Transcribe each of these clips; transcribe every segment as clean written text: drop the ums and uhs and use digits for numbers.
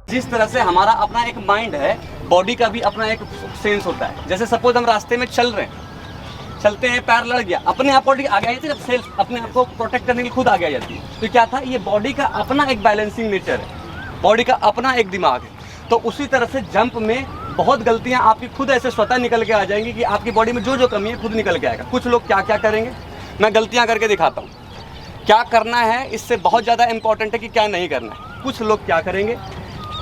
जिस तरह से हमारा अपना एक माइंड है, बॉडी का भी अपना एक सेंस होता है। जैसे सपोज हम रास्ते में चल रहे हैं, चलते हैं, पैर लड़ गया, अपने आप बॉडी आगे आ जाती है, जब सेल्फ अपने आप को प्रोटेक्ट करने के लिए खुद आगे आ जाती है। तो क्या था, ये बॉडी का अपना एक बैलेंसिंग नेचर है, बॉडी का अपना एक दिमाग है। तो उसी तरह से जंप में बहुत गलतियां आपकी खुद ऐसे स्वतः निकल के आ जाएंगी कि आपकी बॉडी में जो जो कमी है खुद निकल के आएगा। कुछ लोग क्या क्या करेंगे, मैं गलतियां करके दिखाता हूँ। क्या करना है इससे बहुत ज़्यादा इंपॉर्टेंट है कि क्या नहीं करना है। कुछ लोग क्या करेंगे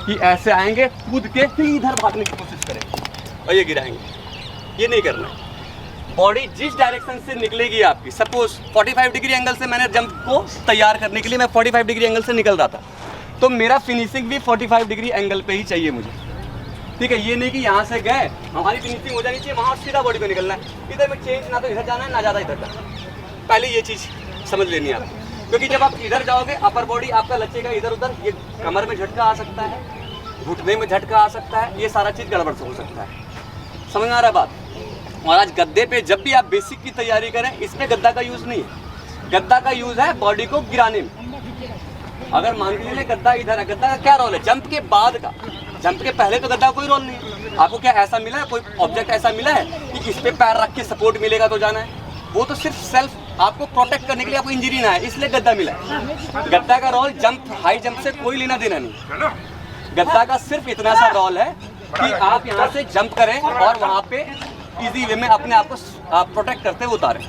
कि ऐसे आएंगे, कूद के फिर इधर भागने की कोशिश करेंगे और ये गिराएंगे। ये नहीं करना है। बॉडी जिस डायरेक्शन से निकलेगी आपकी, सपोज 45 डिग्री एंगल से मैंने जंप को तैयार करने के लिए मैं 45 डिग्री एंगल से निकल रहा था, तो मेरा फिनिशिंग भी 45 डिग्री एंगल पे ही चाहिए मुझे। ठीक है, ये नहीं कि यहाँ से गए हमारी फिनिशिंग हो जानी चाहिए, वहाँ सीधा बॉडी को निकलना है, इधर में चेंज ना तो इधर जाना है ना ज़्यादा इधर जाना। पहले ये चीज़ समझ लेनी है आपको, क्योंकि जब आप इधर जाओगे अपर बॉडी आपका लचेगा इधर उधर, ये कमर में झटका आ सकता है, घुटने में झटका आ सकता है, ये सारा चीज़ गड़बड़ से हो सकता है। समझ में आ रहा है बात। और आज गद्दे पे जब भी आप बेसिक की तैयारी करें, इसमें गद्दा का यूज़ नहीं है। गद्दा का यूज़ है बॉडी को गिराने में। अगर मान लीजिए गद्दा इधर है, गद्दा का क्या रोल है, जंप के बाद का। जंप के पहले तो गद्दा का कोई रोल नहीं है। आपको क्या ऐसा मिला है, कोई ऑब्जेक्ट ऐसा मिला है कि इस पे पैर रख के सपोर्ट मिलेगा तो जाना है? वो तो सिर्फ सेल्फ आपको प्रोटेक्ट करने के लिए, आपको इंजरी ना है, इसलिए गद्दा मिला है। गद्दा का रोल जंप, हाई जंप से कोई लेना देना नहीं। गद्दा का सिर्फ इतना सा रोल है कि आप यहाँ से जंप करें और वहाँ पे इजी वे में अपने आप को प्रोटेक्ट करते हुए उतारें।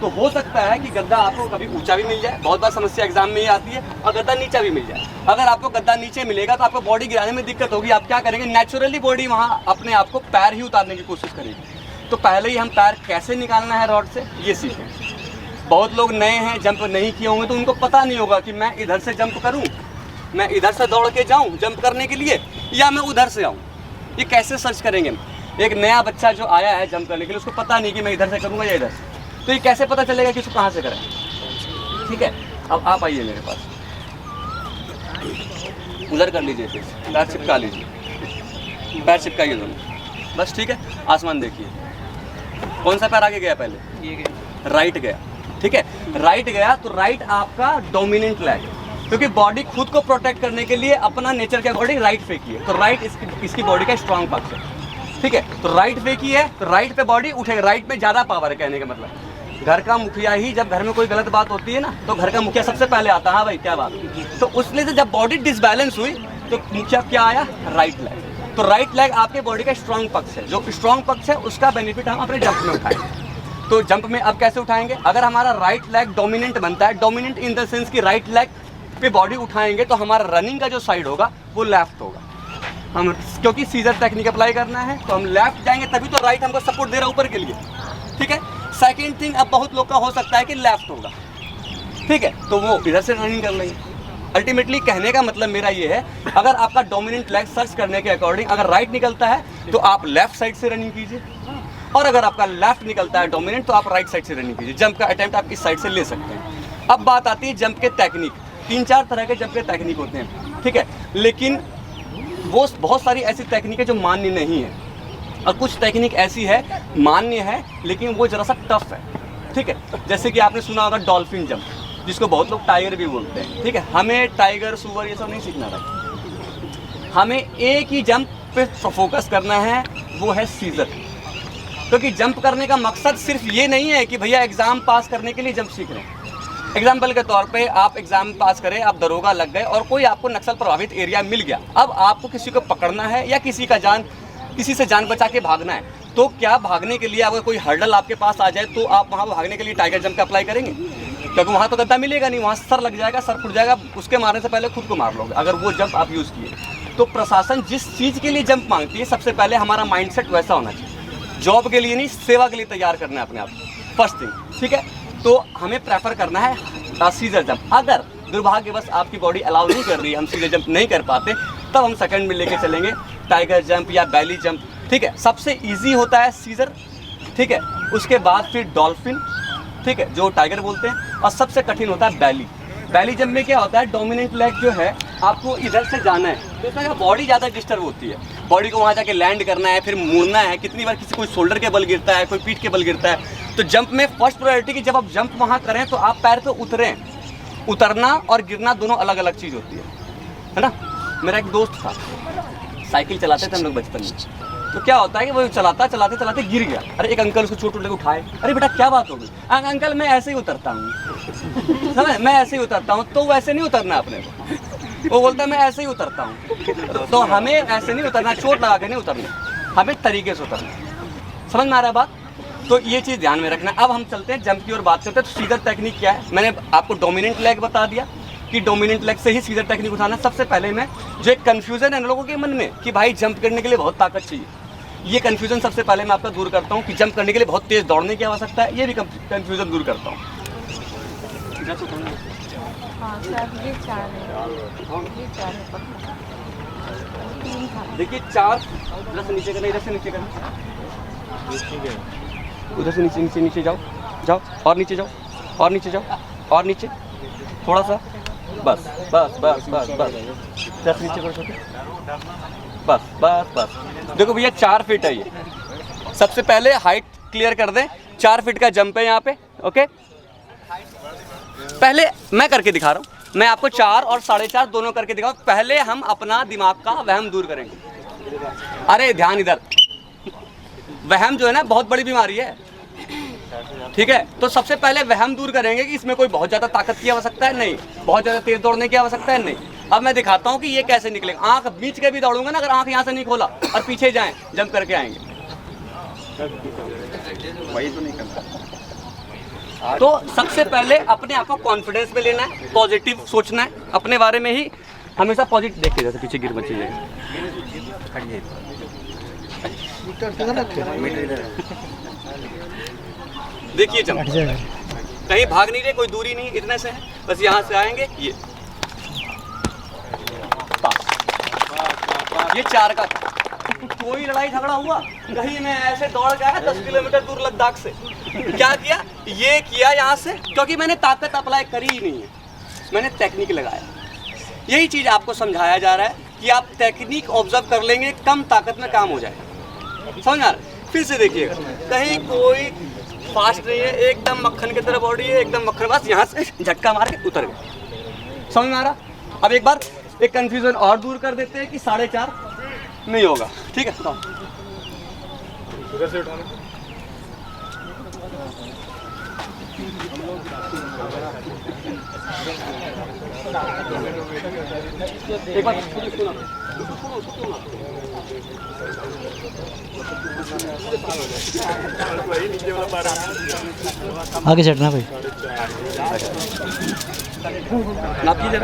तो हो सकता है कि गद्दा आपको कभी ऊंचा भी मिल जाए, बहुत बार समस्या एग्जाम में ही आती है, और गद्दा नीचा भी मिल जाए। अगर आपको गद्दा नीचे मिलेगा तो आपको बॉडी गिराने में दिक्कत होगी। आप क्या करेंगे, नेचुरली बॉडी वहाँ अपने आप को पैर ही उतारने की कोशिश करेगी। तो पहले ही हम पैर कैसे निकालना है रॉड से, ये सीखें। बहुत लोग नए हैं, जंप नहीं किए होंगे, तो उनको पता नहीं होगा कि मैं इधर से जंप करूँ, मैं इधर से दौड़ के जाऊँ जंप करने के लिए, या मैं उधर से आऊँ। ये कैसे सर्च करेंगे? एक नया बच्चा जो आया है जंप करने के लिए, उसको पता नहीं कि मैं इधर से करूँगा या इधर से, तो ये कैसे पता चलेगा कि उसको कहाँ से करें? ठीक है, अब आप आइए मेरे पास, उधर कर लीजिए, फिर पैर चिपका लीजिए, पैर चिपकाइए दोनों, बस। ठीक है, आसमान देखिए। कौन सा पैर आगे गया पहले? ये गया, राइट गया। ठीक है, राइट गया तो राइट आपका डोमिनेंट लेग, क्योंकि बॉडी खुद को प्रोटेक्ट करने के लिए अपना नेचर के अकॉर्डिंग राइट फेंकी है, तो राइट इसकी बॉडी का स्ट्रॉन्ग पक्ष है। ठीक है, तो राइट फेंकी है तो राइट पे बॉडी उठेगा, राइट में ज़्यादा पावर है। कहने का मतलब घर का मुखिया ही, जब घर में कोई गलत बात होती है ना, तो घर का मुखिया सबसे पहले आता है, हाँ भाई क्या बात। तो उसलिए से जब बॉडी डिसबैलेंस हुई तो मुखिया क्या आया, राइट लेग। तो राइट लेग आपके बॉडी का स्ट्रॉन्ग पक्ष है, जो स्ट्रॉन्ग पक्ष है उसका बेनिफिट हम अपने जंप में उठाएंगे। तो जंप में अब कैसे उठाएंगे? अगर हमारा राइट लेग डोमिनेंट बनता है, डोमिनेंट इन द सेंस कि राइट लेग पे बॉडी उठाएंगे, तो हमारा रनिंग का जो साइड होगा वो लेफ्ट होगा। हम क्योंकि सीजर टेक्निक अप्लाई करना है तो हम लेफ्ट जाएंगे, तभी तो राइट हमको सपोर्ट दे रहा है ऊपर के लिए। ठीक है, सेकेंड थिंग, अब बहुत लोग का हो सकता है कि लेफ्ट होगा, ठीक है, तो वो इधर से रनिंग कर लेंगे। अल्टीमेटली कहने का मतलब मेरा ये है, अगर आपका डोमिनेंट लेग सर्च करने के अकॉर्डिंग अगर राइट निकलता है तो आप लेफ्ट साइड से रनिंग कीजिए, और अगर आपका लेफ्ट निकलता है डोमिनेंट तो आप राइट साइड से रनिंग कीजिए। जंप का अटेम्प्ट आप इस साइड से ले सकते हैं। अब बात आती है जंप के टेक्निक। 3-4 तरह के जंप के टेक्निक होते हैं, ठीक है, लेकिन वो बहुत सारी ऐसी टेक्निक है जो मान्य नहीं है, और कुछ टेक्निक ऐसी है मान्य है लेकिन वो जरा सा टफ है। ठीक है, जैसे कि आपने सुना होगा डॉल्फिन जंप, जिसको बहुत लोग टाइगर भी बोलते हैं। ठीक है, हमें टाइगर, सुअर ये सब नहीं सीखना था, हमें एक ही जंप पे फोकस करना है, वो है सीजर। क्योंकि जंप करने का मकसद सिर्फ ये नहीं है कि भैया एग्ज़ाम पास करने के लिए जंप सीख रहे हैं। एग्जाम्पल के तौर पे आप एग्जाम पास करें, आप दरोगा लग गए और कोई आपको नक्सल प्रभावित एरिया मिल गया, अब आपको किसी को पकड़ना है या किसी से जान बचा के भागना है, तो क्या भागने के लिए अगर कोई हर्डल आपके पास आ जाए तो आप वहाँ भागने के लिए टाइगर जंप का अप्लाई करेंगे? क्योंकि वहाँ तो गद्दा मिलेगा नहीं, वहाँ सर लग जाएगा, सर फुट जाएगा, उसके मारने से पहले खुद को मार लोगे अगर वो जंप आप यूज़ किए। तो प्रशासन जिस चीज़ के लिए जंप मांगती है, सबसे पहले हमारा माइंडसेट वैसा होना चाहिए। जॉब के लिए नहीं, सेवा के लिए तैयार करना है अपने आप को, फर्स्ट थिंग। ठीक है, तो हमें प्रेफर करना है सीजर जंप। अगर दुर्भाग्यवश आपकी बॉडी अलाउ नहीं कर रही है, हम सीजर जंप नहीं कर पाते, तब हम सेकंड में लेके चलेंगे टाइगर जंप या बैली जंप। ठीक है, सबसे इजी होता है सीजर, ठीक है, उसके बाद फिर डॉल्फिन, ठीक है, जो टाइगर बोलते हैं, और सबसे कठिन होता है बैली। बैली जंप में क्या होता है, डोमिनेंट लेग जो है आपको इधर से जाना है, तो इसमें बॉडी ज़्यादा डिस्टर्ब होती है, बॉडी को वहाँ जाके लैंड करना है, फिर मुड़ना है। कितनी बार किसी कोई शोल्डर के बल गिरता है, कोई पीठ के बल गिरता है। तो जंप में फर्स्ट प्रायोरिटी की जब आप जंप वहाँ करें तो आप पैर पे उतरें। उतरना और गिरना दोनों अलग अलग चीज़ होती है ना। मेरा एक दोस्त था, साइकिल चलाते थे हम लोग बचपन में। तो क्या होता है कि वो चलाते चलाते गिर गया। अरे एक अंकल उसको चोट लेके उठाए, अरे बेटा क्या बात हो गई? अंकल मैं ऐसे ही उतरता हूँ, समझ, मैं ऐसे ही उतरता हूँ। तो वैसे नहीं उतरना अपने को, वो बोलता है मैं ऐसे ही उतरता हूँ। तो हमें ऐसे नहीं उतरना, चोट लगा के नहीं उतरना, हमें तरीके से उतरना। समझ में आ रहा है बात? तो ये चीज़ ध्यान में रखना। अब हम चलते हैं जंप की ओर बात करते हैं। तो सीजर टेक्निक क्या है? मैंने आपको डोमिनेंट लेग बता दिया कि डोमिनेंट लेग से ही सीजर टेक्निक उठाना। सबसे पहले मैं जो एक कन्फ्यूज़न है लोगों के मन में कि भाई जंप करने के लिए बहुत ताकत चाहिए, ये कन्फ्यूज़न सबसे पहले मैं आपका दूर करता हूँ कि जंप करने के लिए बहुत तेज़ दौड़ने की आवश्यकता है। ये भी कन्फ्यूज़न दूर करता हूँ। देखिए 4, इधर से नीचे करना, इधर से नीचे करना, उधर से नीचे नीचे नीचे जाओ, जाओ और नीचे जाओ, और नीचे जाओ, और नीचे थोड़ा सा, बस बस बस बस बस, जस्ट नीचे करो छोटे, बस बस बस। देखो भैया 4 फीट है ये। सबसे पहले हाइट क्लियर कर दें। 4 फीट का जंप है यहाँ पे, ओके। पहले मैं करके दिखा रहा हूँ, मैं आपको 4 और 4.5 दोनों करके दिखाऊँ। पहले हम अपना दिमाग का वहम दूर करेंगे। अरे ध्यान इधर, वहम जो है ना बहुत बड़ी बीमारी है, ठीक है। तो सबसे पहले वहम दूर करेंगे कि इसमें कोई बहुत ज़्यादा ताकत की आवश्यकता है, नहीं बहुत ज़्यादा तेज दौड़ने की आवश्यकता है, नहीं। अब मैं दिखाता हूँ कि ये कैसे निकलेगा। आँख बीच के भी दौड़ूंगा ना, अगर आँख यहाँ से नहीं खोला और पीछे जाएं, जंप करके आएंगे। वही तो नहीं करता। तो सबसे पहले अपने आप को कॉन्फिडेंस में लेना है, पॉजिटिव सोचना है अपने बारे में ही हमेशा। पॉजिटिव देखिए, जैसे पीछे गिर बची जाएगी। देखिए जंप, कहीं भाग नहीं रहे, कोई दूरी नहीं, इतने से है, बस यहाँ से आएंगे ये ये 4 का। कोई लड़ाई झगड़ा हुआ कहीं मैं ऐसे दौड़ गया 10 किलोमीटर दूर लद्दाख से, क्या किया? ये किया यहाँ से, क्योंकि मैंने ताकत अप्लाई करी ही नहीं है, मैंने टेक्निक लगाया। यही चीज़ आपको समझाया जा रहा है कि आप टेक्निक ऑब्जर्व कर लेंगे, कम ताकत में काम हो जाएगा। समझ आ रहा है? फिर से देखिएगा, कहीं कोई फास्ट नहीं है, एकदम मक्खन की तरह बॉडी है, एकदम मक्खन, बस यहाँ से झटका मार के उतर गए। समझ में आ रहा? अब एक बार एक कंफ्यूजन और दूर कर देते हैं कि 4.5 नहीं होगा, ठीक है। तो उधर से उठाना। एक बार आगे चढ़ना भाई, नाप कीजिए।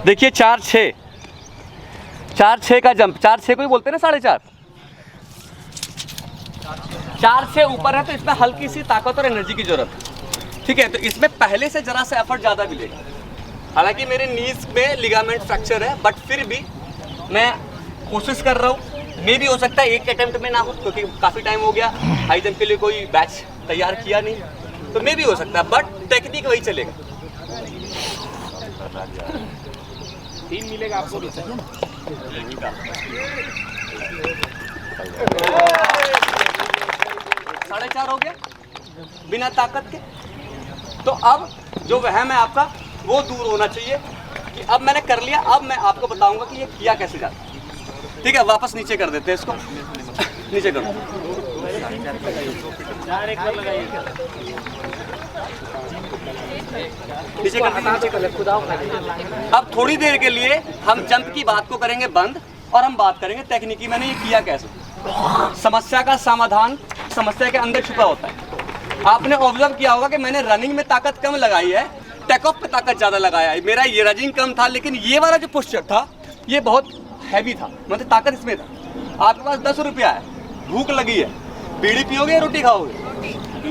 देखिए 4-6 का जंप, 4-6 को ही बोलते हैं ना 4.5। 4 से ऊपर है तो इसमें हल्की सी ताकत और एनर्जी की जरूरत है, ठीक है। तो इसमें पहले से जरा सा एफर्ट ज़्यादा मिलेगा। हालांकि मेरे नीज में लिगामेंट फ्रैक्चर है, बट फिर भी मैं कोशिश कर रहा हूँ। मे भी हो सकता है एक अटेम्प्ट में ना हो, क्योंकि काफ़ी टाइम हो गया, हाई जंप के लिए कोई बैच तैयार किया नहीं, तो मे भी हो सकता है, बट टेक्निक वही चलेगा। 3 मिलेगा आपको भी। 4.5 हो गया बिना ताकत के। तो अब जो वहम है आपका वो दूर होना चाहिए कि अब मैंने कर लिया। अब मैं आपको बताऊंगा कि ये किया कैसे जाता है, ठीक है। वापस नीचे कर देते हैं इसको, नीचे करो। नीचे कर दीजिए। अब थोड़ी देर के लिए हम जंप की बात को करेंगे बंद, और हम बात करेंगे टेक्निकी मैंने ये किया कैसे। समस्या का समाधान समस्या के अंदर छुपा होता है। आपने ऑब्जर्व किया होगा कि मैंने रनिंग में ताकत कम लगाई है, टेक ऑफ पे ताकत ज़्यादा लगाया है। मेरा ये रनिंग कम था, लेकिन ये वाला जो पोस्चर था ये बहुत हैवी था, मतलब ताकत इसमें था। आपके पास 10 रुपया है, भूख लगी है, बीड़ी पियोगे या रोटी खाओगे?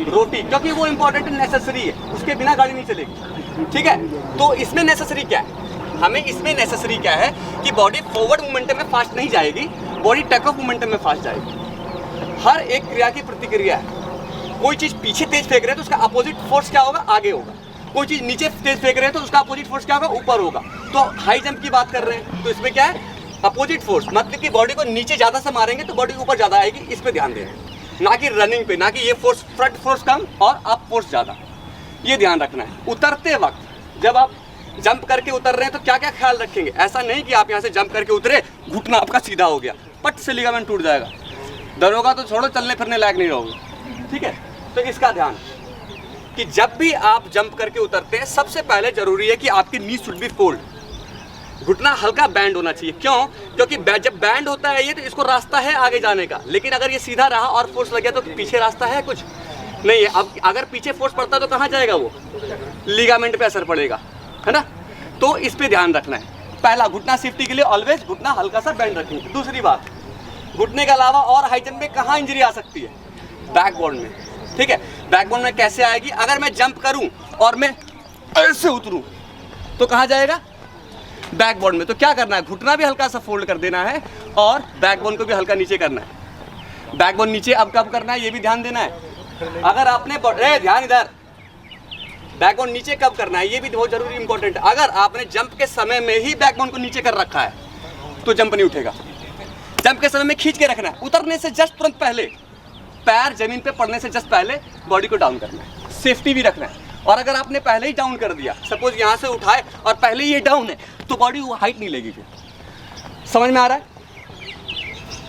रोटी, क्योंकि वो इंपॉर्टेंट नेसेसरी है, उसके बिना गाड़ी नहीं चलेगी, ठीक है। तो इसमें नेसेसरी क्या है? हमें इसमें नेसेसरी क्या है कि बॉडी फॉरवर्ड मोमेंटम में फास्ट नहीं जाएगी, बॉडी टेक ऑफ मोमेंटम में फास्ट जाएगी। हर एक क्रिया की प्रतिक्रिया है। कोई चीज़ पीछे तेज फेंक रहे हैं तो उसका अपोजिट फोर्स क्या होगा? आगे होगा। कोई चीज़ नीचे तेज फेंक रहे हैं तो उसका अपोजिट फोर्स क्या होगा? ऊपर होगा। तो हाई जंप की बात कर रहे हैं तो इसमें क्या है? अपोजिट फोर्स, मतलब कि बॉडी को नीचे ज़्यादा से मारेंगे तो बॉडी ऊपर ज़्यादा आएगी। इस पर ध्यान दें, ना कि रनिंग पे, ना कि ये फोर्स फ्रंट फोर्स कम और अप फोर्स ज़्यादा। ये ध्यान रखना है। उतरते वक्त जब आप जंप करके उतर रहे हैं तो क्या क्या ख्याल रखेंगे। ऐसा नहीं कि आप यहाँ से जंप करके उतरे, घुटना आपका सीधा हो गया, पट से लिगामेंट टूट जाएगा, दरोगा तो छोड़ो, चलने फिरने लायक नहीं रहोगे। ठीक है, तो इसका ध्यान कि जब भी आप जंप करके उतरते हैं सबसे पहले जरूरी है कि आपकी नी शुड बी फोल्ड, घुटना हल्का बैंड होना चाहिए। क्यों? क्योंकि जब बैंड होता है ये तो इसको रास्ता है आगे जाने का, लेकिन अगर ये सीधा रहा और फोर्स लग गया तो पीछे रास्ता है कुछ नहीं है। अब अगर पीछे फोर्स पड़ता तो कहाँ जाएगा वो, लिगामेंट पे असर पड़ेगा, है ना। तो इस पे ध्यान रखना है। पहला, घुटना सेफ्टी के लिए ऑलवेज घुटना हल्का सा बैंड रखेंगे। दूसरी बात, घुटने के अलावा और हाई जंप में कहाँ इंजरी आ सकती है, बैकबोन में। ठीक है, बैकबोन में कैसे आएगी, अगर मैं जंप करूं और मैं ऐसे उतरूं तो कहाँ जाएगा, बैकबोन में। तो क्या करना है, घुटना भी हल्का सा फोल्ड कर देना है और बैकबोन को भी हल्का नीचे करना है। बैकबोन नीचे अब कब करना है ये भी ध्यान देना है। अगर आपने ध्यान इधर, बैकबोन नीचे कब करना है ये भी बहुत जरूरी इंपॉर्टेंट है। अगर आपने जंप के समय में ही बैकबोन को नीचे कर रखा है तो जंप नहीं उठेगा। जंप के समय में खींच के रखना है, उतरने से जस्ट तुरंत पहले, पैर जमीन पे पड़ने से जस्ट पहले बॉडी को डाउन करना है, सेफ्टी भी रखना है। और अगर आपने पहले ही डाउन कर दिया, सपोज यहाँ से उठाए और पहले ही ये डाउन है, तो बॉडी वो हाइट नहीं लेगी। फिर समझ में आ रहा है।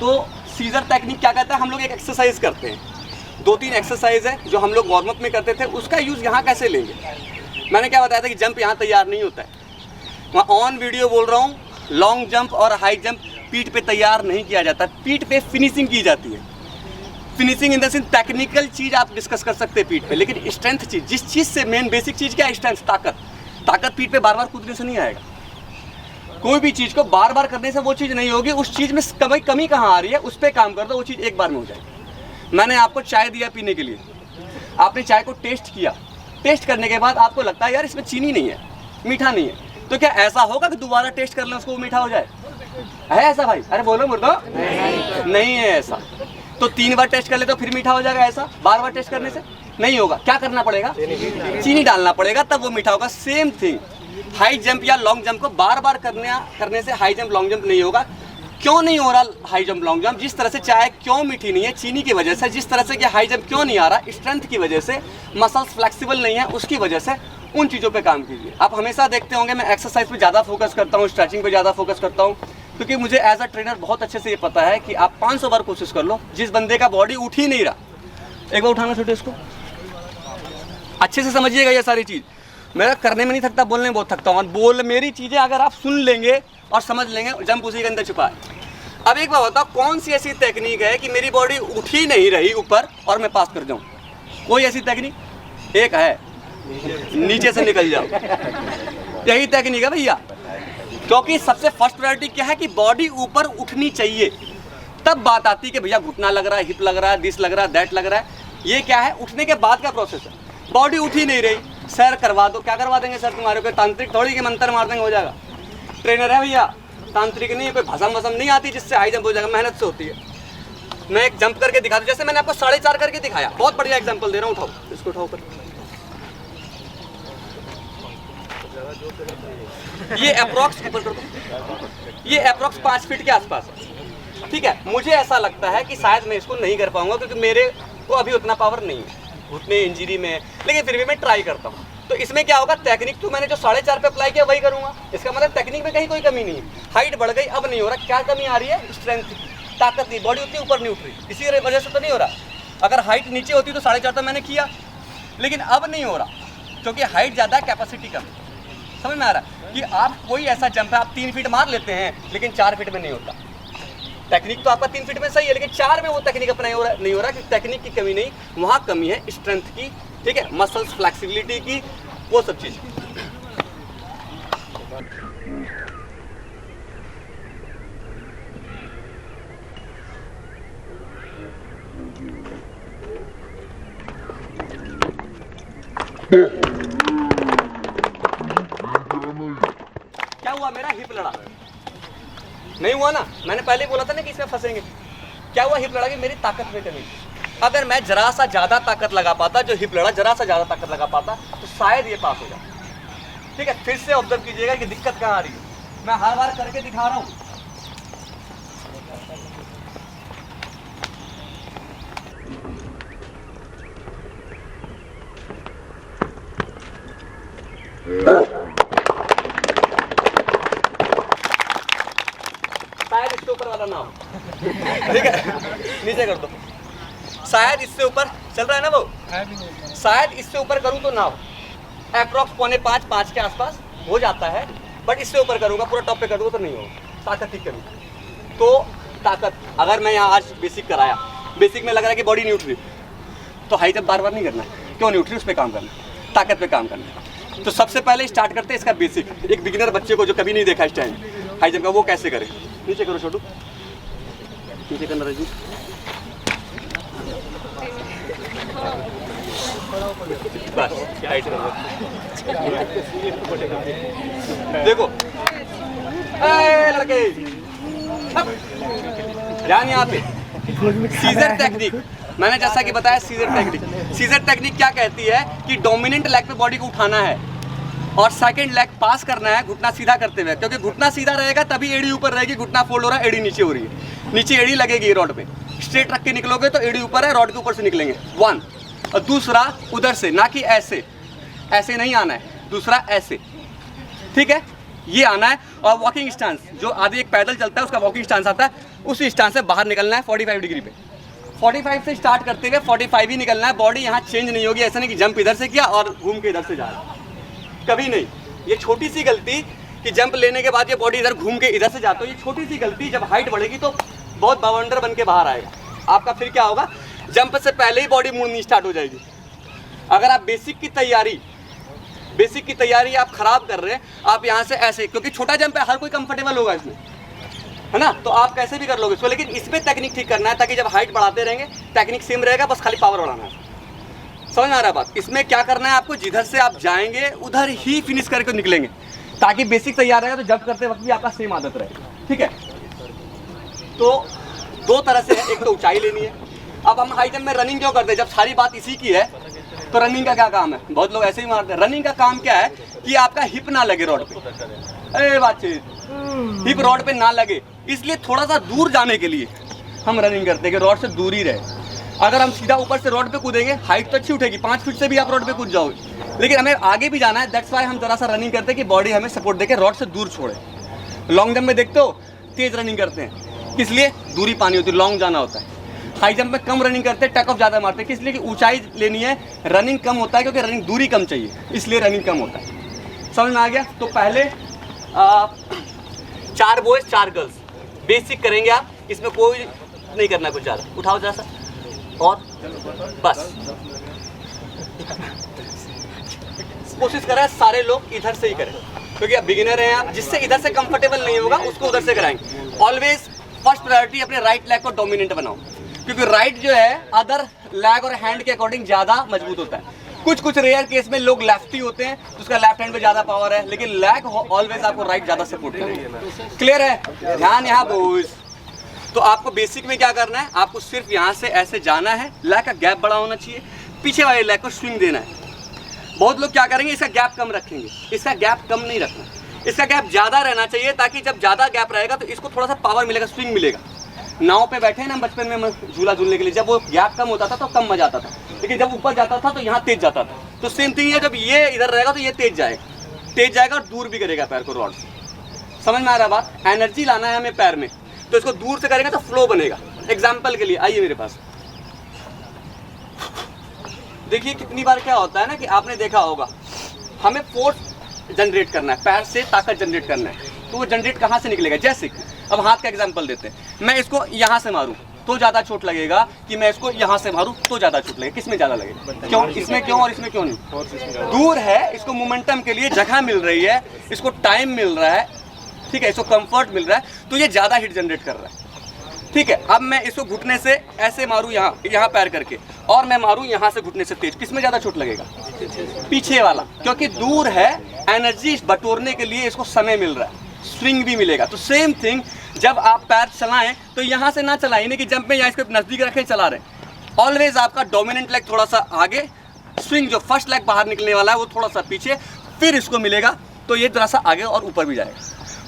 तो सीजर टेक्निक क्या कहता है, हम लोग एक एक्सरसाइज करते हैं, 2-3 एक्सरसाइज है जो हम लोग वार्म अप में करते थे, उसका यूज़ यहाँ कैसे लेंगे। मैंने क्या बताया था कि जंप यहाँ तैयार नहीं होता है, मैं ऑन वीडियो बोल रहा हूँ, लॉन्ग जंप और हाई जंप पीठ पे तैयार नहीं किया जाता, पीठ पे फिनिशिंग की जाती है। Finishing in the sense technical चीज़ आप डिस्कस कर सकते हैं पीठ पे, लेकिन स्ट्रेंथ चीज़, जिस चीज़ से मेन बेसिक चीज़ क्या है, स्ट्रेंथ, ताकत पीठ पे बार बार कूदने से नहीं आएगा। कोई भी चीज़ को बार बार करने से वो चीज़ नहीं होगी, उस चीज़ में कमी कहाँ आ रही है उस पर काम कर दो, वो चीज़ एक बार में हो जाएगी। मैंने आपको चाय दिया पीने के लिए, आपने चाय को टेस्ट किया, टेस्ट करने के बाद आपको लगता है यार इसमें चीनी नहीं है, मीठा नहीं है, तो क्या ऐसा होगा कि दोबारा टेस्ट कर लें उसको वो मीठा हो जाए? है ऐसा भाई? अरे बोलो मुर्दो, नहीं है ऐसा। तो 3 बार टेस्ट कर ले तो फिर मीठा हो जाएगा, ऐसा बार बार टेस्ट करने से नहीं होगा। क्या करना पड़ेगा, चीनी डालना पड़ेगा, तब वो मीठा होगा। सेम थिंग हाई जंप या लॉन्ग जंप को बार बार करने से हाई जंप लॉन्ग जंप नहीं होगा। क्यों नहीं हो रहा हाई जंप लॉन्ग जंप? जिस तरह से चाय क्यों मीठी नहीं है, चीनी की वजह से। जिस तरह से कि हाई जंप क्यों नहीं आ रहा, स्ट्रेंथ की वजह से, मसल्स फ्लेक्सिबल नहीं है उसकी वजह से। उन चीज़ों पे काम कीजिए। आप हमेशा देखते होंगे मैं एक्सरसाइज पे ज़्यादा फोकस करता हूँ, स्ट्रेचिंग पे ज़्यादा फोकस करता हूँ, क्योंकि मुझे एज अ ट्रेनर बहुत अच्छे से ये पता है कि आप 500 बार कोशिश कर लो, जिस बंदे का बॉडी उठ ही नहीं रहा, एक बार उठाना छोटे इसको, अच्छे से समझिएगा ये सारी चीज़। मेरा करने में नहीं थकता, बोलने में बहुत थकता हूँ। मेरी चीज़ें अगर आप सुन लेंगे और समझ लेंगे, जंप उसी के अंदर छुपा है। अब एक बात बताओ, कौन सी ऐसी टेक्निक है कि मेरी बॉडी उठ ही नहीं रही ऊपर और मैं पास कर जाऊँ? कोई ऐसी टेक्निक? एक है, नीचे से निकल जाओ, यही टेक्निक है भैया। क्योंकि सबसे फर्स्ट प्रायोरिटी क्या है कि बॉडी ऊपर उठनी चाहिए, तब बात आती है कि भैया घुटना लग रहा है, हिप लग रहा है, दिस लग रहा है, दैट लग रहा है। ये क्या है, उठने के बाद का प्रोसेस है। बॉडी उठ ही नहीं रही, सैर करवा दो। क्या करवा देंगे सर तुम्हारे को? तांत्रिक थोड़ी के मंत्र मार देंगे हो जाएगा। ट्रेनर है भैया, तांत्रिक नहीं है, कोई भसम वसम नहीं आती जिससे हाई जंप हो जाएगा, मेहनत से होती है। मैं एक जंप करके दिखा दूँ, जैसे मैंने आपको 4.5 करके दिखाया, बहुत बढ़िया एग्जाम्पल दे रहा हूँ। उठाओ इसको, उठाओ कर। ये अप्रॉक्स ऊपर कर दो, ये अप्रॉक्स 5 फीट के आसपास है। ठीक है, मुझे ऐसा लगता है कि शायद मैं इसको नहीं कर पाऊंगा, क्योंकि मेरे को अभी उतना पावर नहीं है, घुटने इंजरी में, लेकिन फिर भी मैं ट्राई करता हूँ। तो इसमें क्या होगा, टेक्निक तो मैंने जो 4.5 पे अप्लाई किया वही करूंगा। इसका मतलब टेक्निक में कहीं कोई कमी नहीं है। हाइट बढ़ गई, अब नहीं हो रहा। क्या कमी आ रही है? स्ट्रेंथ, ताकत नहीं, बॉडी उतनी ऊपर नहीं उठ रही, इसी वजह से तो नहीं हो रहा। अगर हाइट नीचे होती तो 4.5 तो मैंने किया, लेकिन अब नहीं हो रहा क्योंकि हाइट ज़्यादा है, कैपेसिटी कम। समझ में आ रहा है कि आप कोई ऐसा जंप है, आप 3 फीट मार लेते हैं लेकिन 4 फीट में नहीं होता। टेक्निक तो आपका 3 फीट में सही है, लेकिन 4 में वो टेक्निक अपना नहीं हो रहा कि टेक्निक की कमी नहीं, वहाँ कमी है स्ट्रेंथ की, ठीक है, मसल्स फ्लेक्सिबिलिटी की, वो सब चीज़। क्या हुआ, मेरा हिप लड़ा नहीं हुआ ना? मैंने पहले ही बोला था ना कि इसमें फंसेंगे। क्या हुआ, हिप लड़ा कि मेरी ताकत में कमी। अगर मैं जरा सा ज़्यादा ताकत लगा पाता, जो हिप लड़ा जरा सा ज़्यादा ताकत लगा पाता, तो शायद ये पास हो जाए। ठीक है, फिर से ऑब्जर्व कीजिएगा कि दिक्कत कहाँ आ रही है। मैं हर बार करके दिखा रहा हूँ। शायद इससे ऊपर वाला ना हो, ठीक है, नीचे कर दो। शायद इससे ऊपर चल रहा है ना वो, शायद इससे ऊपर करूँ तो ना हो, अप्रॉक्स 4.5 के आसपास हो जाता है, बट इससे ऊपर करूँगा, पूरा टॉप पे करूँगा तो नहीं होगा। ताकत ठीक करूँ तो ताकत, अगर मैं यहाँ आज बेसिक कराया, बेसिक में लग रहा है कि बॉडी नहीं उठ रही, तो हाई जंप बार बार नहीं करना है। क्यों नहीं उठ रही, उस पर काम करना है, ताकत पे काम करना है। तो सबसे पहले स्टार्ट करते हैं इसका बेसिक। एक बिगिनर बच्चे को जो कभी नहीं देखा स्टाइल हाई जंप का, वो कैसे करे। नीचे करो छोटू, नीचे करना रजी। बस हाइट करो, देखो लड़के ध्यान यहाँ पे। सीजर टेक्निक, मैंने जैसा कि बताया सीजर टेक्निक। सीजर टेक्निक क्या कहती है कि डोमिनेंट लेग पे बॉडी को उठाना है और सेकंड लेग पास करना है घुटना सीधा करते हुए, क्योंकि घुटना सीधा रहेगा तभी एड़ी ऊपर रहेगी, घुटना फोल्ड हो रहा है एड़ी नीचे हो रही है, नीचे एड़ी लगेगी रॉड पे। स्ट्रेट रख के निकलोगे तो एड़ी ऊपर है, रॉड के ऊपर से निकलेंगे, 1। और दूसरा उधर से, ना कि ऐसे, ऐसे नहीं आना है, दूसरा ऐसे, ठीक है, ये आना है। और वॉकिंग स्टांस, जो आदि एक पैदल चलता है उसका वॉकिंग स्टांस आता है, उस स्टांस से बाहर निकलना है 45 डिग्री पे। 45 से स्टार्ट करते हुए 45 ही निकलना है, बॉडी यहाँ चेंज नहीं होगी। ऐसा नहीं कि जंप इधर से किया और घूम के इधर से जा रहा, कभी नहीं। ये छोटी सी गलती कि जंप लेने के बाद ये बॉडी इधर घूम के इधर से जाता हो, ये छोटी सी गलती जब हाइट बढ़ेगी तो बहुत बवंडर बन के बाहर आएगा आपका। फिर क्या होगा, जंप से पहले ही बॉडी मुड़नी स्टार्ट हो जाएगी। अगर आप बेसिक की तैयारी आप खराब कर रहे हैं, आप यहाँ से ऐसे, क्योंकि छोटा जंप है, हर कोई कंफर्टेबल होगा इसमें, है ना, तो आप कैसे भी कर लोगे इसको। लेकिन इसमें टेक्निक ठीक करना है ताकि जब हाइट बढ़ाते रहेंगे टेक्निक सेम रहेगा, बस खाली पावर बढ़ाना है। समझ में आ रहा है बात। इसमें क्या करना है आपको, जिधर से आप जाएंगे उधर ही फिनिश करके निकलेंगे, ताकि बेसिक तैयार रहेगा तो जंप करते वक्त भी आपका सेम आदत रहे, ठीक है। तो दो तरह से है, एक तो ऊंचाई लेनी है। अब हम हाई जंप में रनिंग क्यों करते हैं, जब सारी बात इसी की है तो रनिंग का क्या काम है, बहुत लोग ऐसे ही मारते हैं। रनिंग का काम क्या है कि आपका हिप ना लगे रॉड पे, अरे बातचीत, हिप रॉड पे ना लगे, इसलिए थोड़ा सा दूर जाने के लिए हम रनिंग करते हैं कि रॉड से दूर ही रहे। अगर हम सीधा ऊपर से रॉड पे कूदेंगे, हाइट तो अच्छी उठेगी, 5 फीट से भी आप रॉड पे कूद जाओगे, लेकिन हमें आगे भी जाना है। दैट्स वाई हम जरा सा रनिंग करते हैं कि बॉडी हमें सपोर्ट देके रॉड से दूर छोड़े। लॉन्ग जंप में देखते हो तेज रनिंग करते हैं, किस लिए, दूरी पानी होती है, लॉन्ग जाना होता है। हाई जंप में कम रनिंग करते हैं, टेक ऑफ ज़्यादा मारते हैं, किस लिए कि ऊंचाई लेनी है, रनिंग कम होता है, क्योंकि रनिंग दूरी कम चाहिए, इसलिए रनिंग कम होता है। समझ में आ गया। तो पहले 4 बॉयज 4 गर्ल्स बेसिक करेंगे आप, इसमें कोई नहीं करना कुछ ज़्यादा। उठाओ जरा सा और बस कोशिश करें सारे लोग इधर से ही करें, क्योंकि आप बिगिनर हैं आप, जिससे इधर से कंफर्टेबल नहीं होगा उसको उधर से कराएंगे। ऑलवेज फर्स्ट प्रायोरिटी अपने राइट लेग को डोमिनेंट बनाओ, क्योंकि राइट जो है अदर लेग और हैंड के अकॉर्डिंग ज़्यादा मजबूत होता है। कुछ रेयर केस में लोग लेफ्टी होते हैं तो उसका लेफ्ट हैंड पे ज़्यादा पावर है, लेकिन लेग ऑलवेज आपको राइट ज़्यादा सपोर्ट करेगी। क्लियर है, ध्यान यहाँ बोझ। तो आपको बेसिक में क्या करना है, आपको सिर्फ यहाँ से ऐसे जाना है, लेग का गैप बड़ा होना चाहिए, पीछे वाले लेग को स्विंग देना है। बहुत लोग क्या करेंगे, इसका गैप कम रखेंगे, इसका गैप कम नहीं रखना, इसका गैप ज़्यादा रहना चाहिए, ताकि जब ज़्यादा गैप रहेगा तो इसको थोड़ा सा पावर मिलेगा, स्विंग मिलेगा। नाव पे बैठे हैं ना बचपन में झूला झूलने के लिए, जब वो गैप कम होता था तो कम मजा आता था, लेकिन जब ऊपर जाता था तो यहाँ तेज जाता था। तो सेम थिंग है, जब ये इधर रहेगा तो ये तेज जाएगा और दूर भी करेगा पैर को रॉड से। समझ में आ रहा बात। एनर्जी लाना है हमें पैर में, तो इसको दूर से करेंगे तो फ्लो बनेगा। एग्जाम्पल के लिए आइए मेरे पास, देखिए कितनी बार क्या होता है ना कि आपने देखा होगा, हमें फोर्स जनरेट करना है, पैर से ताकत जनरेट करना है, तो वो जनरेट कहाँ से निकलेगा। जैसे अब हाथ का एग्जांपल देते हैं, मैं इसको यहाँ से मारूं तो ज़्यादा चोट लगेगा कि मैं इसको यहाँ से मारूं तो ज़्यादा चोट लगेगा। किस में ज़्यादा लगेगा, क्यों, इसमें क्यों और इसमें क्यों नहीं। दूर है, इसको मोमेंटम के लिए जगह मिल रही है, इसको टाइम मिल रहा है, ठीक है, इसको कंफर्ट मिल रहा है, तो ये ज़्यादा हिट जनरेट कर रहा है। ठीक है, अब मैं इसको घुटने से ऐसे मारूं यहाँ पैर करके, और मैं मारूं यहाँ से घुटने से तेज, किसमें ज़्यादा चोट लगेगा, पीछे वाला, क्योंकि दूर है, एनर्जी बटोरने के लिए इसको समय मिल रहा है, स्विंग भी मिलेगा। तो सेम थिंग, जब आप पैर चलाएं तो यहाँ से ना चलाएं, नहीं कि जंप में यहाँ इसको नज़दीक रखे चला रहे, ऑलवेज आपका डोमिनेंट लेग थोड़ा सा आगे, स्विंग जो फर्स्ट लेग बाहर निकलने वाला है वो थोड़ा सा पीछे, फिर इसको मिलेगा तो ये थोड़ा सा आगे और ऊपर भी जाएगा।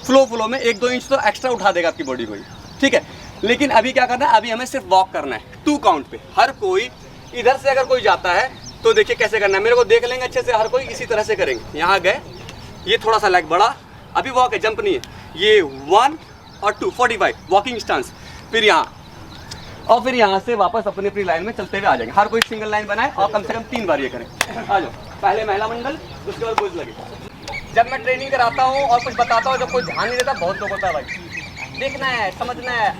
फ्लो में 1-2 इंच तो एक्स्ट्रा उठा देगा आपकी बॉडी को, ठीक है। लेकिन अभी क्या करना है, अभी हमें सिर्फ वॉक करना है 2 काउंट पे। हर कोई इधर से अगर कोई जाता है तो देखिए कैसे करना है, मेरे को देख लेंगे अच्छे से, हर कोई इसी तरह से करेंगे। यहाँ गए ये थोड़ा सा लेग बढ़ा, अभी वॉक है, जंप नहीं है। ये 1 और 2 45 वॉकिंग स्टांस, फिर यहाँ और फिर यहाँ से वापस अपनी अपनी लाइन में चलते हुए आ जाएंगे। हर कोई सिंगल लाइन बनाए और कम से कम 3 बार ये करें। आ जाओ, पहले महिला मंडल, उसके बाद बोझ लगे। जब मैं ट्रेनिंग कराता हूँ और कुछ बताता हूँ, जब कोई ध्यान नहीं देता, बहुत लोग होता है भाई, देखना है, समझना है।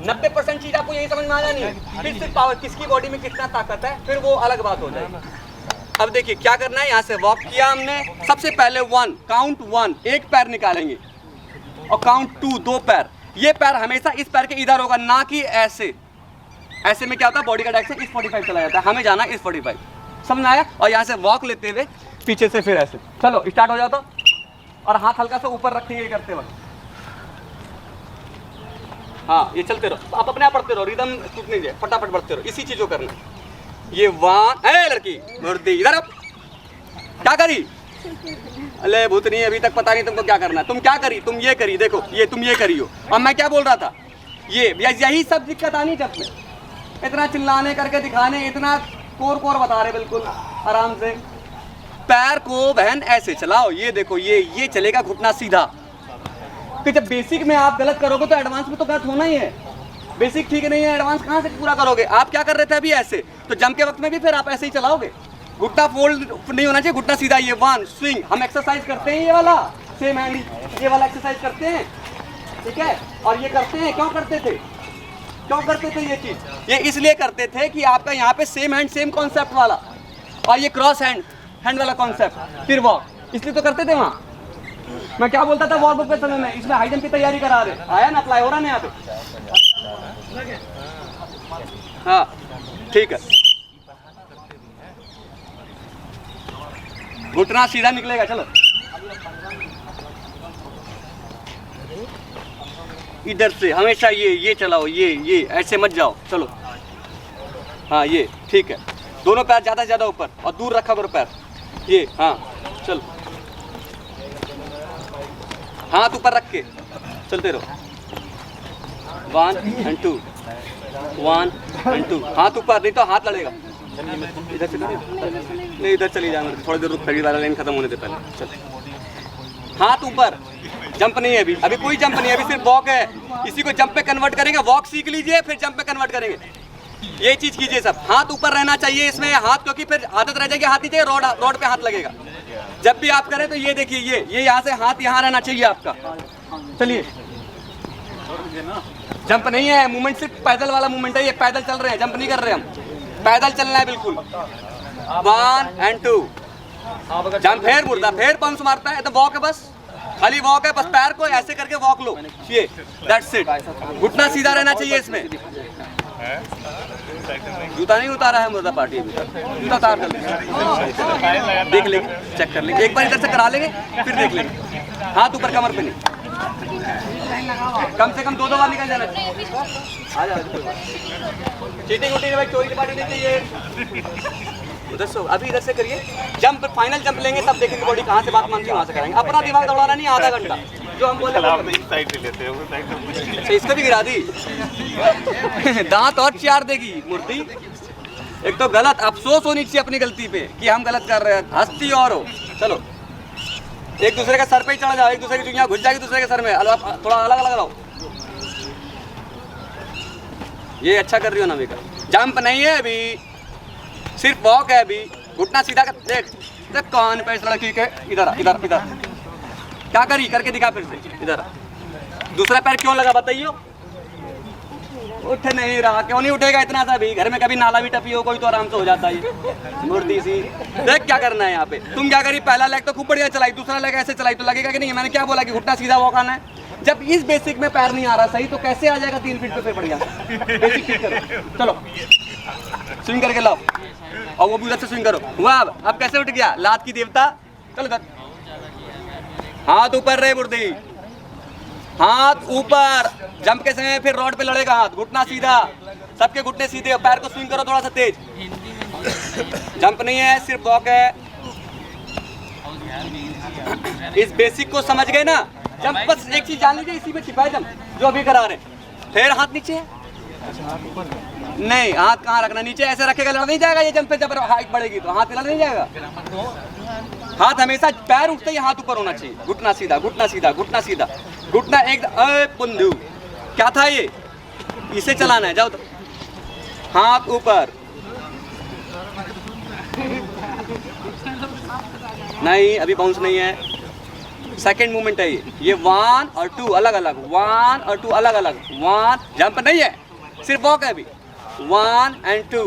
90% चीज़ आपको यही समझ में आ जानी है, फिर सिर्फ पावर, किसकी बॉडी में कितना ताकत है, फिर वो अलग बात हो जाएगी। अब देखिए क्या करना है, यहाँ से वॉक किया हमने, सबसे पहले 1 काउंट 1 एक पैर निकालेंगे और काउंट 2 2 पैर। ये पैर हमेशा इस पैर के इधर होगा, ना कि ऐसे। ऐसे में क्या होता है, बॉडी का डायरेक्शन इस 45 चला जाता है, हमें जाना इस 45, समझ आया। और यहाँ से वॉक लेते हुए पीछे से फिर ऐसे, चलो स्टार्ट हो जाओ तो। और हाथ हल्का सा ऊपर रखेंगे करते वक्त, हाँ ये चलते रहो, आप अपने आप बढ़ते रहो, रिदम टूट नहीं जाए, फटाफट बढ़ते रहो, इसी चीज को करना। ये 1 ए लड़की मूर्ति इधर अब क्या करी, अले भूतनी, अभी तक पता नहीं तुमको क्या करना है। तुम क्या करी, तुम ये करी, देखो ये तुम ये करी हो। और मैं क्या बोल रहा था, ये यही सब दिक्कत आनी जब में, इतना चिल्लाने करके दिखाने, इतना कोर बता रहे, बिल्कुल आराम से। पैर को बहन ऐसे चलाओ, ये देखो ये चलेगा घुटना सीधा। कि जब बेसिक में आप गलत करोगे तो एडवांस में तो गलत होना ही है। बेसिक ठीक नहीं है, एडवांस कहाँ से पूरा करोगे। आप क्या कर रहे थे अभी ऐसे, तो जंप के वक्त में भी फिर आप ऐसे ही चलाओगे। घुटना फोल्ड नहीं होना चाहिए, घुटना सीधा। ये 1 स्विंग, हम एक्सरसाइज करते हैं ये वाला, सेम हैंड ये वाला एक्सरसाइज करते हैं, ठीक है। और ये करते हैं, क्यों करते थे ये चीज, ये इसलिए करते थे कि आपका यहाँ पे सेम हैंड सेम कॉन्सेप्ट वाला, और ये क्रॉस हैंड वाला कॉन्सेप्ट, फिर वॉक, इसलिए तो करते थे वहाँ। मैं क्या बोलता था वॉर बुक के समय में, इसमें हाई जंप की तैयारी करा रहे, आया ना, अप्लाई हो रहा ना यहाँ पे, हाँ ठीक है। घुटना सीधा निकलेगा, चलो इधर से हमेशा ये चलाओ, ये ऐसे मत जाओ, चलो हाँ ये ठीक है। दोनों पैर ज़्यादा से ज़्यादा ऊपर और दूर रखा करो पैर, ये हाँ चलो, हाथ ऊपर रख के चलते रहो। 1 and 2 1 and 2, हाथ ऊपर, नहीं तो हाथ लड़ेगा। इधर से नहीं, इधर चली जाए, थोड़ी देर रुक, पहली वाला लाइन खत्म होने दे पहले। चल, हाथ ऊपर, जंप नहीं है अभी कोई जंप नहीं है, अभी सिर्फ वॉक है। इसी को जंप पे कन्वर्ट करेंगे, वॉक सीख लीजिए फिर जंप पे कन्वर्ट करेंगे। ये चीज कीजिए सब, हाथ ऊपर रहना चाहिए इसमें, हाथ, क्योंकि फिर आदत रह जाएगी हाथ नीचे, रोड पे हाथ लगेगा। जब भी आप करें तो ये देखिए, ये यहाँ से हाथ यहाँ रहना चाहिए आपका। चलिए, जंप नहीं है, मूवमेंट सिर्फ पैदल वाला मूवमेंट है, ये पैदल चल रहे हैं, जंप नहीं कर रहे हम, पैदल चलना है बिल्कुल। 1 and 2 जंप, फिर मुर्दा, फिर पंच मारता है, तो वॉक है, बस खाली वॉक है, बस पैर को ऐसे करके वॉक लो, ये दैट्स इट। घुटना सीधा रहना चाहिए इसमें। जूता नहीं उतारा है मुर्दा पार्टी, जूता उतार कर देख लेंगे, चेक कर लेंगे, एक बार इधर से करा लेंगे, फिर देख लेंगे। हाथ ऊपर, कमर पे नहीं, कम से कम 2 बार निकल जाना। आ जाओ, चीटिंग उटिंग भाई, चोरी की पार्टी नहीं चाहिए। उधर से अभी इधर से करिए, जंप, फाइनल जंप लेंगे, तब देखेंगे बॉडी कहाँ से बात मानती है, वहाँ से करेंगे। अपना दिमाग दौड़ाना नहीं, आधा घंटा जो हम बोले साइड से लेते हैं। अच्छा, इसको भी गिरा दी, दांत और 4 देगी मूर्ति। एक तो गलत, अफसोस होनी चाहिए अपनी गलती पे कि हम गलत कर रहे हैं, हंसती और हो। चलो, एक दूसरे के सर पे ही चढ़ जाओ, एक दूसरे की चुंगियां घुस जाएगी दूसरे के सर में, थोड़ा अलग अलग रहो। ये अच्छा कर रही हो नवी का, जंप नहीं है अभी, सिर्फ वॉक है अभी। घुटना सीधा कर, देख कान पे इस लड़की के, इधर इधर इधर क्या करी, करके दिखा फिर से, इधर। दूसरा पैर क्यों लगा बताइए, उठ नहीं रहा, क्यों नहीं उठेगा इतना सा भी। घर में कभी नाला भी टपी हो कोई तो आराम से हो जाता है, मूर्ति सी। देख क्या करना है यहाँ पे, तुम क्या करी, पहला लेग तो खूब बढ़िया चलाई, दूसरा लेग ऐसे चलाई तो लगेगा कि नहीं। मैंने क्या बोला कि घुटना सीधा वॉक आना है। जब इस बेसिक में पैर नहीं आ रहा सही, तो कैसे आ जाएगा 3 फीट पे फिर बढ़िया। बेसिक ठीक करो, चलो स्विंग करके लाओ, और वो भी उधर से स्विंग करो। हुआ, अब कैसे उठ गया, लात की देवता। चलो इधर, हाथ ऊपर रहे मुर्दी, हाथ ऊपर। जंप के समय फिर रॉड पे लड़ेगा हाथ, घुटना सीधा, सबके घुटने सीधे, पैर को स्विंग करो थोड़ा सा तेज। जंप नहीं है, सिर्फ वॉक है। इस बेसिक को समझ गए ना। जंप, बस एक चीज जान लीजिए, इसी में छिपा है जंप जो अभी करा रहे। फिर हाथ नीचे है, नहीं हाथ कहाँ रखना, नीचे ऐसे रखेगा लड़ नहीं जाएगा ये जंप पे। जब हाइट बढ़ेगी तो हाथ लड़ नहीं जाएगा। हाथ हमेशा, पैर उठते ही हाथ ऊपर होना चाहिए, घुटना सीधा, घुटना सीधा, घुटना सीधा, घुटना एकदम। अरे पुंधु, क्या था ये? इसे चलाना है, जाओ तो। हाथ ऊपर, नहीं अभी बाउंस नहीं है, सेकंड मूवमेंट है ये 1 और 2 अलग अलग, 1 और 2 अलग अलग, 1 जंप नहीं है, सिर्फ वॉक है अभी। 1 and 2,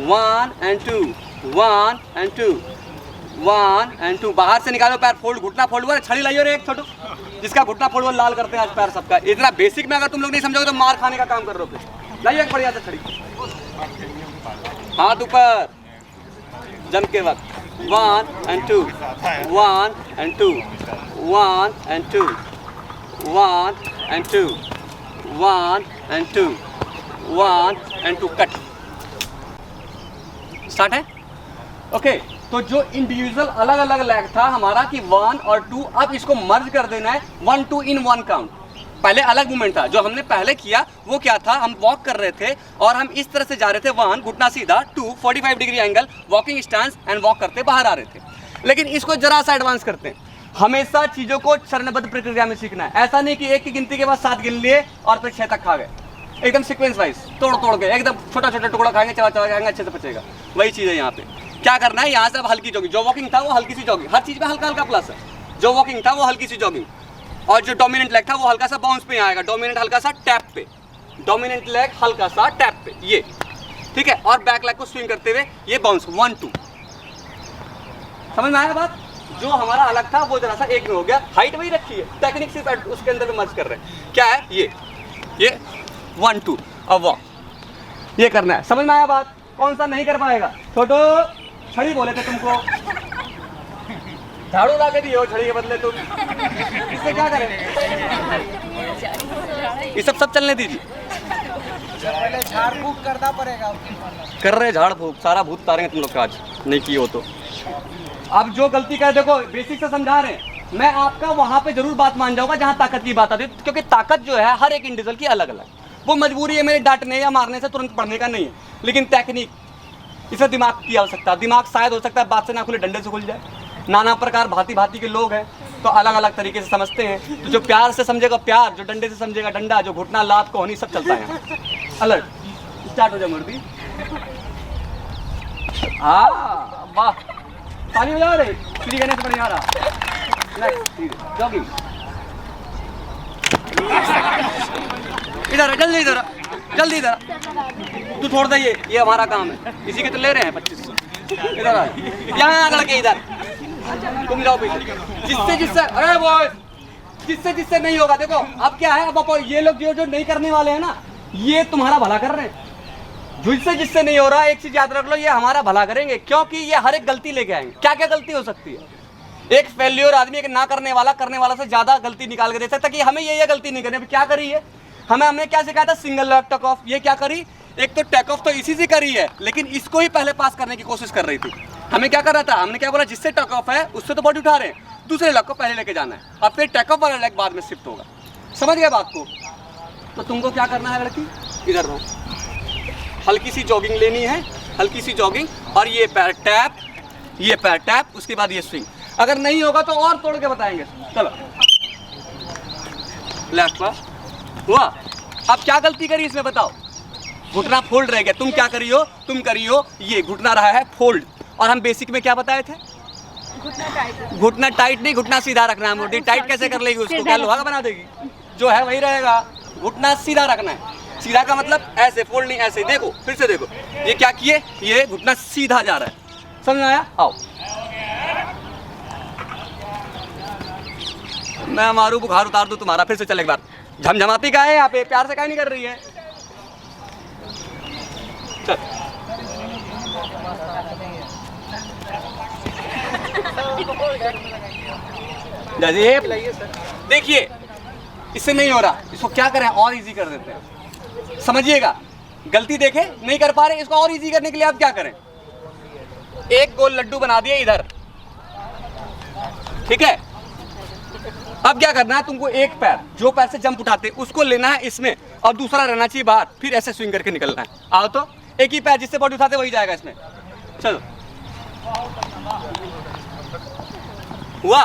1 and 2, 1 and 2, 1 and 2। बाहर से निकालो पैर, फोल्ड, घुटना फोल्ड हुआ, छड़ी लाइयो रे एक छोटू, जिसका घुटना फोल्ड हुआ लाल करते हैं आज पैर सबका। इतना बेसिक में अगर तुम लोग नहीं समझोगे तो मार खाने का काम कर रहे हो। फिर लाइयो एक बढ़िया से छड़ी, हाथ ऊपर, जंप के वक्त 1 and 2, 1 and 2, 1 and 2, 1 and 2, 1 and 2, 1 and 2, cut. Start है, ओके। तो जो इंडिविजुअल अलग अलग लैग था हमारा कि 1 और 2, अब इसको मर्ज कर देना है 1 2 इन 1 काउंट। पहले अलग मूवमेंट था, जो हमने पहले किया वो क्या था, हम वॉक कर रहे थे और हम इस तरह से जा रहे थे, 1 घुटना सीधा, 2 45 degree angle walking stance and walk करते बाहर आ रहे थे। लेकिन इसको जरा सा एडवांस करते हैं, हमेशा चीज़ों को चरणबद्ध प्रक्रिया में सीखना है। ऐसा नहीं कि एक की गिनती के बाद 7 गिन लिए और फिर 6 तक खा गए, एकदम सीक्वेंस वाइज तोड़ तोड़ के, एकदम छोटा छोटा टुकड़ा खाएंगे, चबा चबा खाएंगे, अच्छे से पचेगा। वही चीज़ है यहाँ पे। क्या करना है, यहाँ से अब हल्की जॉगिंग, जो वॉकिंग था वो हल्की सी जॉगिंग, हर चीज़ में हल्का हल्का प्लस है। जो वॉकिंग था वो हल्की सी जॉगिंग, और जो डोमिनेंट लेग था वो हल्का सा बाउंस पे आएगा, डोमिनेंट हल्का सा टैप पे, डोमिनेंट लेग हल्का सा टैप पे, ये ठीक है। और बैक लेग को स्विंग करते हुए ये बाउंस 1 2। समझ में आया बात? जो हमारा अलग था वो जरा सा एक में हो गया, हाइट वही रखी है, टेक्निक सिर्फ उसके अंदर में मर्ज कर रहे हैं। क्या है ये 1 2 अब वॉक, ये करना है। समझ में आया बात? कौन सा नहीं कर पाएगा? छोटो छड़ी बोले थे तुमको, झाड़ू ला के दिए छड़ी के बदले तुम, इससे क्या करें? ये सब चलने दीजिए, पहले झाड़ फूक करना पड़ेगा। कर रहे झाड़ फूक, सारा भूत उतारेंगे तुम लोग का आज नहीं किए हो तो। अब जो गलती कर, देखो बेसिक से समझा रहे हैं, मैं आपका वहां पे जरूर बात मान जाऊंगा जहां ताकत की बात आती है, क्योंकि ताकत जो है हर एक इंडिविजुअल की अलग अलग, वो मजबूरी है मेरे डांटने या मारने से तुरंत पढ़ने का नहीं है। लेकिन टेक्निक, इसे दिमाग की आवश्यकता, दिमाग शायद हो सकता है बात से ना खुले डंडे से खुल जाए। नाना प्रकार भांति भांति के लोग हैं तो अलग अलग तरीके से समझते हैं। तो जो प्यार से समझेगा प्यार, जो डंडे से समझेगा डंडा, जो घुटना लात कोहनी सब चलता है यहाँ। अलर्ट, स्टार्ट हो जाए मूर्ति। हाँ वाह, पानी बजा रहे, फ्री करने से बढ़िया रहा। नेक्स्ट जॉगिंग, इधर जल्दी, इधर जल्दी, इधर तू छोड़ दे, ये हमारा काम है, इसी के तो ले रहे हैं 2500। इधर आ, यहाँ लड़के इधर, तुम जाओ पीछे। जिससे अरे बॉय, जिससे नहीं होगा। देखो अब क्या है, अब ये लोग जो नहीं करने वाले हैं ना, ये तुम्हारा भला कर रहे हैं। जिससे नहीं हो रहा, एक चीज याद रख लो, ये हमारा भला करेंगे, क्योंकि ये हर एक गलती लेके आएंगे। क्या क्या गलती हो सकती है? एक फेल्योर आदमी, एक ना करने वाला से ज्यादा गलती निकाल के दे सकता है कि हमें ये गलती नहीं करनी। क्या करी है हमने क्या सिखाया था? Single leg take off. ये क्या करी? एक तो टेक ऑफ तो इसी से करी है, लेकिन इसको ही पहले पास करने की कोशिश कर रही थी। हमें क्या कर रहा था, हमने क्या बोला, जिससे टेक ऑफ है उससे तो बॉडी उठा रहे हैं, दूसरे लेग को पहले लेके जाना है और फिर टेक ऑफ वाला लेग बाद में शिफ्ट होगा। समझ गए बात को? तो तुमको क्या करना है लड़की, इधर रहो, हल्की सी जॉगिंग लेनी है, हल्की सी जॉगिंग, और ये पैर टैप, ये पैर टैप, उसके बाद ये स्विंग। अगर नहीं होगा तो और तोड़ के बताएंगे। चलो लेफ्ट पास हुआ। अब क्या गलती करी इसमें बताओ? घुटना फोल्ड रह गया। तुम क्या करियो? तुम करियो ये घुटना रहा है फोल्ड, और हम बेसिक में क्या बताए थे? घुटना टाइट नहीं, घुटना सीधा रखना है। मोटी टाइट कैसे कर लेगी उसको? क्या लोहा का बना देगी? जो है वही रहेगा। घुटना सीधा रखना है। सीधा का मतलब ऐसे, फोल्ड नहीं, ऐसे। देखो फिर से देखो, ये क्या किए, ये घुटना सीधा जा रहा है। समझ में आया? आओ मैं मारू, बुखार उतार दूं तुम्हारा। फिर से चल एक बार। झमझमाती का है यहाँ पे, प्यार से क्या नहीं कर रही है। चल देखिए इससे नहीं हो रहा, इसको क्या करें और इजी कर देते हैं। समझिएगा, गलती देखे नहीं कर पा रहे, इसको और इजी करने के लिए आप क्या करें? एक गोल लड्डू बना दिए इधर, ठीक है। अब क्या करना है तुमको? एक पैर, जो पैर से जंप उठाते उसको लेना है इसमें, और दूसरा रहना चाहिए बाहर, फिर ऐसे स्विंग करके निकलना है। आओ तो, एक ही पैर जिससे बॉडी उठाते वही जाएगा इसमें। चलो हुआ?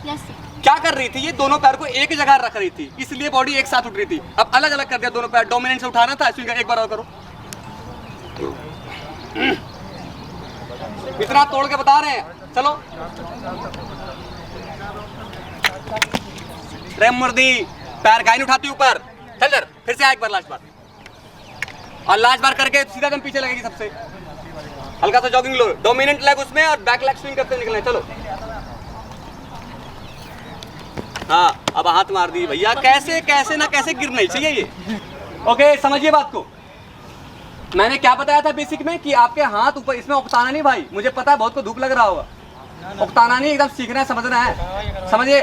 यस क्या कर रही थी ये? दोनों पैर को एक ही जगह रख रही थी, इसलिए बॉडी एक साथ उठ रही थी। अब अलग अलग कर दिया दोनों पैर, डोमिनेंट से उठाना था, स्विंग एक बार और करो। इतना तोड़ के बता रहे हैं, चलो। रेम मुर्दी, पैर गाय नहीं उठाती ऊपर, चल जर, फिर से एक बार, लास्ट बार, और लास्ट बार करके सीधा दम पीछे लगेगी सबसे। हल्का सा जॉगिंग लो, डोमिनेंट लेग उसमें और बैक लेग स्विंग करते निकलना है, चलो। हाँ, अब हाथ मार दी भैया, कैसे कैसे ना कैसे गिरना ही चाहिए ये। ओके, समझिए बात को। मैंने क्या बताया था बेसिक में कि आपके हाथ ऊपर, इसमें उकताना नहीं भाई, मुझे पता है बहुत को धूप लग रहा होगा, उकताना नहीं, एकदम सीखना है, समझना है, समझिए।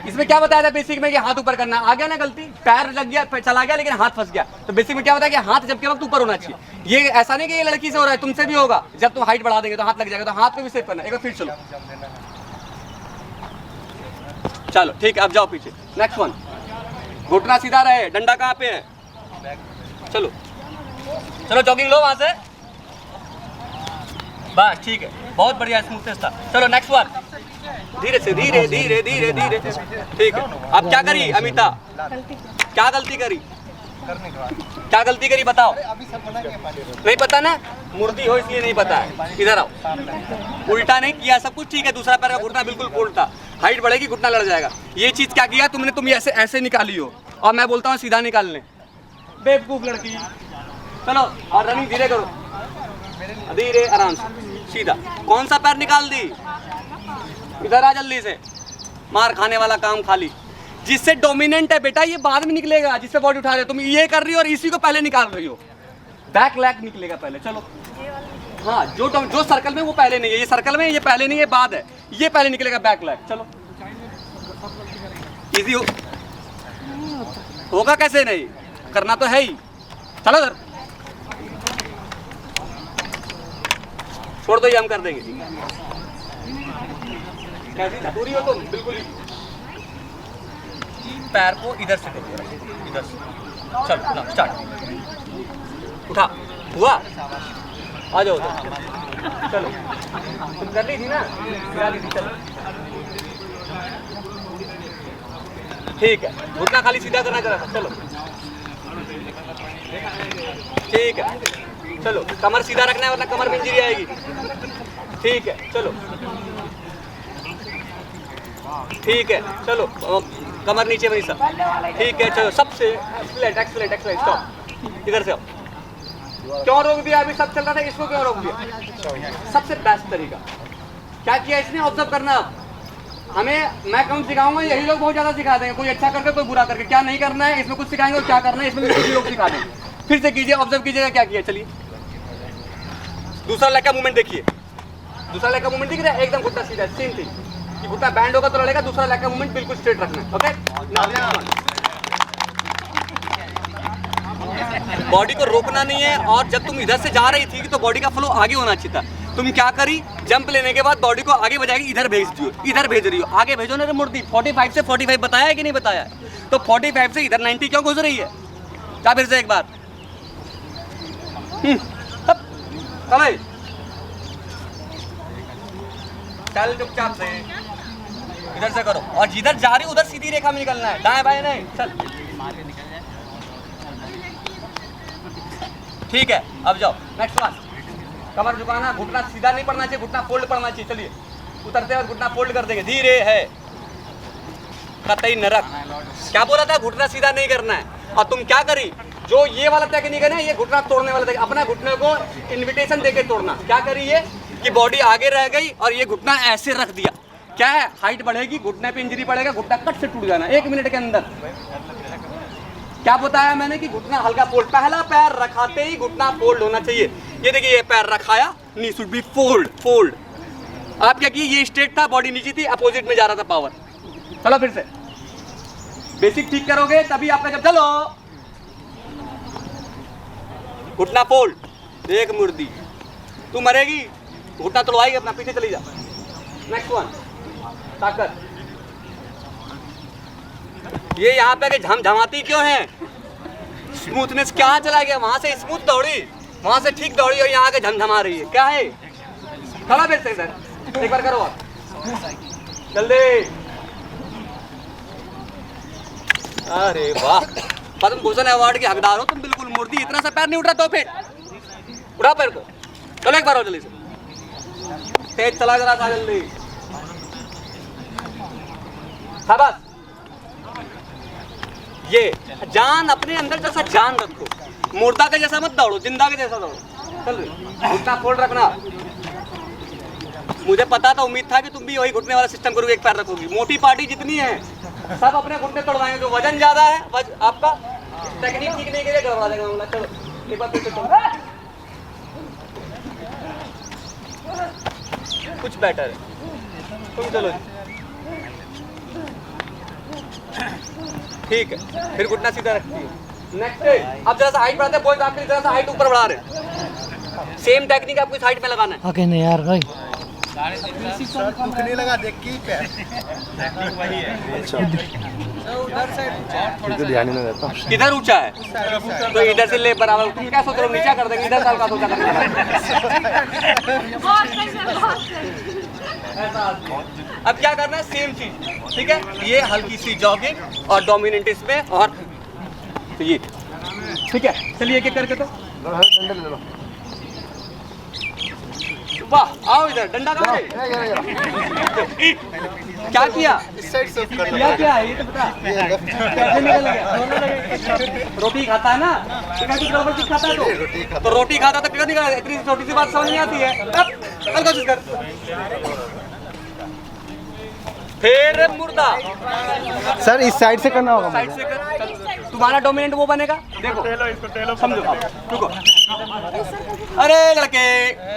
इसमें क्या बताया था बेसिक में कि हाथ ऊपर करना। आ गया ना गलती, पैर लग गया, चला गया लेकिन हाथ फंस गया, तो बेसिक में क्या बताया कि हाथ जब के वक्त ऊपर होना चाहिए। ये ऐसा नहीं कि ये लड़की से हो रहा है, तुमसे भी होगा, जब तुम हाइट बढ़ा देंगे तो हाथ लग जाएगा, तो हाथ को भी सेफ करना। एक बार फिर चलो, चलो ठीक है, अब जाओ पीछे। नेक्स्ट वन, घुटना सीधा रहे, डंडा कहाँ पे है, चलो चलो, जॉगिंग लो वहां से, बस ठीक है, बहुत बढ़िया, स्मूथनेस था। चलो नेक्स्ट वन, धीरे से, धीरे धीरे धीरे धीरे, ठीक है। अब क्या करी अमिता, क्या गलती करी, क्या गलती करी बताओ? नहीं पता ना, मुर्दी हो इसलिए नहीं पता है। इधर आओ, उल्टा नहीं किया, सब कुछ ठीक है, दूसरा पैर का घुटना बिल्कुल फोल्ड था, हाइट बढ़ेगी घुटना लड़ जाएगा। ये चीज क्या किया तुमने, तुम ऐसे ऐसे निकाली हो और मैं बोलता हूँ सीधा निकालने, बेवकूफ लड़की। चलो, और रनिंग धीरे करो, धीरे आराम से, सीधा। कौन सा पैर निकाल दी, इधर आ जल्दी से, मार खाने वाला काम खाली। जिससे डोमिनेंट है बेटा ये बाद में निकलेगा, जिससे बॉडी उठा रहे हो तुम, ये कर रही हो और इसी को पहले निकाल रही हो, बैक लेग निकलेगा पहले। चलो हाँ, जो सर्कल में वो पहले नहीं है, ये सर्कल में ये पहले नहीं है, बाद है, ये पहले निकलेगा बैक लेग। चलो इजी होगा, कैसे नहीं, करना तो है ही। चलो सर, छोड़ दो, ये हम कर देंगे। कैसी चतुरी हो तुम, बिल्कुल ही। पैर को इधर से करो, इधर से, चलो ना स्टार्ट, उठा, हुआ, आ जाओ उधर, चलो, तुम कर ली थी ना, गिरा दी थी, चलो ठीक है, घुटना खाली सीधा करना जरा सा, चलो ठीक है, चलो कमर सीधा रखना है वरना कमर में इंजरी आएगी, ठीक है, चलो ठीक है, चलो कमर नीचे में सब, ठीक है, चलो सबसे एक्सीलेंट एक्सीलेंट एक्सीलेंट, स्टॉप, इधर से आओ। क्यों रोक दिया, अभी सब चल रहा था, इसको क्यों रोक दिया? सबसे बेस्ट तरीका क्या किया इसने, ऑब्जर्व करना। हमें, मैं कौन सिखाऊंगा, यही लोग बहुत ज्यादा सिखा देंगे, कोई अच्छा करके कोई बुरा करके, क्या नहीं करना है इसमें कुछ सिखाएंगे और क्या करना है इसमें भी कुछ लोग सिखा देंगे। फिर से कीजिए, ऑब्जर्व कीजिएगा क्या किया। चलिए दूसरा लेग का मूवमेंट देखिए, दूसरा लेग का मूवमेंट दिख रहा है, एकदम घुटना सीधा, सेम थिंग कि घुटना बैंड होगा तो लड़ेगा, दूसरा लेग का मूवमेंट बिल्कुल स्ट्रेट रखना है। ओके, बॉडी को रोकना नहीं है, और जब तुम इधर से जा रही थी तो बॉडी का फ्लो आगे होना चाहिए था। तुम क्या करी, जंप लेने के बाद बॉडी को आगे बजाएगी, इधर भेज दियो, इधर भेज रही हो, आगे भेजो ना मुर्दी। 45 से 45 बताया है कि नहीं बताया, तो 45 से इधर 90 क्यों घुस रही है? क्या फिर से एक बार, चल चुपचाप से इधर से करो, और जिधर जा रही उधर सीधी रेखा में निकलना है, दाएं बाएं नहीं। चल ठीक है, अब जाओ नेक्स्ट वन, कमर झुकाना, घुटना सीधा नहीं पड़ना चाहिए, घुटना फोल्ड पड़ना चाहिए। चलिए उतरते वक्त घुटना फोल्ड कर देंगे, धीरे है, कतई नरक। क्या बोला था, घुटना सीधा नहीं करना है, और तुम क्या करी, जो ये वाला टेक्निक है ना, ये घुटना तोड़ने वाला टेक्निक, अपना घुटने को इन्विटेशन देके तोड़ना। क्या करी ये कि बॉडी आगे रह गई और ये घुटना ऐसे रख दिया, क्या है, हाइट बढ़ेगी, घुटने पे इंजरी पड़ेगा, घुटना कट से टूट जाना 1 मिनट के अंदर। क्या बताया मैंने कि घुटना हल्का फोल्ड, पहला पैर रखाते ही घुटना फोल्ड होना चाहिए। ये देखिए, ये पैर रखाया, नी शुड बी फोल्ड, फोल्ड। आप क्या किए, ये स्ट्रेट था, बॉडी नीचे थी, अपोजिट में जा रहा था पावर। चलो फिर से बेसिक ठीक करोगे तभी आपका, जब चलो घुटना फोल्ड, देख मुर्दी तू मरेगी, घुटना तोड़वाएगी अपना, पीछे चली जा। नेक्स्ट वन, ताकत। ये यहाँ पे झमझमाती क्यों है, स्मूथनेस क्या चला गया, वहां से स्मूथ दौड़ी, वहां से ठीक दौड़ी और यहाँ आके झमझमा रही है, क्या है? खड़ा फिर से इधर एक बार करो आप, जल्दी। अरे वाह, पद्म भूषण अवार्ड के हकदार हो तुम बिल्कुल। मूर्ति इतना सा पैर नहीं उठ रहा तो फिर उठा पैर को। चलो एक बार और जल्दी से, तेज चला जरा सा जल्दी। शाबाश। ये जान अपने अंदर जैसा जान रखो, मुर्दा के जैसा मत दौड़ो, जिंदा के जैसा दौड़ो। चल घुटना फोल्ड रखना। मुझे पता था, उम्मीद था कि तुम भी वही घुटने वाला सिस्टम करोगे, एक पैर रखोगी। मोटी पार्टी जितनी है सब अपने घुटने तोड़वाएंगे। जो वजन ज्यादा है आपका टेक्निक ठीक नहीं के गड़बड़ा देगा मामला। चलो एक बार फिर से कुछ बेटर है तुम। चलो ठीक है, फिर घुटना सीधा रखती है। नेक्स्ट अब जरा सा हाइट बढ़ाते हैं बॉयज, आपके जरा सा हाइट ऊपर बढ़ा रहे हैं। सेम टेक्निक आपको इस हाइट में लगाना है। ओके नहीं यार भाई दुखने लगा देख के पैर। वही है। उधर से इधर ध्यान नहीं रहता। किधर ऊंचा है तो इधर से ले बराबर। तुम क्या सोच रहे हो, नीचा कर देंगे? इधर साल का सोचा कर अब क्या करना है, सेम चीज। ठीक है, ये हल्की सी जॉगिंग और डोमिनेंट इसमें और ये। ठीक है, चलिए एक एक करके। तो डंडा ले लो। वाह, आओ इधर। डंडा कहाँ है? क्या किया? इस साइड से किया क्या है ये तो बता। कैसे निकल गया? रोटी खाता है ना, रोटी खाता है तो रोटी खाता तो क्यों निकल? इतनी छोटी सी बात समझ नहीं आती है। अब कोशिश कर। फिर मुर्दा सर इस साइड से करना होगा। साइड से कर। तुम्हारा डोमिनेंट वो बनेगा। देखो समझो, रुको। अरे लड़के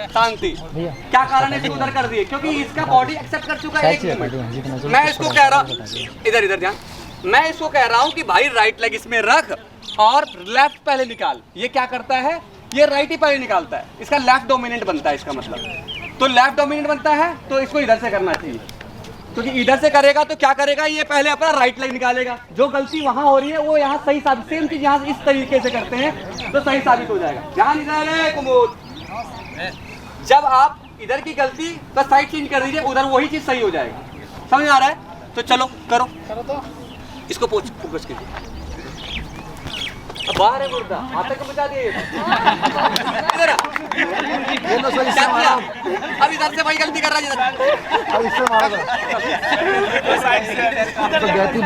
शांति। क्या कारण है इसको उधर कर दिए? क्योंकि इसका बॉडी एक्सेप्ट कर चुका है। एक मिनट, मैं इसको कह रहा हूँ, इधर इधर ध्यान। मैं इसको कह रहा हूँ कि भाई राइट लेग इसमें रख और लेफ्ट पहले निकाल। ये क्या करता है, ये राइट ही पहले निकालता है। इसका लेफ्ट डोमिनेंट बनता है। इसका मतलब तो लेफ्ट डोमिनेंट बनता है तो इसको इधर से करना चाहिए। क्योंकि इधर से करेगा तो क्या करेगा, ये पहले अपना राइट लेग निकालेगा। जो गलती वहां हो रही है वो यहाँ सही साबित, सेम चीज यहाँ इस तरीके से करते हैं तो सही साबित हो जाएगा। ध्यान इधर है कुमुद। जब आप इधर की गलती तो साइड चेंज कर दीजिए, उधर वही चीज सही हो जाएगा। समझ आ रहा है? तो चलो करो तो इसको फोकस कीजिए। बाहर है मुर्दा, हाथ को बचा दिए। इधर क्या किया? अब इधर से वही गलती कर रहा है।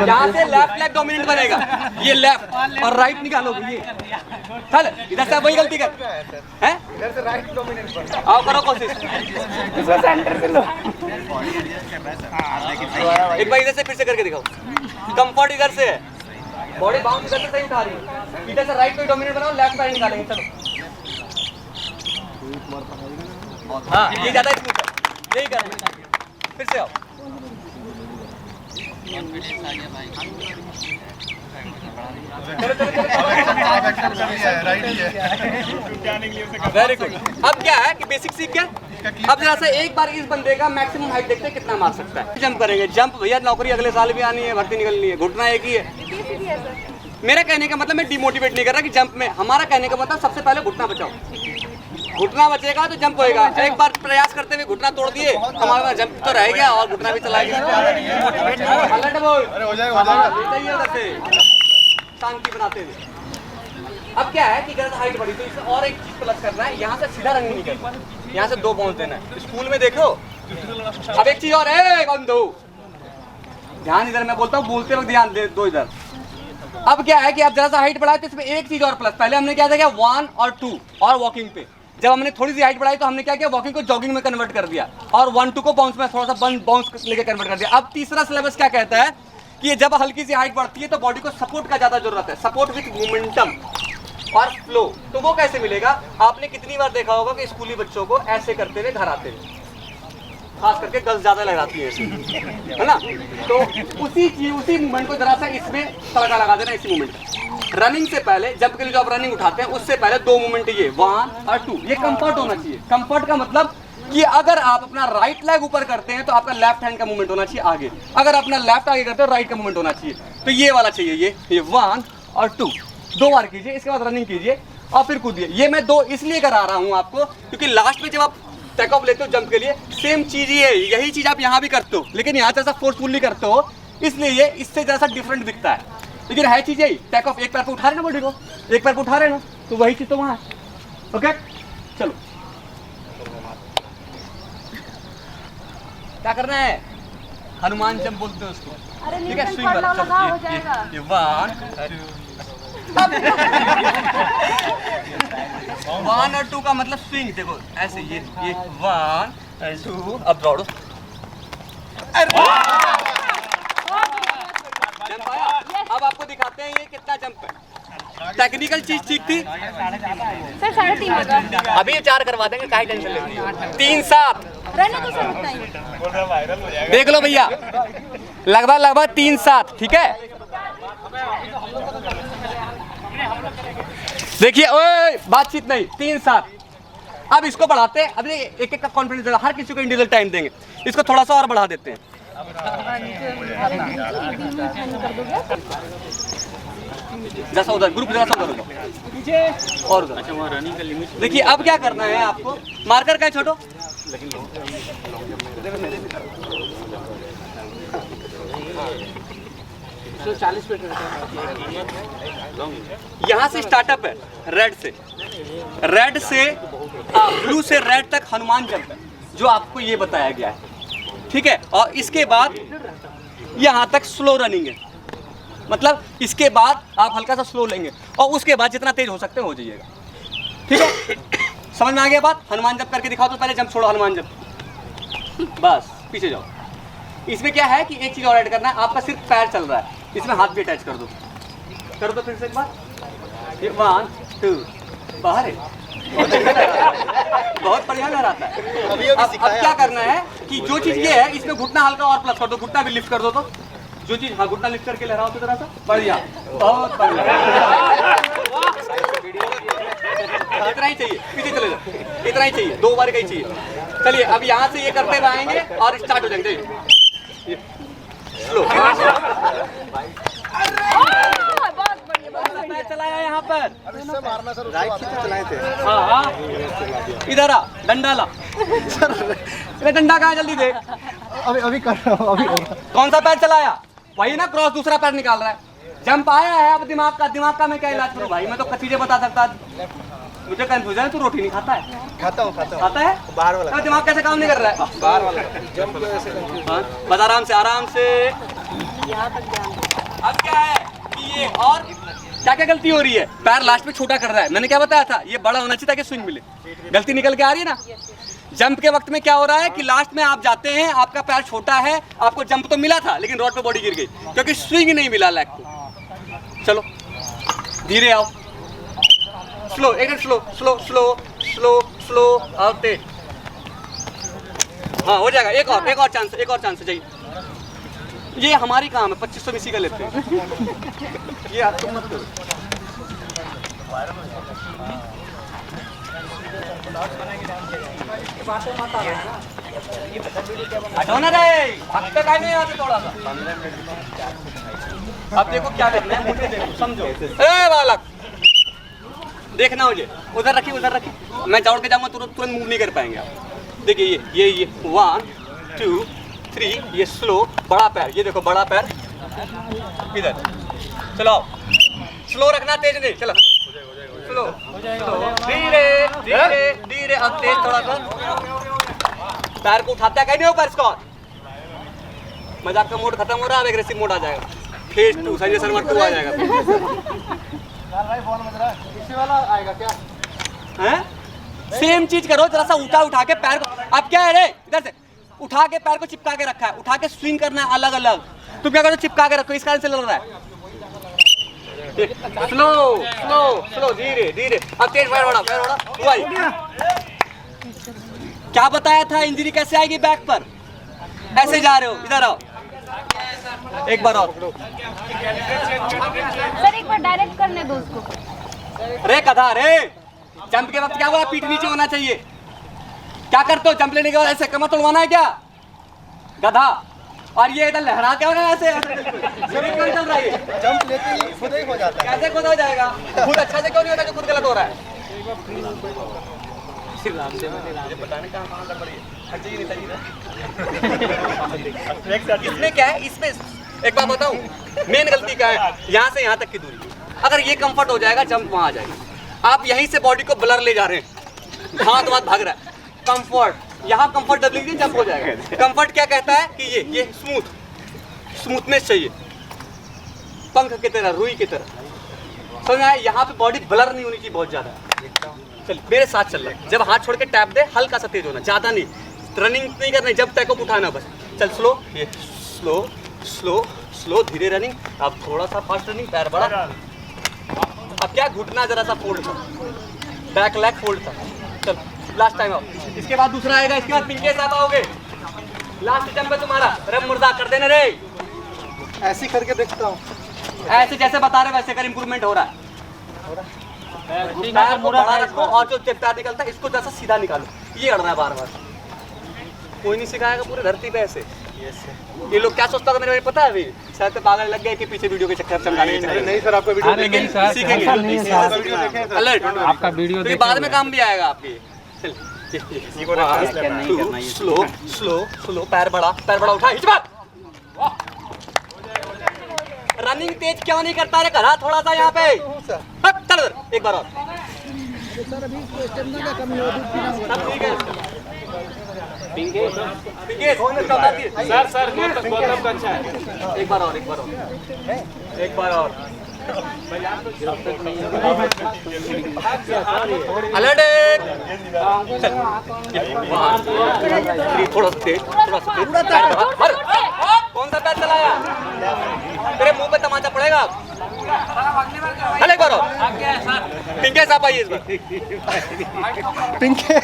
यहाँ से लेफ्ट लेग डोमिनेंट बनेगा। ये लेफ्ट और राइट निकालोगे। ये चल इधर से वही गलती कर हैं। इधर से राइट डोमिनेंट। आओ करो कोशिश। सेंटर से लो। एक बार इधर से फिर से करके दिखाओ। कंफर्ट इधर से है, बॉडी बाउंस इधर से सही उठा रही है। इधर से राइट पे डोमिनेट बनाओ, लेफ्ट साइड निकालेंगे। चलो हाँ, ये ज्यादा स्मूथ है, यही करना। फिर से आओ। Very good. अब क्या है कि बेसिक सीख गया। अब जरा सा एक बार इस बंदे का मैक्सिमम हाइट देखते हैं कितना मार सकता है। जंप करेंगे। जंप भैया नौकरी अगले साल भी आनी है, भर्ती निकलनी है, घुटना एक ही है। मेरा कहने का मतलब मैं डिमोटिवेट नहीं कर रहा कि जंप में। हमारा कहने का मतलब सबसे पहले घुटना बचाओ। घुटना बचेगा तो जंप होएगा। एक बार प्रयास करते हुए घुटना तोड़ दिए, हमारे पास जंप तो रह गया और घुटना भी चला गया। शांति बनाते हुए। अब क्या है कि अगर हाइट बढ़ी तो इसमें और एक चीज प्लस करना है। यहाँ से सीधा रनिंग नहीं करना, यहाँ से 2 बाउंस देना है। स्कूल में देखो। अब एक चीज और है बंधु, ध्यान इधर मैं बोलता हूँ, बोलते वक्त ध्यान दे दो इधर। अब क्या है कि आप जरा सा हाइट बढ़ाए तो इसमें एक चीज और प्लस। पहले हमने क्या था 1 और 2 और वॉकिंग पे। जब हमने थोड़ी सी हाइट बढ़ाई तो हमने क्या किया, वॉकिंग को जॉगिंग में कन्वर्ट कर दिया और 1-2 को बाउंस में थोड़ा सा बाउंस लेके कन्वर्ट कर दिया। अब तीसरा सिलेबस क्या कहता है कि ये जब हल्की सी हाइट बढ़ती है तो बॉडी को सपोर्ट का ज्यादा जरूरत है। सपोर्ट विद मोमेंटम और फ्लो। तो वो कैसे मिलेगा? आपने कितनी बार देखा होगा कि स्कूली बच्चों को ऐसे करते हुए घर आते हुए, खास करके गर्ल्स ज्यादा लगाती है ऐसे, है ना? तो उसी मूवमेंट को जरा सा इसमें तड़का लगा देना। इसी मूवमेंट रनिंग से पहले, जब के लिए जो आप रनिंग उठाते हैं उससे पहले 2 मूवमेंट, ये 1 और 2, ये कंफर्ट होना चाहिए। कंफर्ट का मतलब कि अगर आप अपना राइट लेग ऊपर करते हैं तो आपका लेफ्ट हैंड का मूवमेंट होना चाहिए आगे। अगर अपना लेफ्ट आगे करते हो राइट का मूवमेंट होना चाहिए। तो ये वाला चाहिए, ये 1 और 2 2 बार कीजिए। इसके बाद रनिंग कीजिए और फिर कूदिए। ये मैं 2 इसलिए करा रहा हूँ आपको क्योंकि लास्ट में जब आप टेक ऑफ लेते हो जंप के लिए, सेम चीज ही है, यही चीज आप यहाँ भी करते हो, लेकिन यहाँ जैसा फोर्सफुली करते हो, इसलिए ये इससे जैसा डिफरेंट दिखता है, लेकिन है चीज यही। टेक ऑफ, एक पैर पे उठा रहे ना बॉडी को, एक पैर पे उठा रहे ना, तो वही चीज तो वहाँ है। ओके चलो, क्या करना है, हनुमान जंप बोलते हैं उसको, ठीक है। स्विंग वाला, ये 1 और 2 का मतलब स्विंग, देखो ऐसे, ये 1 2, अब दौड़ो, जंप आया। अब आपको दिखाते हैं ये कितना जंप है। टेक्निकल चीज ठीक थी सर, 3.5 अभी 4 करवा देंगे, काहे टेंशन लेती हो। 3 7 रहने दो सर, उतना ही। देख लो भैया, लगभग 3 7, ठीक है। देखिए, ओए बातचीत नहीं, 3 7। अब इसको बढ़ाते हैं, अभी एक का कॉन्फिडेंस देगा, हर किसी को इंडिविजुअल टाइम देंगे, इसको थोड़ा सा और बढ़ा देते हैं। जैसा उधर ग्रुप, जैसा उधर और उधर। अच्छा, वहाँ रनिंग का लिमिट। देखिए अब क्या करना है आपको, मार्कर का है छोटो, यहाँ से स्टार्टअप है, रेड से ब्लू से रेड तक हनुमान जंप है, जो आपको ये बताया गया है, ठीक है। और इसके बाद यहाँ तक स्लो रनिंग है, मतलब इसके बाद आप हल्का सा स्लो लेंगे, और उसके बाद जितना तेज हो सकते हो जाइएगा, ठीक है। समझ में आ गया बात। हनुमान जंप करके दिखाओ तो, पहले जंप छोड़ो, हनुमान जंप, बस पीछे जाओ। इसमें क्या है कि एक चीज और ऐड करना है, आपका सिर्फ पैर चल रहा है, इसमें हाथ भी अटैच कर दो फिर से एक बार, 1 2, बाहर है, बहुत बढ़िया लहराता है। अब क्या करना है कि जो चीज ये है, इसमें घुटना हल्का और प्लस कर दो, घुटना भी लिफ्ट कर दो, तो जो चीज, हाँ घुटना लिफ्ट करके लहराओ तो जरा सा, बढ़िया, बहुत बढ़िया, इतना ही चाहिए, पीछे चले जाओ, इतना ही चाहिए, 2 बार का ही चाहिए। चलिए अब यहाँ से ये करते हुए आएंगे और स्टार्ट हो जाएंगे, स्लो। चलाया यहाँ पर, हाँ इधर आ, डंडा ला, डंडा कहाँ, जल्दी दे, अभी कर रहा हूँ, अभी कौन सा पैर चलाया, वही ना, क्रॉस दूसरा पैर निकाल रहा है। जंप आया है, अब दिमाग का मैं क्या इलाज करूँ भाई, मैं तो चीजें बता सकता, मुझे कंफ्यूजन है। तू रोटी नहीं खाता है? खाता हूँ खाता है, बाहर वाला, दिमाग कैसे काम नहीं कर रहा है, बाहर वाला जंप ऐसे बस आराम से। अब क्या है कि ये और क्या गलती हो रही है, पैर लास्ट में छोटा कर रहा है, मैंने क्या बताया था, ये बड़ा होना चाहिए ताकि स्विंग मिले, गलती निकल के आ रही है ना। जंप के वक्त में क्या हो रहा है कि लास्ट में आप जाते हैं, आपका पैर छोटा है, आपको जंप तो मिला था लेकिन रोड पे बॉडी गिर गई क्योंकि स्विंग नहीं मिला लेग को। चलो धीरे आओ, स्लो, एकदम slow slow slow slow slow और तेज, हाँ हो जाएगा। एक और चांस चाहिए, ये हमारी काम है, 2500 इसी का लेते हैं, ये आप तुम मत करो। हटो ना रे, हफ्ते का नहीं आते थोड़ा सा। अब देखो क्या करना है, मुझे देखो, समझो। ए बालक, देखना मुझे, उधर रखी, मैं दौड़ के जाऊंगा तुरंत मूव नहीं कर पाएंगे आप। देखिए ये 1 2 3, ये स्लो, बड़ा पैर, ये देखो बड़ा पैर इधर, चलो स्लो रखना, तेज नहीं, चलो स्लो धीरे धीरे धीरे, अब तेज थोड़ा सा, पैर को उठाता है, कहीं नहीं हो पैर इसका। मजाक का मोड खत्म हो रहा है, अब एग्रेसिव मोड आ जाएगा, फेज 2 संजय शर्मा 2 आ जाएगा। इसी वाला आएगा क्या? हैं? सेम चीज करो, जरा सा उठा के पैर को, अब क्या है रे, इधर से उठा के पैर को चिपका के रखा है, उठा के स्विंग करना है अलग अलग, तुम क्या करो, चिपका के रखो, इस कारण से लग रहा है। स्लो स्लो स्लो धीरे धीरे, अब तेज, पैर बड़ा हुआ। क्या बताया था, इंजरी कैसे आएगी बैक पर, ऐसे जा रहे हो, इधर आओ, एक बार और सर, एक बार डायरेक्ट करने दो उसको। रे कधा रे, जंप के वक्त क्या बोला, पीठ नीचे होना चाहिए, क्या करते हो जंप लेने के बाद, ऐसे कमर तोड़वाना है क्या गधा, और ये इधर लहरा क्या हो रहा है, ऐसे चल रहा है, जंप लेते ही खुद ही हो जाता है। कैसे खुद हो जाएगा, खुद अच्छा से क्यों नहीं होता जो खुद गलत हो रहा है। मुझे पता नहीं कहाँ गड़बड़ी है, हर चीज़ नहीं सही है। इसमें क्या है, इसमें एक बात बताऊँ, मेन गलती क्या है, यहाँ से यहाँ तक की दूरी। अगर ये कंफर्ट हो जाएगा, जंप वहाँ आ जाएगा। आप यहीं से बॉडी को ब्लर ले जा रहे हैं, हाथ वाथ भाग रहा है। कंफर्ट, यहाँ कंफर्टेबली जंप हो जाएगा। कंफर्ट क्या कहता है कि ये स्मूथनेस चाहिए, पंख की तरह, रुई की तरह, समझ आया। यहाँ पे बॉडी ब्लर नहीं होनी चाहिए बहुत ज़्यादा। चल मेरे साथ चल रहा है, जब हाथ छोड़ के टैप दे, हल्का सा तेज होना, ज़्यादा नहीं, रनिंग नहीं करना, जब टैको उठाना बस। चल स्लो, ये स्लो स्लो स्लो, धीरे रनिंग। अब थोड़ा सा फास्ट रनिंग, पैर बढ़ा। अब क्या, घुटना जरा सा फोल्ड था, बैक लेग फोल्ड था। चल लास्ट टाइम आओ, इसके बाद दूसरा आएगा, इसके बाद पिंके साथ आओगे। लास्ट जंप है तुम्हारा, रब मुर्दा कर देना रे। ऐसे करके देखता हूँ, ऐसे जैसे बता रहे वैसे कर, इंप्रूवमेंट हो रहा है। पैर को बड़ा रखो और जो पैर निकलता है इसको जैसा सीधा निकालो। ये अड़ना है बार बार, कोई नहीं सिखाएगा पूरे धरती पे ऐसे। ये लोग क्या सोचता था मेरे पता है, अभी शायद पागल लग गए कि पीछे वीडियो के चक्कर चमकाने के चक्कर। नहीं सर, आपका वीडियो लेकिन सीखेंगे, अलर्ट आपका वीडियो, तो बाद में काम भी आएगा आपके। स्लो स्लो स्लो, पैर बड़ा उठा, रनिंग तेज क्यों नहीं करता रे, करा थोड़ा सा यहाँ पे। चल एक बार और, सर अभी स्टेमिना का कमी हो सब ठीक है। सर गौतम का अच्छा है। एक बार और अलर्ट। थोड़ा सा तेज, कौन सा पैर चलाया, तेरे मुंह पे तमाचा पड़ेगा। एक बार और, पिंके साहब आइए इस बार। पिंके,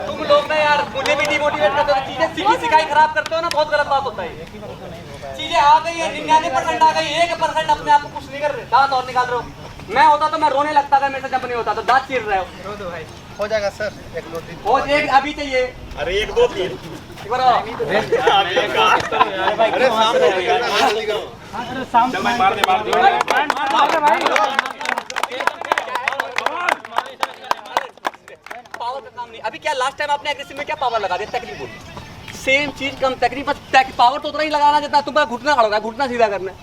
तुम लोग ना यार मुझे भी डिमोटिवेट करते हो, चीजें सीखी सिखाई खराब करते हो ना, बहुत गलत बात होता है। चीजें आ गई है, 99% आ गई, 1% अपने आप को कुछ नहीं कर रहे, दांत और निकाल रहे हो। मैं होता तो मैं रोने लगता था, मेरे से जंप नहीं होता तो दांत चीर रहे हो। हो जाएगा सर, 1-2 दिन। वो एक अभी चाहिए, अरे 1-2 3 एक बार और। अरे सामने मार दे पावर का काम नहीं। अभी क्या लास्ट टाइम आपने एग्रेसिव में क्या पावर लगा दिया, टेक्निक बोल, सेम चीज कम टेक्निक, बस पावर तो उतना ही लगाना जितना तुम्हारा घुटना खड़ा होगा, घुटना सीधा करना है।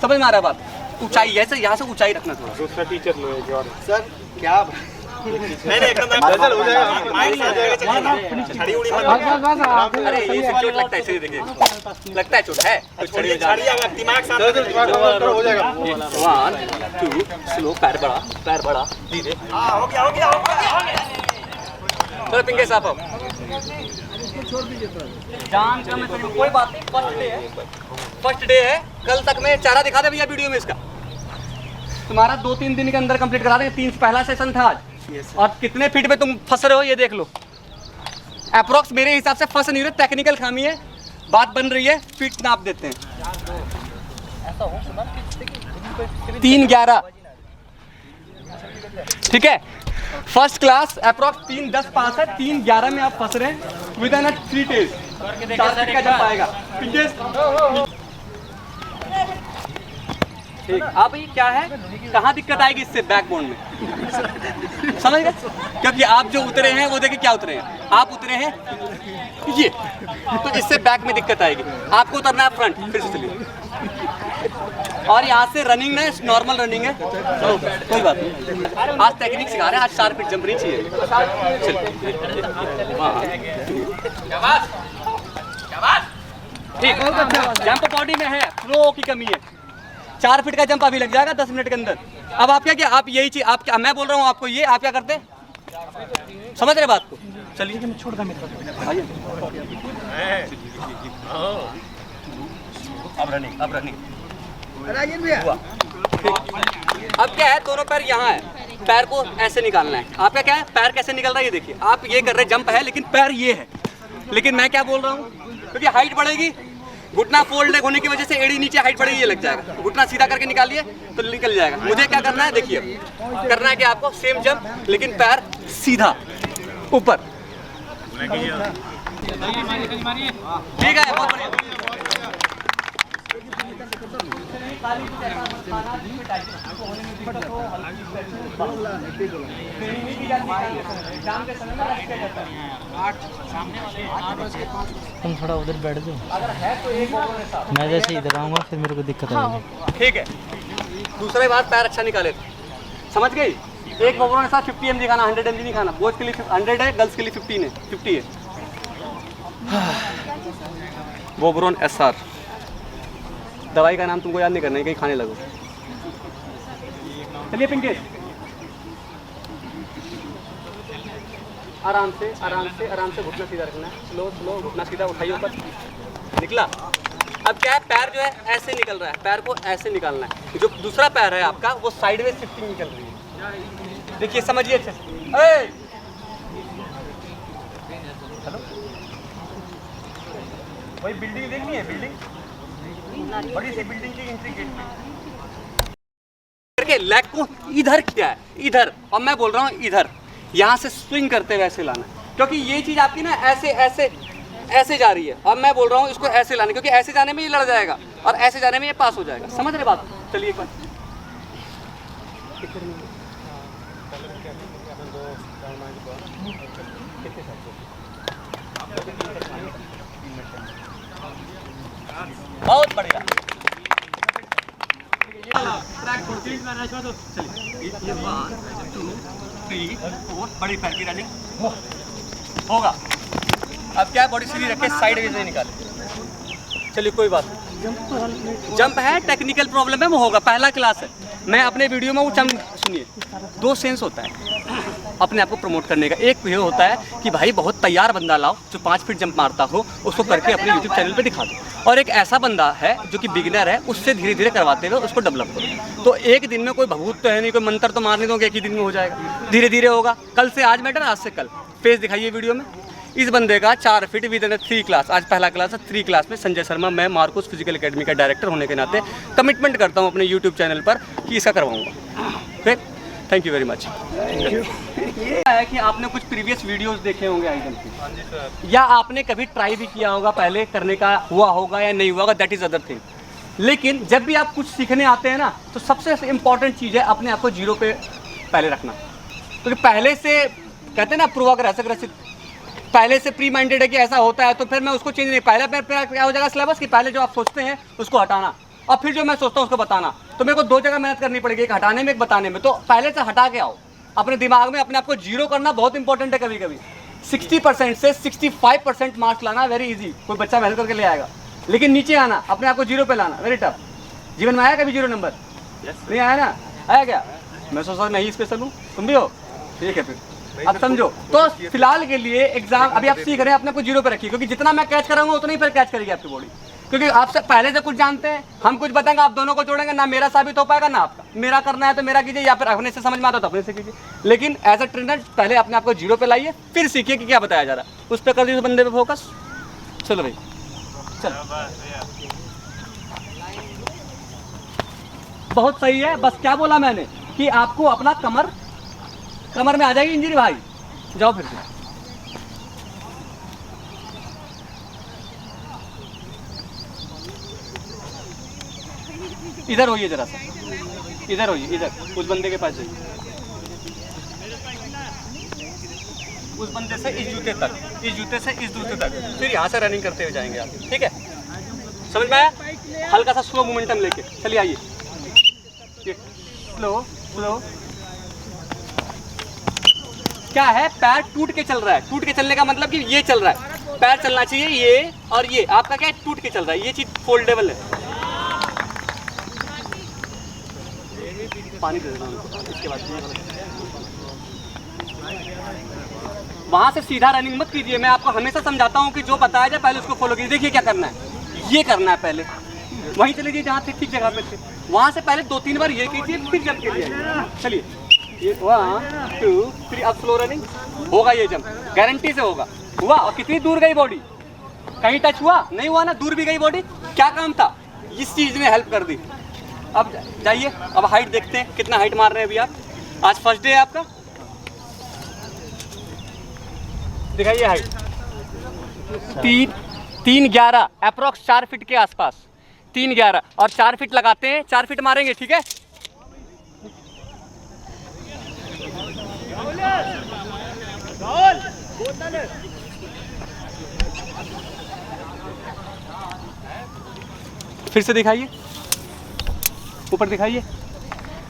समझ में आ रहा है बात? ऊंचाई ऐसे यहाँ से ऊंचाई रखना थोड़ा। दूसरा टीचर लो जो सर क्या नहीं एकदम डजल हो जाएगा, माइंड से आ जाएगा, छड़ी उड़ी मत। अरे ये चोट लगता है, इसे देखिए लगता है चोट है तो छड़ी हो छड़ी आगे दिमाग साथ हो जाएगा। 1 2 स्लो, पैर बड़ा धीरे। हो गया चलो पिंके साहब आओ, जान का मैं कोई बात नहीं, फर्स्ट डे है, कल तक मैं चारा दिखा दे भैया वीडियो में इसका। तुम्हारा 2-3 दिन के अंदर कंप्लीट करा देंगे। 3 पहला सेशन था आज। और कितने फीट पे तुम फंस रहे हो ये देख लो। अप्रोक्स मेरे हिसाब से फंस नहीं रहे, टेक्निकल खामी है, बात बन रही है, फीट नाप देते हैं। 3-11 ठीक है, फर्स्ट क्लास अप्रोक्स 3-10 पास है, 3-11 में आप फंस रहे हैं। विद इन 3 डेज 4 फीट का जंप आएगा। ठीक, अब ये क्या है, कहाँ दिक्कत आएगी इससे, बैकबोन में, समझ गए? क्योंकि आप जो उतरे हैं वो देखिए क्या उतरे हैं, आप उतरे हैं ये, तो इससे बैक में दिक्कत आएगी। आपको उतरना है फ्रंट, फिर से चलिए। और यहाँ से रनिंग ना नॉर्मल रनिंग है, तो कोई बात नहीं। आज टेक्निक सिखा रहे हैं, आज 4 फीट जंप नहीं चाहिए। ठीक, जंप बॉडी में है, फ्लो की कमी है। 4 फीट का जंप अभी लग जाएगा 10 मिनट के अंदर। अब आप क्या आप यही चीज, आप क्या, मैं बोल रहा हूँ आपको ये, आप क्या करते, समझ रहे बात को? चलिए छोड़ दो अब रनिंग अब क्या है, दोनों पैर यहाँ है, पैर को ऐसे निकालना है। आपका क्या है, पैर कैसे निकल रहा है ये देखिए। आप ये कर रहे जंप है लेकिन पैर ये है। लेकिन मैं क्या बोल रहा हूँ, क्योंकि हाइट बढ़ेगी, घुटना फोल्ड होने की वजह से एड़ी नीचे हाइट बढ़ेगी, ये लग जाएगा। घुटना सीधा करके निकालिए तो निकल जाएगा। मुझे क्या करना है, देखिए करना है कि आपको सेम जंप लेकिन पैर सीधा ऊपर। ठीक है, बहुत बढ़िया। तुम थोड़ा उधर बैठ जाओ, मैं जैसे इधर आऊँगा फिर मेरे को दिक्कत आएगी। ठीक है, दूसरी बात पैर अच्छा निकाले थे, समझ गई। एक ओवरों के साथ 50 mg खाना, 100 mg नहीं खाना। बॉयज़ के लिए 100 है, गर्ल्स के लिए 50 है। वोब्रोन SR दवाई का नाम तुमको याद नहीं करना है, कहीं खाने लगो। चलिए पिंकेश, आराम से आराम से आराम से घुटना सीधा रखना है, स्लो स्लो घुटना सीधा उठाइए ऊपर, निकला। अब क्या है, पैर जो है ऐसे निकल रहा है, पैर को ऐसे निकालना है। जो दूसरा पैर है आपका वो साइडवेज शिफ्टिंग निकल रही है, देखिए समझिए अच्छे से। हेलो, वही बिल्डिंग देखनी है, बिल्डिंग बड़ी सी बिल्डिंग की एंट्री गेट करके लेग को इधर किया है, इधर, और मैं बोल रहा हूँ इधर, यहाँ से स्विंग करते हुए ऐसे लाना, क्योंकि ये चीज़ आपकी ना ऐसे ऐसे ऐसे जा रही है, और मैं बोल रहा हूँ इसको ऐसे लाने, क्योंकि ऐसे जाने में ये लड़ जाएगा और ऐसे जाने में ये पास हो जाएगा। समझ रहे बात? चलिए एक बार बहुत बढ़िया। चलिए 1 2 3 4 बड़ी पैर की रनिंग होगा। अब क्या बॉडी सीधी रख के साइड वेज नहीं निकाले। चलिए कोई बात नहीं, जंप है, टेक्निकल प्रॉब्लम है, वो होगा, पहला क्लास है। मैं अपने वीडियो में वो जंप, सुनिए, 2 सेंस होता है अपने आप को प्रमोट करने का। एक ये होता है कि भाई बहुत तैयार बंदा लाओ जो 5 फीट जंप मारता हो, उसको करके अपने यूट्यूब चैनल पे दिखा दो। और एक ऐसा बंदा है जो कि बिगिनर है, उससे धीरे धीरे करवाते हुए उसको डेवलप करो। तो एक दिन में कोई भभूत तो है नहीं, कोई मंत्र तो मारने दोगे एक ही दिन में हो जाएगा, धीरे धीरे होगा। कल से आज मैटर, आज से कल। फेस दिखाइए वीडियो में। इस बंदे का 4 फीट विद इन 3 क्लास, आज पहला क्लास है। 3 क्लास में संजय शर्मा, मैं मार्कोस फिजिकल एकेडमी का डायरेक्टर होने के नाते कमिटमेंट करता हूँ अपने यूट्यूब चैनल पर कि इसका करवाऊँगा। फिर थैंक यू वेरी मच। ये है कि आपने कुछ प्रीवियस वीडियोस देखे होंगे आइटम के, या आपने कभी ट्राई भी किया होगा, पहले करने का हुआ होगा या नहीं हुआ होगा, दैट इज़ अदर थिंग। लेकिन जब भी आप कुछ सीखने आते हैं ना, तो सबसे इम्पॉर्टेंट चीज़ है अपने आप को 0 पे पहले रखना। क्योंकि पहले से कहते हैं ना पूर्वाग्रह, पहले से प्री माइंडेड है कि ऐसा होता है, तो फिर मैं उसको चेंज नहीं, पहले क्या हो जाएगा सिलेबस कि पहले जो आप सोचते हैं उसको हटाना, और फिर जो मैं सोचता हूँ उसको बताना। तो मेरे को 2 जगह मेहनत करनी पड़ेगी, एक हटाने में, एक बताने में। तो पहले से हटा के आओ, अपने दिमाग में अपने आप को 0 करना बहुत इंपॉर्टेंट है। कभी कभी 60% से 65% मार्क्स लाना वेरी इजी, कोई बच्चा मेहनत करके ले आएगा। लेकिन नीचे आना, अपने आप को 0 पे लाना वेरी टफ। जीवन में आया कभी 0 नंबर? नहीं आया ना? आया क्या? मैं सोचता नहीं स्पेशल हूँ, तुम भी हो, ठीक है। फिर अब समझो, तो फिलहाल के लिए एग्जाम अभी आप सीख रहे हैं, अपने को 0 पे रखिए, क्योंकि जितना मैं कैच कराऊंगा उतना ही फिर कैच करेगी आपकी बॉडी। क्योंकि आपसे पहले से कुछ जानते हैं, हम कुछ बताएंगे, आप दोनों को जोड़ेंगे, ना मेरा साबित हो पाएगा ना आपका। मेरा करना है तो मेरा कीजिए, या फिर अपने से समझ में आता तो अपने से कीजिए। लेकिन एज अ ट्रेनर पहले अपने आप को 0 पे लाइए, फिर सीखिए कि क्या बताया जा रहा है, उस पर कर दीजिए बंदे पे फोकस। चलो भाई, चलो बहुत सही है। बस क्या बोला मैंने कि आपको अपना कमर में आ जाएगी इंजरी भाई। जाओ फिर से, इधर होइए जरा सा, इधर होइए, इधर उस बंदे के पास जाइए, उस बंदे से इस जूते तक, इस जूते से इस जूते तक, फिर यहाँ से रनिंग करते हुए जाएंगे आप, ठीक है? समझ में आया? हल्का सा स्लो मोमेंटम लेके चलिए, आइए, स्लो स्लो। क्या है, पैर टूट के चल रहा है। टूट के चलने का मतलब कि ये चल रहा है, पैर चलना चाहिए ये, और ये आपका क्या है, टूट के चल रहा है। ये चीज फोल्डेबल है। पानी दे देना उनको, इसके बाद वहां से सीधा रनिंग मत कीजिए। मैं आपको हमेशा समझाता हूँ कि जो बताया जाए पहले उसको फॉलो कीजिए। देखिए क्या करना है, ये करना है पहले, वहीं चले जाइए जहाँ थे ठीक जगह पे थे, वहां से पहले 2-3 बार ये कीजिए, फिर जंप कीजिए। चलिए, ये 1 2 3, अब स्लो रनिंग होगा, ये जंप गारंटी से होगा। हुआ? और कितनी दूर गई बॉडी? कहीं टच हुआ? नहीं हुआ ना, दूर भी गई बॉडी। क्या काम था? इस चीज ने हेल्प कर दी। अब जाइए, अब हाइट देखते हैं, कितना हाइट मार रहे हैं अभी आप। आज फर्स्ट डे है आपका, दिखाइए हाइट। 3 11 अप्रोक्स 4 फीट के आसपास, 3 11 और 4 फीट लगाते हैं, 4 फीट मारेंगे, ठीक है। फिर से दिखाइए, ऊपर दिखाइए,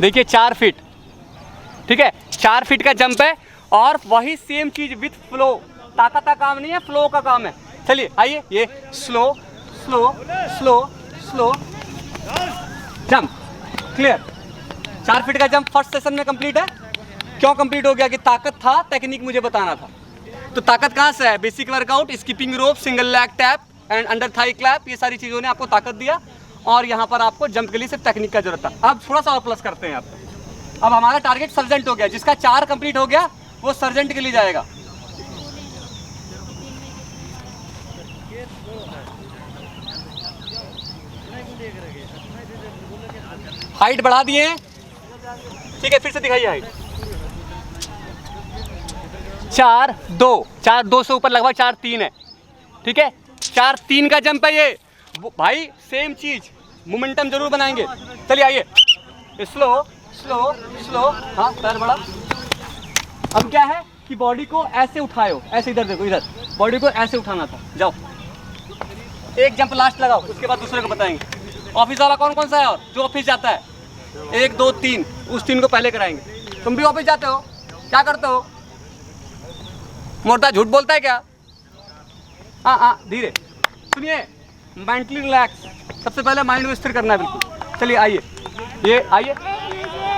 देखिए 4 फीट, ठीक है। 4 फीट का जंप है और वही सेम चीज विथ फ्लो। ताकत का काम नहीं है, फ्लो का काम है। चलिए आइए, ये slow slow slow slow jump, clear. 4 feet का जंप फर्स्ट सेशन में कंप्लीट है। क्यों कंप्लीट हो गया? कि ताकत था, टेक्निक मुझे बताना था। तो ताकत कहाँ से है? Basic workout, skipping rope, single lag tap and under Thai clap, ये सारी चीज़ों ने आपको ताकत दिया। और यहाँ पर आपको जंप के लिए सिर्फ टेक्निक का जरूरत था। अब थोड़ा सा और प्लस करते हैं आप। अब हमारा टारगेट सर्जेंट हो गया। जिसका 4 कंप्लीट हो गया वो सर्जेंट के लिए जाएगा। हाइट बढ़ा दिए, ठीक है। फिर से दिखाइए हाइट। 4 2, 4 2 से ऊपर लगभग 4 3 है, ठीक है। 4 3 का जंप है ये भाई, सेम चीज, मोमेंटम जरूर बनाएंगे। चलिए आइए, स्लो स्लो स्लो, हाँ पैर बढ़ा। अब क्या है कि बॉडी को ऐसे उठाओ, ऐसे इधर देखो, इधर बॉडी को ऐसे उठाना था। जाओ, एक जंप लास्ट लगाओ, उसके बाद दूसरे को बताएंगे। ऑफिस वाला कौन कौन सा है और जो ऑफिस जाता है? 1 2 3, उस 3 को पहले कराएंगे। तुम भी ऑफिस जाते हो, क्या करते हो? मोटा झूठ बोलता है क्या? हाँ हाँ, धीरे सुनिए, मेंटली रिलैक्स। सबसे पहले माइंड को स्थिर करना है बिल्कुल। चलिए आइए, ये आइए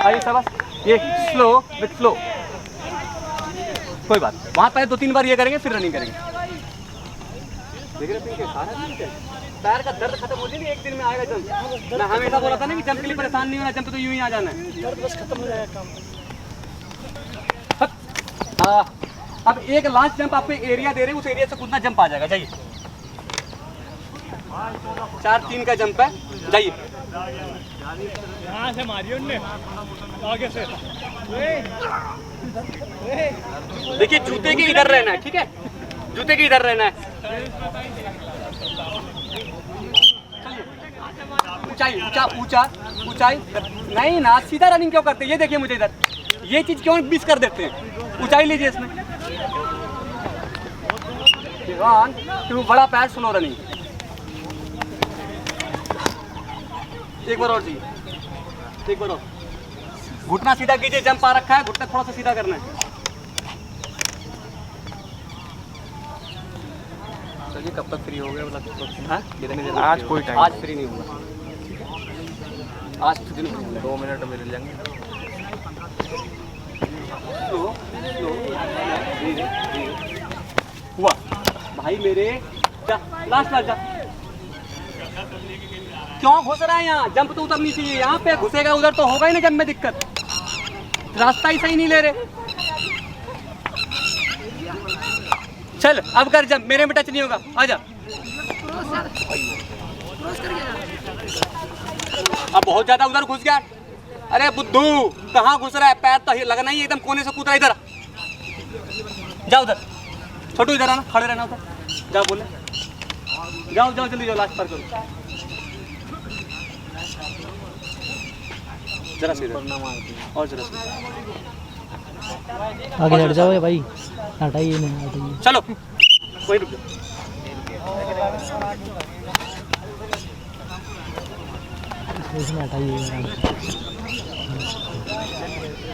आइए शाबाश, ये स्लो विथ फ्लो, कोई बात। वहाँ पहले 2 3 बार ये करेंगे, फिर रनिंग करेंगे। देख रहे हैं सारा पैर का दर्द खत्म हो जाएगी, एक दिन में आएगा जंप। मैं हमेशा बोला था ना कि जंप के लिए परेशान नहीं होना, जंप तो यूं ही आ जाना है, दर्द बस खत्म हो जाएगा काम। हाँ, अब एक लास्ट जंप आपको एरिया दे रहे हैं, उस एरिया से कूदना, जंप आ जाएगा। जाइए, 4 3 का जंप है, जाइए। यहाँ से मारियो ने आगे से। देखिए जूते के इधर रहना है, ठीक है, जूते के इधर रहना है। ऊंचाई, ऊंचा ऊंचा ऊंचाई नहीं ना, सीधा रनिंग क्यों करते हैं? ये देखिए मुझे इधर, ये चीज क्यों मिस कर देते हैं? ऊंचाई लीजिए इसमें, क्यों बड़ा पैर, स्लो रनिंग। एक बार और जी, एक बार और, घुटना सीधा कीजिए। जंप आ रखा है, घुटना थोड़ा सा सीधा करना है। चलिए, कब तक फ्री हो गए? मतलब आज कोई टाइम, आज फ्री नहीं होगा, आज दिन 2 मिनट मिल जाएंगे। हुआ भाई मेरे, जा लास्ट बार जा। क्यों घुस रहा है यहाँ? जंप तो उतरनी चाहिए, यहाँ पे घुसेगा उधर तो होगा ही ना जंप में दिक्कत। रास्ता ही सही नहीं ले रहे। चल अब कर जंप, मेरे में टच नहीं होगा, आजा। अब बहुत ज्यादा उधर घुस गया। अरे बुद्धू, कहाँ घुस रहा है? पैर तो लगना ही एकदम कोने से कूद रहा है। इधर जाओ, उधर छोटू, इधर आना, खड़े रहना उधर। जाओ बोले, जाओ जाओ जल्दी जाओ, लास्ट पर करो। जरा सीधे और जरा आगे हट जाओ भाई, हटाइए नहीं, हटाइए। चलो वही रुक जाओ। इसमें हटाइए,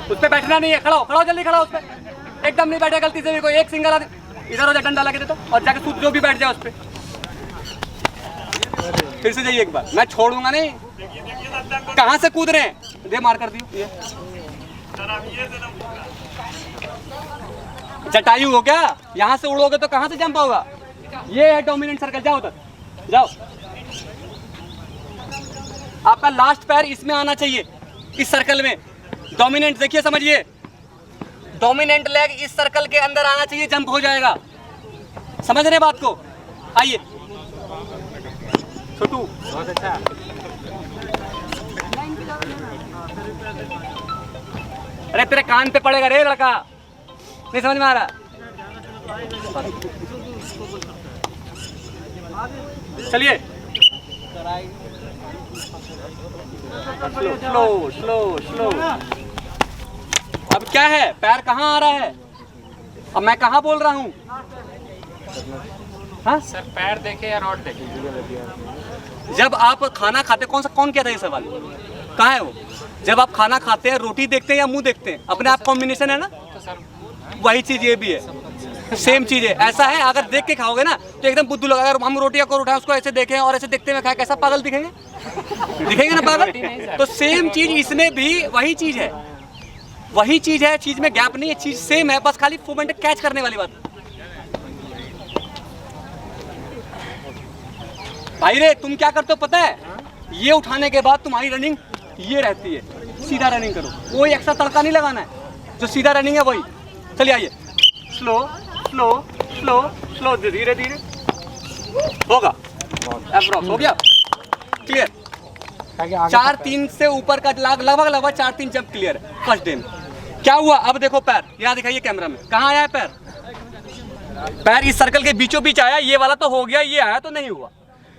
उस पे बैठना नहीं है, खड़ा हो, खड़ा हो, जल्दी खड़ा हो उस पे। एकदम नहीं बैठे गलती से भी कोई। एक सिंगल आदमी इधर हो जाए, डंडा लगे दे तो, और जाके सूद जो भी बैठ जाए उस पे। फिर से जाइए एक बार, मैं छोड़ूंगा नहीं। कहाँ से कूद रहे हैं? दे मार कर दियो। ये जटायु हो क्या? यहाँ से उड़ोगे तो कहाँ से जंप होगा? ये है डोमिनेंट सर्कल। जाओ उधर, जाओ। आपका लास्ट पैर इसमें आना चाहिए, इस सर्कल में। डोमिनेंट देखिए, समझिए, डोमिनेंट लेग इस सर्कल के अंदर आना चाहिए, जंप हो जाएगा। समझ रहे बात को? आइए छोटू, बहुत अच्छा। अरे तेरे कान पे पड़ेगा रे लड़का, नहीं समझ में आ रहा? चलिए स्लो स्लो स्लो। अब क्या है, पैर कहाँ आ रहा है, अब मैं कहाँ बोल रहा हूँ? हाँ सर पैर देखे या रॉड देखे? जब आप खाना खाते, कौन कहता है ये सवाल, कहाँ है वो? जब आप खाना खाते हैं रोटी देखते हैं या मुंह देखते हैं? अपने आप कॉम्बिनेशन है ना, तो सर वही चीज ये भी है, सेम चीज है। ऐसा है, अगर देख के खाओगे ना तो एकदम बुद्धू लगा। अगर हम रोटी को उठाए उसको ऐसे देखें और ऐसे देखते हुए खाए, कैसा पागल दिखेंगे? दिखेंगे ना पागल? तो सेम चीज इसमें भी वही चीज है, वही चीज है, चीज में गैप नहीं है, चीज सेम है, बस खाली मूवमेंट कैच करने वाली बात। भाई रे तुम क्या करते हो पता है? ये उठाने के बाद तुम्हारी रनिंग ये रहती है, सीधा रनिंग करो, कोई एक्स्ट्रा तड़का नहीं लगाना है, जो सीधा रनिंग है वही। चलिए आइए, स्लो स्लो स्लो स्लो, धीरे धीरे होगा, अप्रॉक्स हो गया, क्लियर। 4-3 से ऊपर का लगभग 4-3 जंप क्लियर है फर्स्ट डे में। क्या हुआ अब देखो, पैर यहाँ दिखाइए कैमरा में, कहाँ आया है पैर? पैर इस सर्कल के बीचों बीच आया, ये वाला तो हो गया, ये आया तो नहीं हुआ।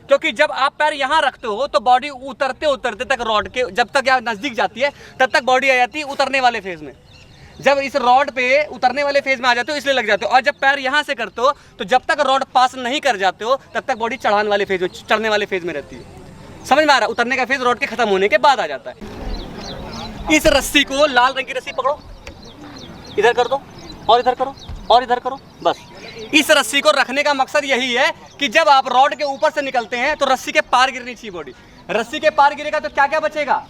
क्योंकि जब आप पैर यहाँ रखते हो तो बॉडी उतरते उतरते तक रॉड के, जब तक यहाँ नजदीक जाती है तब तक बॉडी आ जाती है उतरने वाले फेज में। जब इस रॉड पे उतरने वाले फेज में आ जाते हो इसलिए लग जाते हो, और जब पैर यहाँ से करते हो तो जब तक रॉड पास नहीं कर जाते हो तब तक बॉडी चढ़ाने वाले फेज में, चढ़ने वाले फेज में रहती है। समझ में आ रहा? उतरने का फेज रॉड के खत्म होने के बाद आ जाता है। इस रस्सी को, लाल रंग की रस्सी पकड़ो, इधर कर दो और इधर करो और इधर करो, बस। इस रस्सी को रखने का मकसद यही है कि जब आप रॉड के ऊपर से निकलते हैं तो रस्सी के पार गिरनी चाहिए बॉडी। रस्सी के पार गिरेगा तो क्या क्या बचेगा?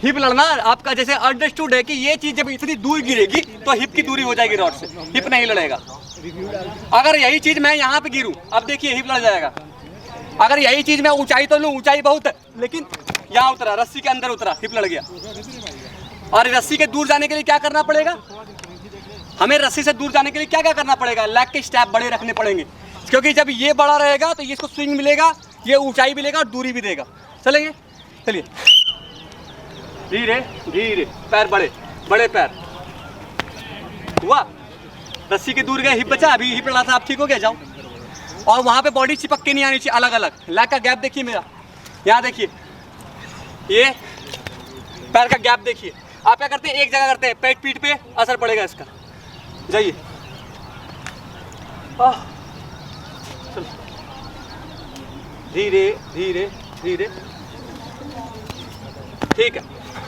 हिप लड़ना। आपका जैसे अंडरस्टूड है कि ये चीज जब इतनी दूर गिरेगी तो हिप की दूरी हो जाएगी रॉड से, हिप नहीं लड़ेगा। अगर यही चीज मैं यहाँ पे गिरूं, अब देखिए हिप लड़ जाएगा। अगर यही चीज मैं ऊंचाई तो लूं, ऊंचाई बहुत है, लेकिन यहाँ उतरा, रस्सी के अंदर उतरा, हिप लड़ गया। और रस्सी के दूर जाने के लिए क्या करना पड़ेगा? हमें रस्सी से दूर जाने के लिए क्या क्या करना पड़ेगा? लेग के स्टेप बड़े रखने पड़ेंगे, क्योंकि जब ये बड़ा रहेगा तो इसको स्विंग मिलेगा, ये ऊंचाई मिलेगा और दूरी भी देगा। चलेंगे, चलिए धीरे धीरे, पैर बड़े बड़े, पैर हुआ, रस्सी के दूर गए, हिप बचा, अभी हिप लड़ा था, आप ठीक हो गया, जाओ। और वहाँ पे बॉडी चिपक के नहीं आनी चाहिए, अलग अलग। लेग का गैप देखिए मेरा, यहाँ देखिए, ये पैर का गैप देखिए। आप क्या करते हैं? एक जगह करते हैं, पेट पीठ पे असर पड़ेगा इसका। जाइए, धीरे धीरे धीरे, ठीक है,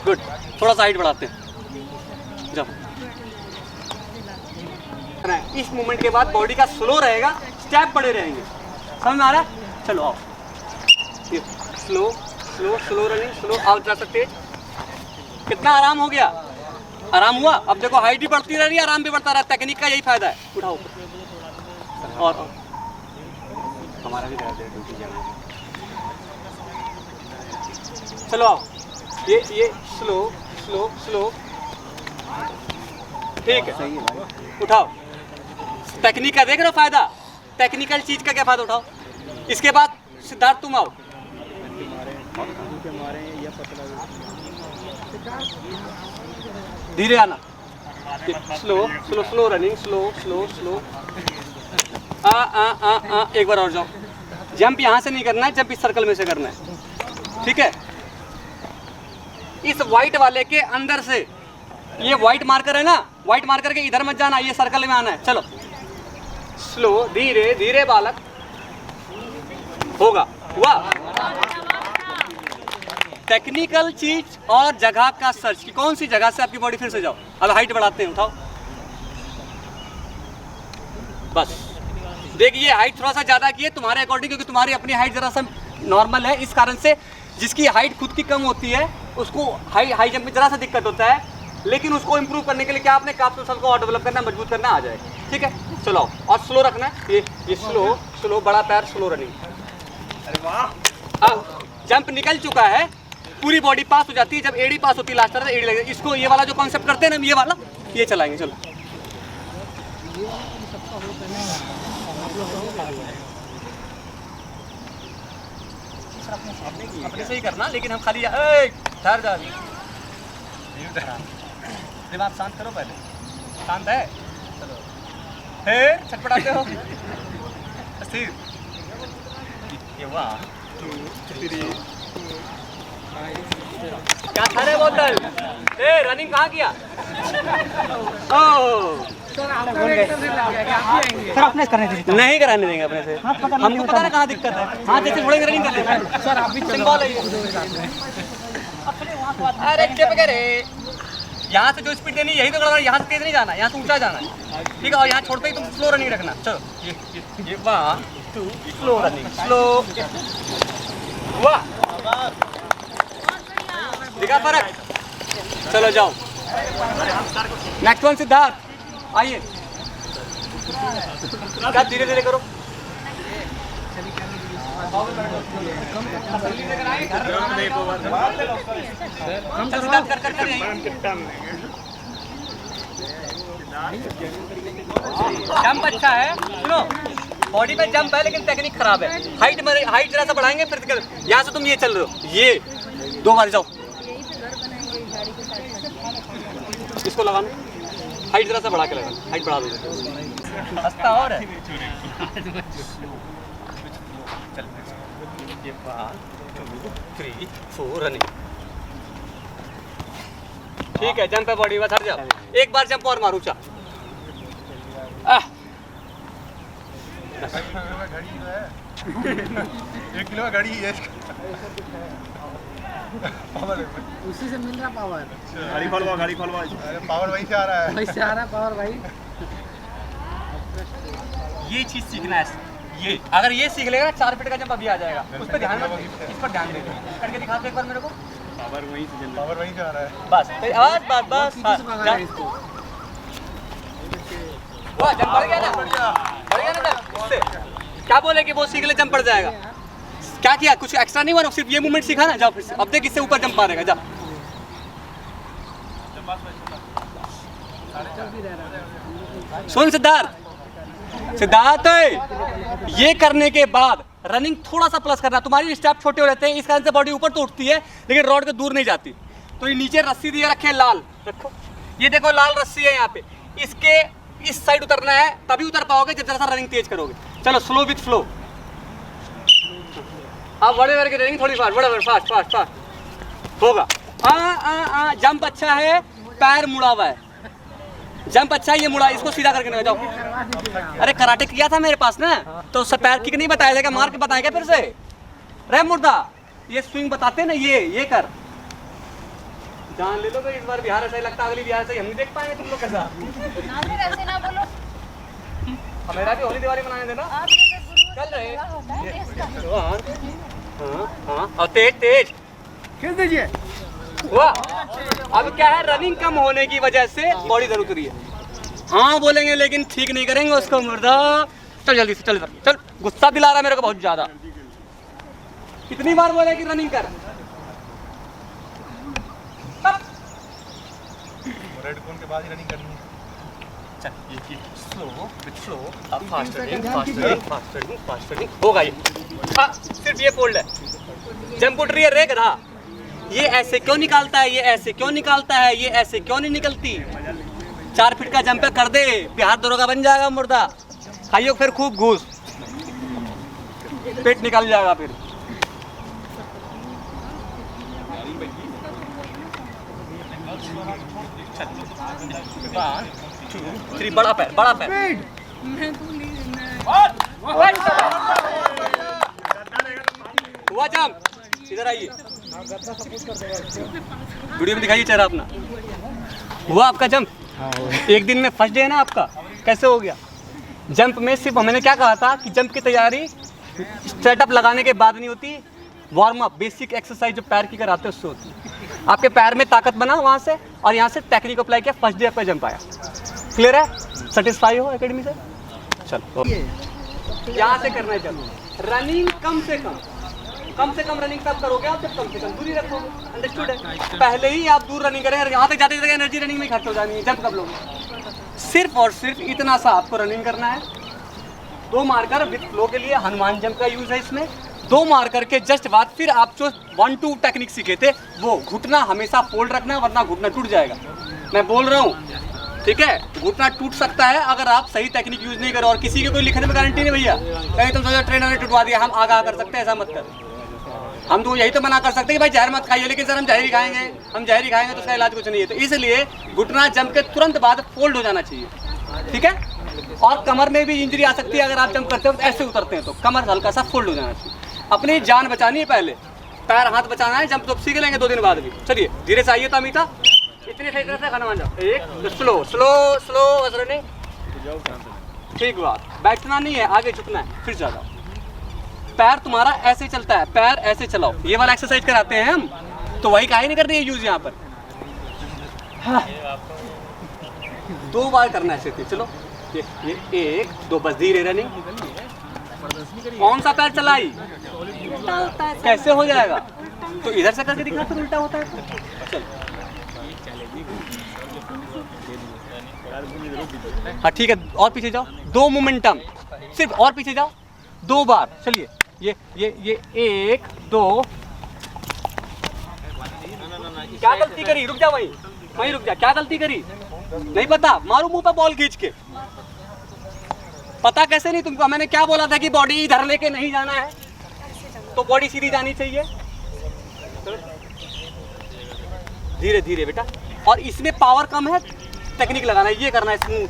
गुड। थोड़ा सा हाइट बढ़ाते हैं, जाओ। इस मूवमेंट के बाद बॉडी का स्लो रहेगा, स्टेप बड़े रहेंगे। समझ में आ रहा है? चलो आओ, slow slow slow running, slow आओ, जा सकते। कितना आराम हो गया? आराम हुआ। अब देखो हाइट भी बढ़ती रह रही है, आराम भी बढ़ता रहा। टेक्निक का यही फायदा है। उठाओ और हमारा भी चलो आओ, ये स्लो स्लो स्लो, ठीक है, उठाओ। टेक्निक का देख रहे हो फायदा? टेक्निकल चीज का क्या फायदा? उठाओ। इसके बाद सिद्धार्थ तुम आओ, धीरे आना, slow slow slow running, slow slow slow, एक बार और जाओ। जंप यहाँ से नहीं करना है, जंप इस सर्कल में से करना है, ठीक है। इस वाइट वाले के अंदर से, ये वाइट मार्कर है ना, वाइट मार्कर के इधर मत जाना, ये सर्कल में आना है। चलो स्लो, धीरे धीरे बालक, होगा, हुआ। टेक्निकल चीज और जगह का सर्च कि कौन सी जगह से आपकी बॉडी फिर से जाओ। अब हाइट बढ़ाते हैं, उठाओ, बस। देखिए हाइट थोड़ा सा ज़्यादा की है तुम्हारे अकॉर्डिंग, क्योंकि तुम्हारी अपनी हाइट ज़रा सा नॉर्मल है। इस कारण से जिसकी हाइट खुद की कम होती है उसको हाई जंप में ज़रा सा दिक्कत होता है, लेकिन उसको इंप्रूव करने के लिए क्या आपने काफ मसल को और डेवलप करना, मजबूत करना आ जाएगा, ठीक है। चलो और स्लो रखना है, ये स्लो स्लो, बड़ा पैर, स्लो रनिंग। अरे वाह, अब जंप निकल चुका है, पूरी बॉडी पास हो जाती है। जब एडी पास होती है लास्ट तक एडी लगेगी। इसको ये वाला जो कॉन्सेप्ट करते हैं ना, ये वाला, ये चलाएंगे। चलो अपने से ही करना, लेकिन हम खाली ठहर जा, दिमाग शांत करो पहले। शांत है? चलो, छटपटाते हो, स्थिर, ये वाह, क्या था रे बोतल? ए रनिंग कहाँ किया? ओह सर आपका वेट करने लग गया क्या? आप भी आएंगे? सर अपने करने दीजिए। नहीं कराने देंगे अपने से। हमको पता ना कहाँ दिक्कत है। हाँ जैसे थोड़े रनिंग कर लेते हैं। सर आप भी सिंबल है ये। अरे चुप करे। यहाँ से जो स्पीड देनी है यही तो करना, यहाँ से तेज नहीं जाना, यहाँ से ऊंचा जाना है, ठीक है। और यहाँ छोड़ते ही तुम स्लो रनिंग रखना। चलो ये 1 2 स्लो रनिंग, स्लो। वाह दिखा फर्क। चलो जाओ नेक्स्ट वन सिद्धार्थ आइए। क्या धीरे धीरे करो। सिद्धार्थ कर कर कर जंप अच्छा है। सुनो बॉडी पे जंप है लेकिन टेक्निक खराब है। हाइट जरा सा बढ़ाएंगे फिर यहाँ से तुम ये चल रहे हो, ये 2 बार जाओ। इसको लगाना, हाइट जरा सा बढ़ा के लगाना, हाइट बढ़ा दो। हंसता और है। चल ये 1 2 3 4 रनिंग। ठीक है जंप है बॉडी, बस हट जाओ। एक बार जंप और मारो। चा 1 किलो गाड़ी है। उसी से मिल रहा पावर। गाड़ी खोलवा अरे पावर वहीं से आ रहा है। वही से आ रहा पावर भाई। ये चीज सीखना है। ये अगर ये सीख लेगा 4 फीट का जंप अभी आ जाएगा। उस पर ध्यान मत, इस पर ध्यान दे। करके दिखा दो एक बार मेरे को। पावर वहीं से आ रहा है। बस बस वाह जंप बढ़ गया ना इससे। क्या बोले कि वो सीख ले जंप पड़ जाएगा। क्या किया, कुछ एक्स्ट्रा नहीं हुआ, सिर्फ ये मूवमेंट सीखा ना। जाओ फिर से, अब देख इससे ऊपर जंप मारेगा। जा सुन सिद्धार्थ ये करने के बाद रनिंग थोड़ा सा प्लस करना। तुम्हारी स्टेप छोटे हो रहते हैं, इस कारण से बॉडी ऊपर तो उठती है लेकिन रॉड के दूर नहीं जाती। तो ये नीचे रस्सी दिए रखे लाल रखो, ये देखो लाल रस्सी है यहाँ पे, इसके इस साइड उतरना है, तभी उतर पाओगे जब जरा सा रनिंग तेज करोगे। चलो स्लो विथ फ्लो। अब बड़े की रनिंग थोड़ी फास्ट होगा। जंप अच्छा है, पैर मुड़ा हुआ है, जंप अच्छा है, ये मुड़ा, इसको सीधा करके ना जाओ। अरे कराटे किया था मेरे पास ना, तो उससे पैर किक नहीं बताया जाएगा, मार के बताएगा फिर से। रे मुर्दा ये स्विंग बताते ना, ये कर। जान ले लो तो इस बार बिहार ऐसा ही लगता है, अगली बिहार से हम नहीं देख पाएंगे तुम लोग कैसा। ऐसे ना बोलो। मेरा भी होली दिवाली मनाने देना। आप जैसे गुरु चल रहे होता है इसका। हाँ और तेज खींच दीजिए। वाह। अब क्या है, रनिंग कम होने की वजह से बॉडी जरूर उतरी है। हाँ बोलेंगे लेकिन ठीक नहीं करेंगे उसको मुर्दा। चल जल्दी से चल, गुस्सा दिला रहा है मेरे को बहुत ज्यादा। कितनी बार बोले कि रनिंग कर। रेड कोन के बाद ही रनिंग करनी है। चल ये स्लो अब फास्ट रनिंग होगा ये। हाँ सिर्फ ये फोल्ड है। जंप उठ रही है रे गधा। ये ऐसे क्यों निकालता है, ये ऐसे क्यों निकालता है, ये ऐसे क्यों नहीं निकलती। 4 फीट का जंप कर दे, बिहार दरोगा बन जाएगा मुर्दा। खाइयो फिर खूब घूस, पेट निकल जाएगा फिर। थ्री बड़ा पैर हुआ जंप। इधर आइए, वीडियो में दिखाइए चेहरा अपना। हुआ आपका जंप। एक दिन में फर्स्ट डे है ना आपका, कैसे हो गया। जंप में सिर्फ मैंने क्या कहा था कि जंप की तैयारी स्ट्रेटअप लगाने के बाद नहीं होती, वार्म अप बेसिक एक्सरसाइज जो पैर की कराते हैं उससे होती है। आपके पैर में ताकत बना वहाँ से, और यहाँ से टेक्निक अप्लाई किया, फर्स्ट डे आपका जंप आया। क्लियर है, सेटिस्फाई हो एकेडमी से। चलो यहाँ से करना है। चलो रनिंग कम से कम रनिंग तब करोगे आप जब कम से कम दूरी रखोगे। अंडरस्टूड है। पहले ही आप दूर रनिंग करें, यहाँ तक जाते एनर्जी रनिंग में खर्च हो जानी है। जब कब लोगे सिर्फ और सिर्फ इतना सा आपको रनिंग करना है। 2 मार्कर विथ फ्लो के लिए हनुमान जंप का यूज है इसमें। 2 मार्कर के जस्ट बाद फिर आप जो 1-2 टेक्निक सीखे थे वो घुटना हमेशा फोल्ड रखना, वरना घुटना टूट जाएगा। मैं बोल रहा हूँ ठीक है, घुटना टूट सकता है अगर आप सही टेक्निक यूज नहीं करो। और किसी की कोई लिखने में गारंटी नहीं भैया, कहीं तुम सोचो ट्रेनर ने टूटवा दिया हम आगा कर सकते हैं, ऐसा मत कर। हम तो यही तो मना कर सकते हैं कि भाई जहर मत खाइए, लेकिन सर हम जहर ही खाएंगे तो उसका इलाज कुछ नहीं है। तो इसलिए घुटना जंप के तुरंत बाद फोल्ड हो जाना चाहिए, ठीक है। और कमर में भी इंजरी आ सकती है अगर आप जंप करते हो तो ऐसे उतरते हैं तो कमर हल्का सा फोल्ड हो जाना चाहिए। अपनी जान बचानी है पहले, पैर हाथ बचाना है, जंप तो सीख लेंगे 2 दिन बाद भी। चलिए धीरे से आइए तो अमिता, इतनी सही तरह से खाना मान जाओ। एक स्लो स्लो स्लो नहीं, ठीक बात, बैठना नहीं है, आगे झुकना है, फिर जा जाओ। पैर तुम्हारा ऐसे चलता है, पैर ऐसे चलाओ, ये वाला एक्सरसाइज कराते हैं हम, तो वही काहे नहीं कर रही है यूज यहाँ पर। हाँ। 2 बार करना है ऐसे, चलो ये 1 2 बस, धीरे रनिंग। कौन सा पैर चलाई, कैसे हो जाएगा, तो इधर से करके दिखा, फिर उल्टा होता है। चलो हाँ ठीक है, और पीछे जाओ, 2 मोमेंटम सिर्फ, और पीछे जाओ 2 बार। चलिए ये 1 2। क्या गलती करी, रुक जा वहीं रुक जा, क्या गलती करी नहीं पता, मारो मुंह पे बॉल खींच के। पता कैसे नहीं तुमको, मैंने क्या बोला था कि बॉडी इधर लेके नहीं जाना है, तो बॉडी सीधी जानी चाहिए। धीरे धीरे बेटा, और इसमें पावर कम है, टेक्निक लगाना है, ये करना है स्मूथ।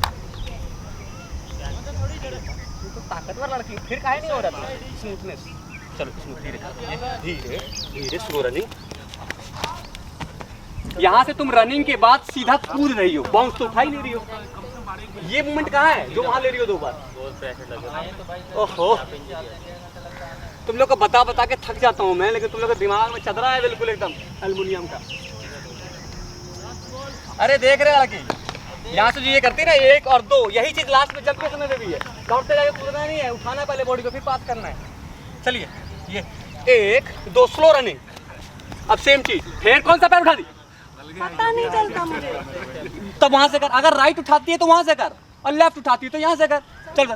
तो ताकतवर लड़की फिर काहे नहीं हो रहा था, स्मूथनेस। चलो स्मूथ, धीरे धीरे धीरे स्लो रनिंग। यहाँ से तुम रनिंग के बाद सीधा कूद रही हो, बाउंस तो उठा ही नहीं रही हो। ये मूवमेंट कहाँ है जो वहां ले रही हो 2 बार। ओहो, तुम लोग को बता बता के थक जाता हूँ मैं, लेकिन तुम लोग के दिमाग में चदरा है बिल्कुल एकदम एल्युमिनियम का। अरे देख रहे लड़की, यहाँ से जो ये करती है ना 1 और 2, यही चीज लास्ट में जंप के समय में भी है। दौड़ते जाके कूदना नहीं है, उठाना पहले बॉडी को, फिर पास करना है। चलिए ये 1 2 स्लो रनिंग। अब सेम चीज, फिर कौन सा पैर उठा दी, पता नहीं चलता मुझे। तब वहां से कर, अगर राइट उठाती है तो वहां से कर, और लेफ्ट उठाती है तो यहाँ से कर। चल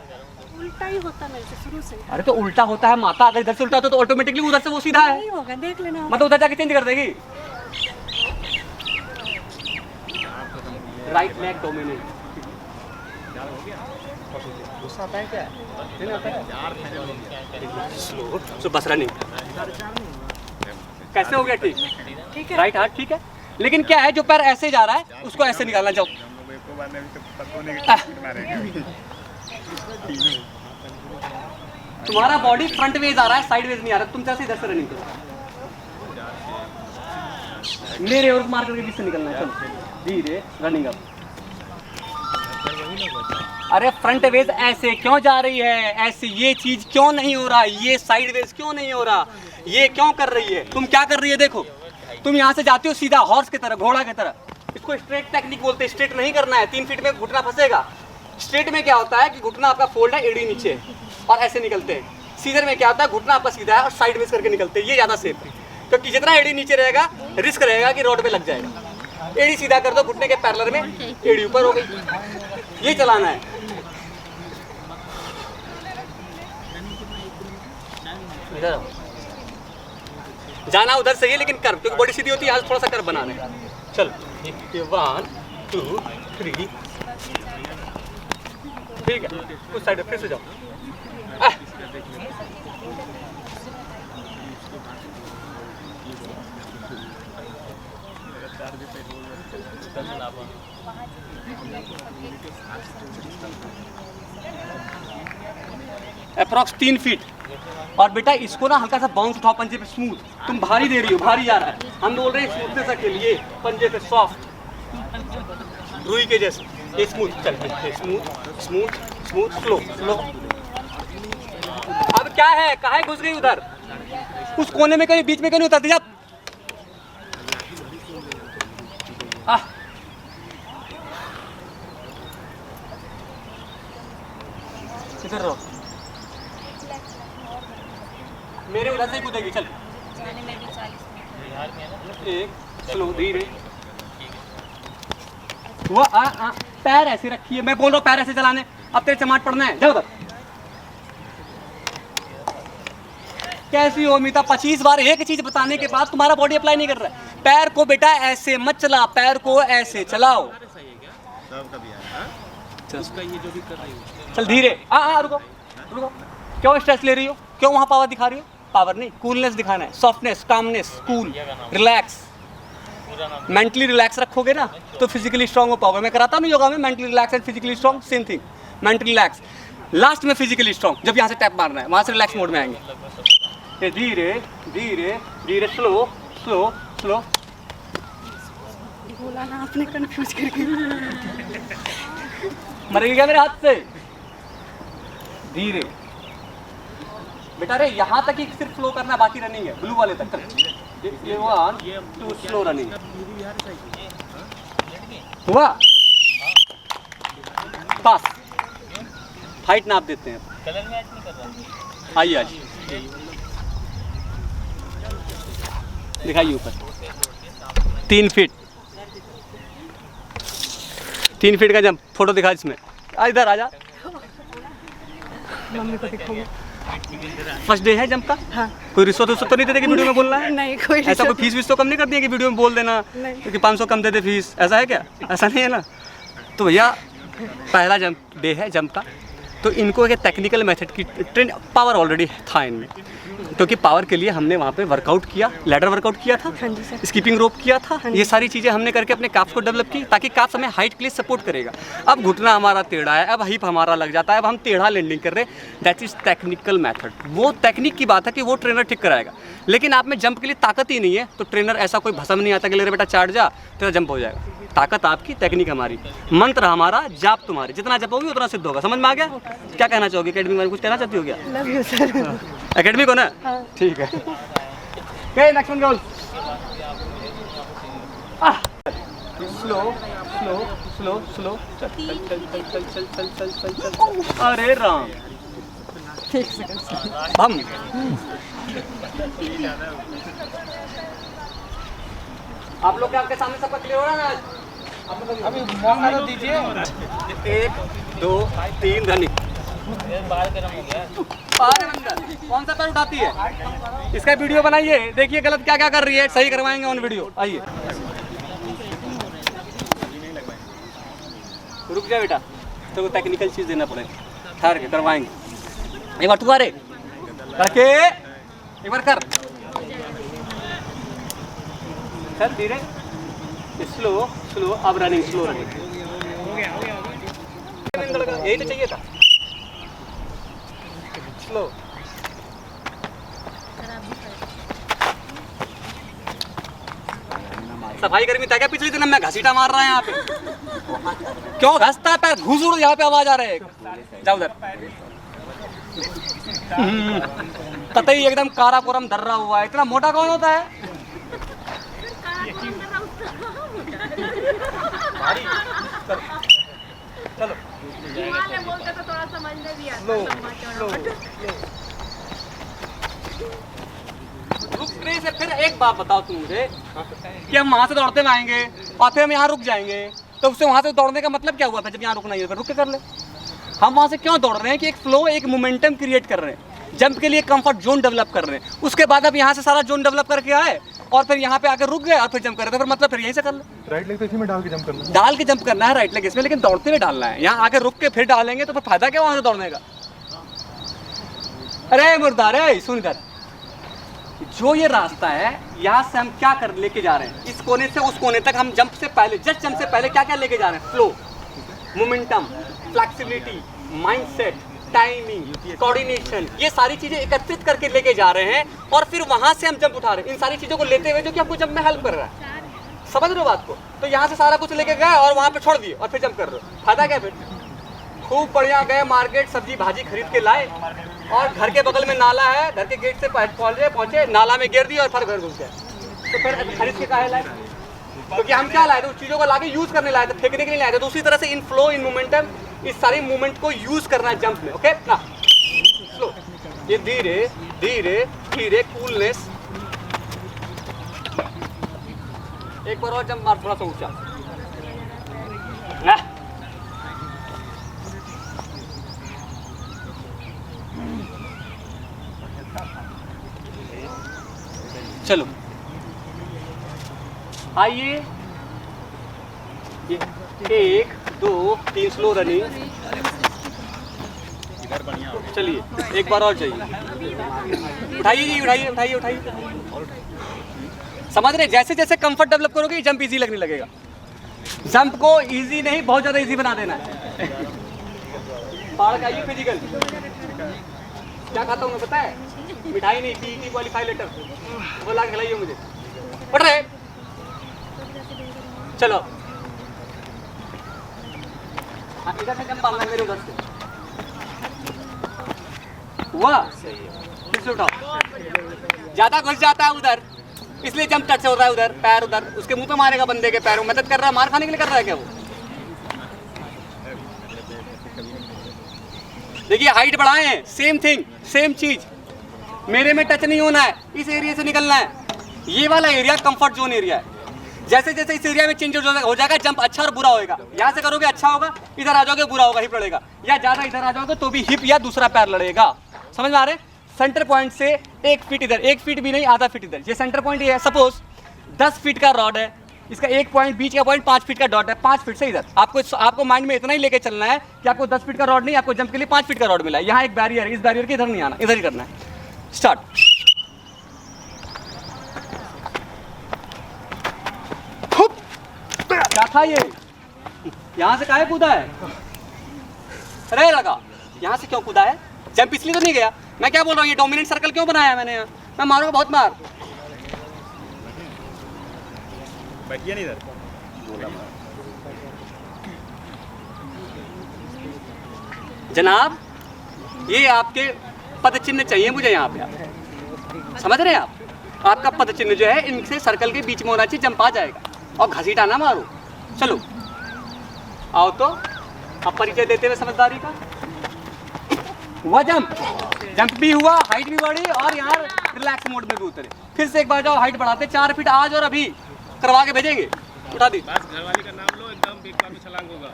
उल्टा ही होता मेरे से शुरू से। अरे तो उल्टा होता है माता, अगर इधर से उल्टा होता तो ऑटोमेटिकली उधर से वो सीधा है। नहीं होगा, देख लेना। मतलब उधर जाके चेंज कर देगी। Right leg dominate. गुस्सा आता है क्या, नहीं आता है। स्लो सो बस रनिंग। कैसे हो गया, ठीक है, राइट हाथ ठीक है। लेकिन क्या है, जो पैर ऐसे जा रहा है उसको ऐसे निकालना। जाओ तुम्हारा बॉडी फ्रंट वेज आ रहा है, साइड वेज नहीं आ रहा, तुम जैसे इधर से रनिंग करो, मेरे और मार करके बीच से निकलना है। चलो धीरे रनिंग अप। अरे फ्रंट वेज ऐसे क्यों जा रही है, ऐसे ये चीज क्यों नहीं हो रहा, ये साइड वेज क्यों नहीं हो रहा, ये क्यों कर रही है, तुम क्या कर रही है। देखो तुम यहाँ से जाती हो सीधा हॉर्स की तरह, घोड़ा की तरह। इसको स्ट्रेट टेक्निक बोलते हैं। स्ट्रेट नहीं करना है, 3 फीट में घुटना फंसेगा। स्ट्रेट में क्या होता है कि घुटना आपका फोल्ड है, एड़ी नीचे और ऐसे निकलते हैं। सीधर में क्या होता है, घुटना आपका सीधा है और साइड वेज करके निकलते हैं। ये ज़्यादा सेफ है, क्योंकि जितना एड़ी नीचे रहेगा रिस्क रहेगा कि रोड पे लग जाएगा। एड़ी सीधा कर दो, घुटने के पैरेलल में एड़ी ऊपर हो गई, ये चलाना है। इधर जाना उधर सही है, लेकिन कर्व, क्योंकि बॉडी सीधी होती है, आज थोड़ा सा कर्व बनाना है। चलो 1 2 3, ठीक है, उस साइड फिर से जाओ। Approx 3 feet. और बेटा इसको ना हल्का सा बाउंस उठाओ पंजे पे, स्मूथ। तुम भारी दे रही हो, भारी जा रहा है, हम बोल रहे हैं स्मूथनेस के लिए, पंजे पे सॉफ्ट, रुई के जैसे। ये स्मूथ, चल smooth smooth smooth, slow slow. अब क्या है, कहाँ घुस गई उधर, उस कोने में कहीं, बीच में कहीं उतर जा। इधर रहो, मेरे उधर से ही कूदेगी। चल जाने में भी 40 मिनट। एक स्लो धीरे। वो पैर ऐसे रखिए, मैं बोल रहा हूँ पैर ऐसे चलाने। अब तेरे चमाट पड़ना है, जाओ उधर। कैसी हो अमिता, 25 बार एक चीज बताने के बाद तुम्हारा बॉडी अप्लाई नहीं कर रहा है। पैर को बेटा ऐसे मत चला, पैर को ऐसे चलाओ। चल धीरे, रुको रुको, क्यों स्ट्रेस ले रही हो, क्यों वहां पावर दिखा रही हो। पावर नहीं, कूलनेस दिखाना है, softness, calmness, cool, relax. Mentally relax रखोगे ना तो फिजिकली स्ट्रांग हो पाओगे। मैं कराता हूँ योगा में, mentally relax and physically strong, same thing. Mentally relax, last में फिजिकली स्ट्रांग, जब यहाँ से टैप मारना है वहाँ से रिलैक्स मोड में आएंगे। ये धीरे धीरे धीरे, स्लो स्लो स्लो। बोला ना आपने, कंफ्यूज करके। मरेगी क्या मेरे हाथ से? धीरे बेटा रे, यहाँ तक ही सिर्फ फ्लो करना है, बाकी रनिंग है, ब्लू वाले तक। ये 1 2 स्लो रनिंग हुआ। पास हाइट नाप देते हैं। कलर मैच नहीं कर रहा। आइए आज दिखाइए ऊपर 3 फीट, 3 फीट का जंप। फोटो दिखा इसमें, इधर आजा। मम्मी को दिखाऊंगी। फर्स्ट डे है जंप का। हाँ। कोई रिश्वत विश्वत तो नहीं देते कि वीडियो में बोलना है? नहीं, कोई ऐसा कोई फीस वीस तो कम नहीं कर दिया कि वीडियो में बोल देना नहीं। क्योंकि 500 कम दे दे फीस, ऐसा है क्या? ऐसा नहीं है ना। तो भैया पहला जंप डे है जंप का, तो इनको एक टेक्निकल मेथड की ट्रेन, पावर ऑलरेडी था इनमें, क्योंकि पावर के लिए हमने वहाँ पे वर्कआउट किया, लैडर वर्कआउट किया था, हाँ जी सर। स्कीपिंग रोप किया था। ये सारी चीज़ें हमने करके अपने काफ्स को डेवलप की, ताकि काफ्स हमें हाइट के लिए सपोर्ट करेगा। अब घुटना हमारा टेढ़ा है, अब हिप हमारा लग जाता है, अब हम टेढ़ा लैंडिंग कर रहे हैं। That is technical method. वो टेक्निक की बात है कि वो ट्रेनर ठीक कराएगा। लेकिन आप में जंप के लिए ताकत ही नहीं है तो ट्रेनर ऐसा कोई भसम नहीं आता कि ले रे बेटा चाट जा तेरा जंप हो जाएगा। ताकत आपकी, टेक्निक हमारी, मंत्र हमारा, जाप तुम्हारी। जितना जपोगे उतना सिद्ध होगा। समझ में आ गया? क्या कहना चाहोगे? एकेडमी में कुछ कहना चाहती हो क्या? Love you sir. एकेडमी को ना? हाँ। ठीक है। Next one goal. Slow slow slow slow, चल चल चल चल चल चल चल चल चल चल। अरे राम, हम आप लोग के आपके सामने सबका क्लियर हो रहा है ना? अभी मौका तो दीजिए। 1 2 3 रनिंग। बाहर गर्म हो गया। बाहर अंदर कौन सा पैर उठाती है? इसका वीडियो बनाइए, देखिए गलत क्या क्या कर रही है, सही करवाएंगे ऑन वीडियो। आइए रुक जा बेटा, तो टेक्निकल चीज़ देना पड़ेगा, ठहर के करवाएंगे। एक बार तुम्हारे करके एक बार कर सर, धीरे स्लो स्लो। अब रनिंग, स्लो रनिंग। यही तो चाहिए था, स्लो। सफाई कर्मी था क्या पिछले दिन? मैं घसीटा मार रहा है यहाँ पे। क्यों घसता है पैर? घुस उड़, यहाँ पे आवाज आ रहा है। जाओ उधर। कतई एकदम कारा कोरम दर्रा हुआ है। इतना मोटा कौन होता है? चलो बोलते तो थोड़ा समझने भी आता। से फिर एक बात बताओ तुम मुझे कि हम वहाँ से दौड़ते में आएंगे और फिर हम यहाँ रुक जाएंगे, तो उससे वहाँ से दौड़ने का मतलब क्या हुआ था? जब यहाँ रुकना ही है रुक के कर ले। हम वहाँ से क्यों दौड़ रहे हैं कि एक फ्लो, एक मोमेंटम क्रिएट कर रहे हैं, जंप के लिए कंफर्ट जोन डेवलप कर रहे हैं। उसके बाद अब यहाँ से सारा जोन डेवलप करके आए और फिर यहाँ पे आकर रुक गए और फिर जंप कर रहे थे, फिर मतलब फिर यहीं से कर ले। राइट लेग तो इसी में डाल के जंप करना है। डाल के जंप करना है राइट लेग इसमें, लेकिन दौड़ते हुए डालना है। यहाँ आकर रुक के फिर डालेंगे तो फिर फायदा क्या वहाँ से दौड़ने का? अरे मुर्दार है, सुन इधर, जो ये रास्ता है यहाँ से हम क्या कर लेके जा रहे हैं, इस कोने से उस कोने तक हम जंप से पहले, जस्ट जंप से पहले क्या क्या लेके जा रहे हैं? Flow, momentum, flexibility, mindset, timing, coordination, ये सारी चीजें एकत्रित करके लेके जा रहे हैं और फिर वहां से हम जंप उठा रहे हैं। इन सारी चीजों को लेते हुए जो कि हमको जंप में हेल्प कर रहा है। समझ रहे हो बात को? तो यहाँ से सारा कुछ लेके गए और वहाँ पे छोड़ दिए और फिर जंप कर रहे हो, फायदा क्या? फिर खूब बढ़िया गए मार्केट, सब्जी भाजी खरीद के लाए और घर के बगल में नाला है, घर के गेट से पहुंचे, नाला में गिर दिए और फिर घर घुस गए। तो फिर खरीद के काहे लाए? क्योंकि हम क्या लाए थे? उस चीज़ों को लाके यूज करने लाए थे, फेंकने के लिए लाए थे। तो उसी तरह से इन फ्लो, इन मोमेंटम, इस सारी मूवमेंट को यूज करना है जंप में। ओके ना, स्लो, ये धीरे धीरे धीरे, कूलनेस। एक बार और जंप मार, थोड़ा सा ऊंचा। चलो आइए, 1 2 3 स्लो रनिंग। यार बढ़िया हो गया। चलिए एक बार और चाहिए, उठाइए जी, उठाइए उठाइए उठाइए। समझ रहे, जैसे जैसे कंफर्ट डेवलप करोगे जंप इजी लगने लगेगा। जंप को इजी नहीं बहुत ज़्यादा इजी बना देना है। बाहर का आइए फिजिकल। क्या खाता हूँ मैं पता है? मिठाई नहीं, पीईटी क्वालिफाई लेटर वो ला के खिलाइए मुझे। उठ रहे, चलो हाँ, इधर से जंप मारना मेरे उधर से। हुआ फिर से उठाओ। ज्यादा घुस जाता है उधर, इसलिए जंप टच से होता है उधर, पैर उधर उसके मुंह पे मारेगा, बंदे के पैरों मदद कर रहा है, मार खाने के लिए कर रहा है क्या वो? देखिए हाइट बढ़ाए हैं, सेम थिंग सेम चीज। मेरे में टच नहीं होना है, इस एरिया से निकलना है। ये वाला एरिया कंफर्ट जोन एरिया है। जैसे जैसे इस एरिया में चेंज हो जाएगा जंप अच्छा और बुरा होएगा। यहाँ से करोगे अच्छा होगा, इधर आ जाओगे बुरा होगा, हिप लड़ेगा। या ज्यादा इधर आ जाओगे तो भी हिप या दूसरा पैर लड़ेगा। समझ में आ रहे? सेंटर पॉइंट से 1 फीट इधर, 1 फीट भी नहीं, आधा फीट इधर। ये सेंटर पॉइंट ये है। सपोज 10 फीट का रॉड है, इसका एक पॉइंट बीच का पॉइंट 5 फीट का डॉट है, 5 फीट से इधर। आपको माइंड में इतना ही लेके चलना है कि आपको 10 फीट का रॉड नहीं, आपको जंप के लिए 5 फीट का रॉड मिला है। यहाँ एक बैरियर है, इस बैरियर के इधर नहीं आना, इधर ही करना है। स्टार्ट। क्या था ये? यहाँ से काहे कूदा है? अरे लगा यहाँ से क्यों कूदा है? जंप इसलिए तो नहीं गया। मैं क्या बोल रहा हूँ, ये डोमिनेंट सर्कल क्यों बनाया है मैंने यहाँ? मैं मारूंगा बहुत मार। बैठिए नहीं इधर। जनाब ये आपके पद चिन्ह चाहिए मुझे यहाँ पे। आप समझ रहे हैं? आपका पद चिन्ह जो है इनसे सर्कल के बीच में होना चाहिए, जंप आ जाएगा। और घसीटा ना मारो। चलो आओ तो अब परिचय देते हुए समझदारी का। हुआ जंप भी हुआ, हाइट भी बढ़ी और यहाँ रिलैक्स मोड में भी उतरे। फिर से एक बार जाओ, हाइट बढ़ाते 4 फीट आज और अभी करवा के भेजेंगे। उठा दी बस घरवाली का नाम लो, एकदम एक बार में छलांग होगा।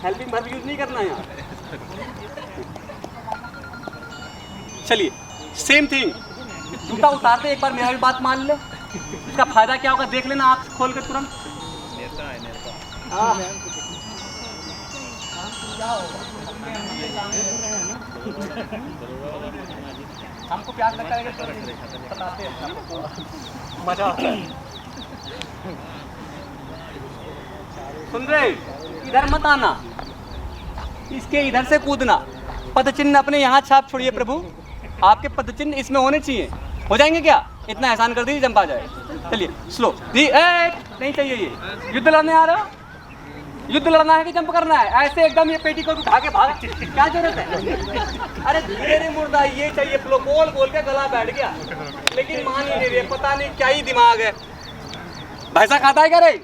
हेल्पिंग वर्ब यूज नहीं करना है यहाँ। चलिए सेम थिंग, जूता उतारते एक बार मेरा भी बात मान ले। इसका फायदा क्या होगा देख लेना आँख खोल के तुरंत। हाँ। हमको प्यार लगता है कि बताते हैं मजा आता है। सुन रहे, इधर मत आना, इसके इधर से कूदना। पद चिन्ह अपने यहाँ छाप छोड़िए प्रभु, आपके पद चिन्ह इसमें होने चाहिए। हो जाएंगे क्या? इतना एहसान कर दीजिए, जंप आ जाए। चलिए स्लो नहीं चाहिए। ये युद्ध लड़ने आ रहे हो? युद्ध लड़ना है कि जंप करना है? ऐसे एकदम ये पेटी को उठा के भाग, क्या जरूरत है? अरे धीरे मुर्दा, ये चाहिए फ्लो। बोल के गला बैठ गया, लेकिन मान ही नहीं रहे। पता नहीं क्या ही दिमाग है। भैंसा खाता है क्या रे?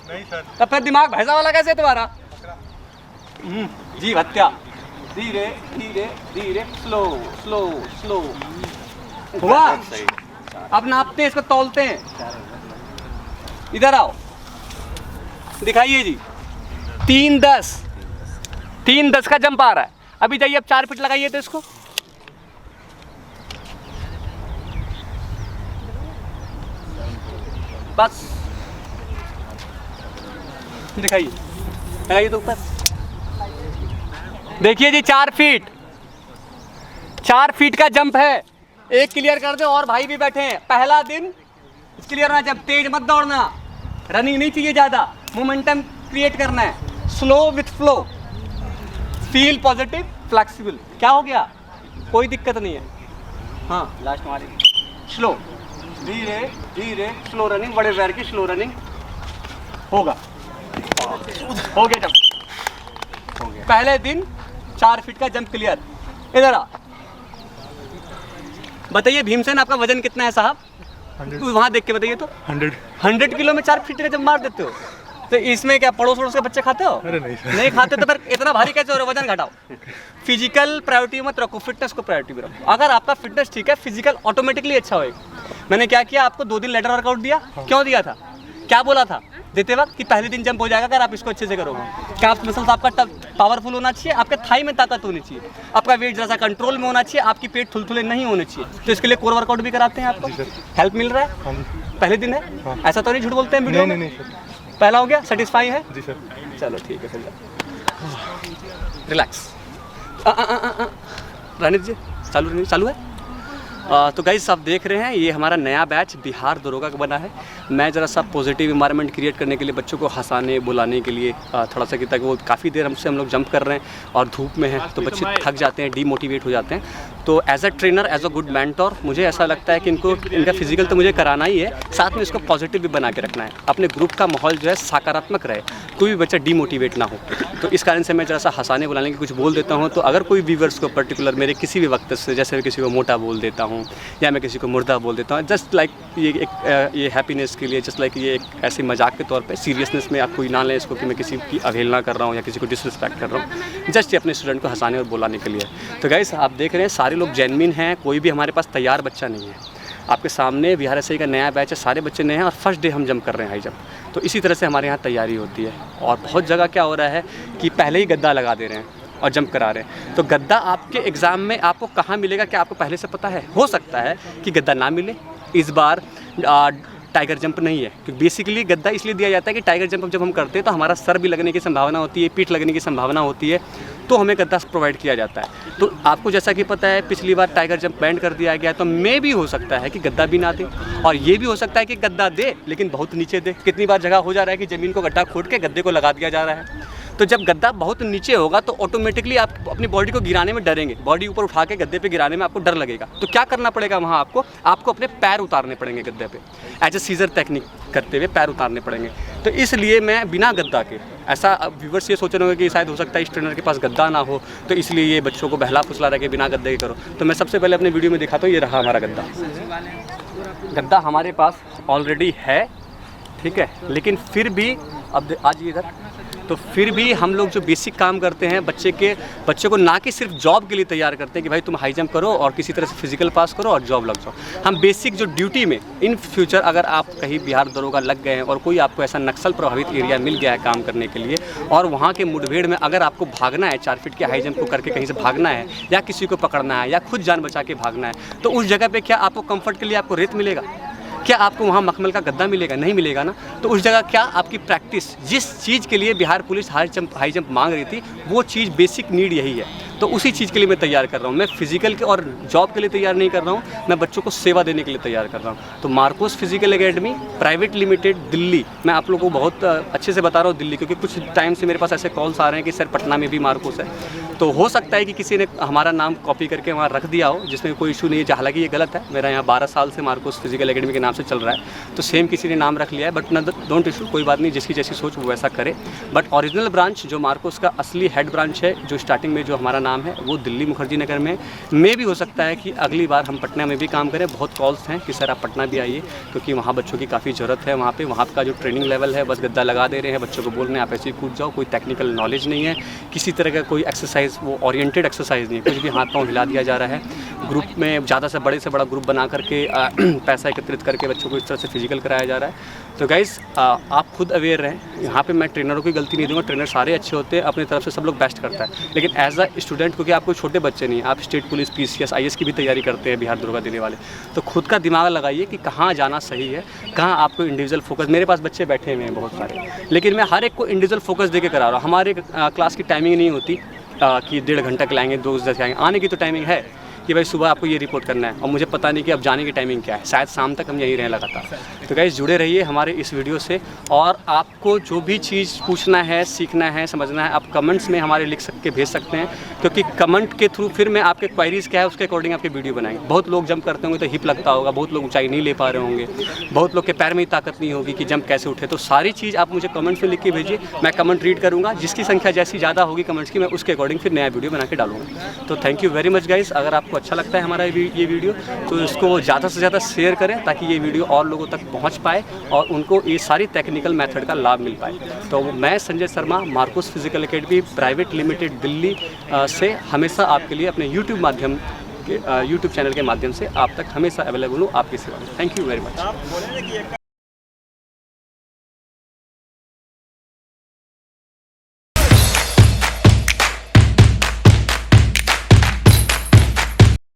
नहीं सर। तब फिर दिमाग भैंसा वाला कैसे तुम्हारा? जी हत्या। धीरे धीरे धीरे, स्लो स्लो स्लो। हुआ? अब नापते हैं, इसको तौलते हैं। इधर आओ, दिखाइए जी। 3-10 का जंप आ रहा है। अभी जाइए, अब 4 फीट लगाइए तो इसको। बस दिखाइए, लगाइए तो ऊपर। देखिए जी 4 फीट का जंप है। एक क्लियर कर दो और भाई भी बैठे हैं। पहला दिन क्लियर होना, जब तेज मत दौड़ना, रनिंग नहीं चाहिए ज़्यादा, मोमेंटम क्रिएट करना है। Slow with flow, feel positive, flexible. क्या हो गया? कोई दिक्कत नहीं है। हाँ लास्ट वाली स्लो, धीरे धीरे स्लो रनिंग, बड़े पैर की स्लो रनिंग होगा। हो गया जंप, हो गया। पहले दिन 4 फीट का जंप क्लियर। इधर आ, बताइए भीमसेन आपका वजन कितना है साहब? वहाँ देख के बताइए तो। 100 किलो में 4 फीट का जंप मार देते हो? तो इसमें क्या पड़ोस के बच्चे खाते हो? अरे नहीं सर। नहीं खाते तो फिर इतना भारी कैसे हो रहा है? वजन घटाओ। फिजिकल प्रायोरिटी मत रखो, फिटनेस को प्रायोरिटी में रखो। अगर आपका फिटनेस ठीक है, फिजिकल ऑटोमेटिकली अच्छा होएगा। मैंने क्या किया, आपको 2 दिन लेटर वर्कआउट दिया। क्यों दिया था? क्या बोला था देते वक्त कि पहले दिन जंप हो जाएगा अगर आप इसको अच्छे से करोगे। कैप्स मसल्स आपका पावरफुल होना चाहिए, आपके थाई में ताकत होनी चाहिए, आपका वेट जरा सा कंट्रोल में होना चाहिए, आपकी पेट थुलथुले नहीं होने चाहिए। तो इसके लिए कोर वर्कआउट भी कराते हैं आपको। हेल्प मिल रहा है? पहले दिन है, ऐसा तो नहीं झूठ बोलते हैं वीडियो में? नहीं सर। पहला हो गया, सेटिस्फाई है? जी सर। चलो ठीक है फिर। रिलैक्स। रणित जी चालू है। तो गाइस आप देख रहे हैं ये हमारा नया बैच बिहार दरोगा का बना है। मैं ज़रा सा पॉजिटिव इन्वायरमेंट क्रिएट करने के लिए बच्चों को हंसाने बुलाने के लिए थोड़ा सा कि वो काफ़ी देर हम लोग जंप कर रहे हैं और धूप में है तो बच्चे थक जाते हैं, डीमोटिवेट हो जाते हैं। तो as a trainer, as a good mentor मुझे ऐसा लगता है कि इनका फिजिकल तो मुझे कराना ही है, साथ में इसको पॉजिटिव भी बना के रखना है। अपने ग्रुप का माहौल जो है सकारात्मक रहे, कोई भी बच्चा डीमोटिवेट ना हो। तो इस कारण से मैं ज़रा सा हंसाने बुलाने की कुछ बोल देता हूँ। तो अगर कोई व्यूवर्स को पर्टिकुलर मेरे किसी भी वक्त से, जैसे मैं किसी को मोटा बोल देता हूँ या मैं किसी को मुर्दा बोल देता हूँ, जस्ट लाइक ये हैप्पीनेस के लिए, जस्ट लाइक ये एक ऐसे मजाक के तौर पे, सीरियसनेस में आप कोई ना लें इसको कि मैं किसी की अवहेलना कर रहा हूँ या किसी को डिसरिस्पेक्ट कर रहा हूँ, जस्ट ये अपने स्टूडेंट को हंसाने और बुलाने के लिए। तो गाइस आप देख रहे हैं सारे लोग जेन्युइन हैं, कोई भी हमारे पास तैयार बच्चा नहीं है। आपके सामने बिहार एसआई का नया बैच है, सारे बच्चे नए हैं और फर्स्ट डे हम जंप कर रहे हैं हाई जंप। तो इसी तरह से हमारे यहाँ तैयारी होती है। और बहुत जगह क्या हो रहा है कि पहले ही गद्दा लगा दे रहे हैं और जंप करा रहे हैं। तो गद्दा आपके एग्ज़ाम में आपको कहाँ मिलेगा क्या आपको पहले से पता है? हो सकता है कि गद्दा ना मिले इस बार। टाइगर जंप नहीं है, क्योंकि बेसिकली गद्दा इसलिए दिया जाता है कि टाइगर जंप जब हम करते हैं तो हमारा सर भी लगने की संभावना होती है, पीठ लगने की संभावना होती है, तो हमें गद्दा प्रोवाइड किया जाता है। तो आपको जैसा कि पता है पिछली बार टाइगर जंप बैंड कर दिया गया, तो मे भी हो सकता है कि गद्दा भी ना दे, और ये भी हो सकता है कि गद्दा दे लेकिन बहुत नीचे दे। कितनी बार जगह हो जा रहा है कि ज़मीन को गड्ढा खोद के गद्दे को लगा दिया जा रहा है। तो जब गद्दा बहुत नीचे होगा तो ऑटोमेटिकली आप अपनी बॉडी को गिराने में डरेंगे, बॉडी ऊपर उठा के गद्दे पे गिराने में आपको डर लगेगा। तो क्या करना पड़ेगा वहाँ आपको अपने पैर उतारने पड़ेंगे गद्दे पे, एज ए सीजर टेक्निक करते हुए पैर उतारने पड़ेंगे। तो इसलिए मैं बिना गद्दा के, ऐसा व्यूवर्स ये सोच रहे होंगे कि शायद हो सकता है इस ट्रेनर के पास गद्दा ना हो तो इसलिए ये बच्चों को बहला फुसला रहा है कि बिना गद्दे के करो। तो मैं सबसे पहले अपने वीडियो में दिखाता हूँ, ये रहा हमारा गद्दा। गद्दा हमारे पास ऑलरेडी है, ठीक है, लेकिन फिर भी अब आज इधर, तो फिर भी हम लोग जो बेसिक काम करते हैं बच्चे को ना कि सिर्फ जॉब के लिए तैयार करते हैं कि भाई तुम हाई जंप करो और किसी तरह से फिजिकल पास करो और जॉब लग जाओ। हम बेसिक जो ड्यूटी में इन फ्यूचर अगर आप कहीं बिहार दरोगा लग गए हैं और कोई आपको ऐसा नक्सल प्रभावित एरिया मिल गया है काम करने के लिए और वहाँ के मुठभेड़ में अगर आपको भागना है, 4 फीट के हाई जंप को करके कहीं से भागना है या किसी को पकड़ना है या खुद जान बचा के भागना है, तो उस जगह पर क्या आपको कम्फर्ट के लिए आपको रेत मिलेगा? क्या आपको वहाँ मखमल का गद्दा मिलेगा? नहीं मिलेगा ना। तो उस जगह क्या आपकी प्रैक्टिस, जिस चीज़ के लिए बिहार पुलिस हाई जंप मांग रही थी, वो चीज़ बेसिक नीड यही है। तो उसी चीज़ के लिए मैं तैयार कर रहा हूँ। मैं फिजिकल के और जॉब के लिए तैयार नहीं कर रहा हूँ, मैं बच्चों को सेवा देने के लिए तैयार कर रहा हूँ। तो Marcos physical academy private limited Delhi, मैं आप लोगों को बहुत अच्छे से बता रहा हूँ दिल्ली, क्योंकि कुछ टाइम से मेरे पास ऐसे कॉल्स आ रहे हैं कि सर पटना में भी मार्कोस है। तो हो सकता है कि किसी ने हमारा नाम कॉपी करके वहाँ रख दिया हो, जिसमें कोई इशू नहीं है, हालांकि ये गलत है। मेरा यहाँ 12 साल से मार्कोस फिजिकल एकेडमी के नाम से चल रहा है, तो सेम किसी ने नाम रख लिया है, बट ना डोंट इशू, कोई बात नहीं, जिसकी जैसी सोच वो वैसा करे। बट ओरिजिनल ब्रांच जो मार्कोस का असली हेड ब्रांच है, जो स्टार्टिंग में जो हमारा नाम है, वो दिल्ली मुखर्जी नगर में। मे भी हो सकता है कि अगली बार हम पटना में भी काम करें। बहुत कॉल्स हैं कि सर आप पटना भी आइए, क्योंकि वहाँ बच्चों की काफ़ी ज़रूरत है। वहाँ का जो ट्रेनिंग लेवल है, बस गद्दा लगा दे रहे हैं, बच्चों को बोल रहे हैं आप ऐसे ही कूद जाओ, कोई टेक्निकल नॉलेज नहीं है, किसी तरह का कोई एक्सरसाइज वो ओरिएंटेड एक्सरसाइज नहीं है, कुछ भी हाथ पाँव हिला दिया जा रहा है। ग्रुप में ज़्यादा से बड़ा ग्रुप बना करके पैसा एकत्रित करके बच्चों को इस तरह से फिजिकल कराया जा रहा है। तो गाइस आप खुद अवेयर रहें, यहाँ पे मैं ट्रेनरों की गलती नहीं दूंगा, ट्रेनर सारे अच्छे होते हैं, अपनी तरफ से सब लोग बेस्ट करता है, लेकिन एज अ स्टूडेंट, क्योंकि आप कोई छोटे बच्चे नहीं, आप स्टेट पुलिस, PCS, IAS की भी तैयारी करते हैं बिहार दरोगा देने वाले, तो खुद का दिमाग लगाइए कि कहाँ जाना सही है, कहाँ आपको इंडिविजुअल फोकस। मेरे पास बच्चे बैठे हुए हैं बहुत सारे, लेकिन मैं हर एक को इंडिविजुअल फोकस दे के करा रहा हूँ। हमारे क्लास की टाइमिंग नहीं होती कि 1.5 घंटा खिलाएंगे, 2-10 आएंगे। आने की तो टाइमिंग है कि भाई सुबह आपको ये रिपोर्ट करना है, और मुझे पता नहीं कि अब जाने की टाइमिंग क्या है, शायद शाम तक हम यहीं रहें लगातार। तो गाइस जुड़े रहिए हमारे इस वीडियो से, और आपको जो भी चीज़ पूछना है, सीखना है, समझना है, आप कमेंट्स में हमारे लिख के भेज सकते हैं, क्योंकि कमेंट के थ्रू फिर मैं आपके क्वायरीज़ क्या है उसके अकॉर्डिंग आपके वीडियो बनाएंगे। बहुत लोग जंप करते होंगे तो हिप लगता होगा, बहुत लोग ऊंचाई नहीं ले पा रहे होंगे, बहुत लोग के पैर में ही ताकत नहीं होगी कि जंप कैसे उठे। तो सारी चीज़ आप मुझे कमेंट्स में लिख के भेजिए, मैं कमेंट रीड करूँगा, जिसकी संख्या जैसी ज़्यादा होगी कमेंट्स की, मैं उसके अकॉर्डिंग फिर नया वीडियो बना के डालूंगा। तो thank you very much guys. अगर आपको अच्छा लगता है हमारा ये वीडियो तो इसको ज़्यादा से ज़्यादा शेयर करें, ताकि ये वीडियो और लोगों तक पहुंच पाए और उनको ये सारी टेक्निकल मेथड का लाभ मिल पाए। तो मैं Sanjay Sharma, Marcos physical academy private limited Delhi से हमेशा आपके लिए अपने यूट्यूब चैनल के माध्यम से आप तक हमेशा अवेलेबल हूँ आपकी सेवा में। Thank you very much.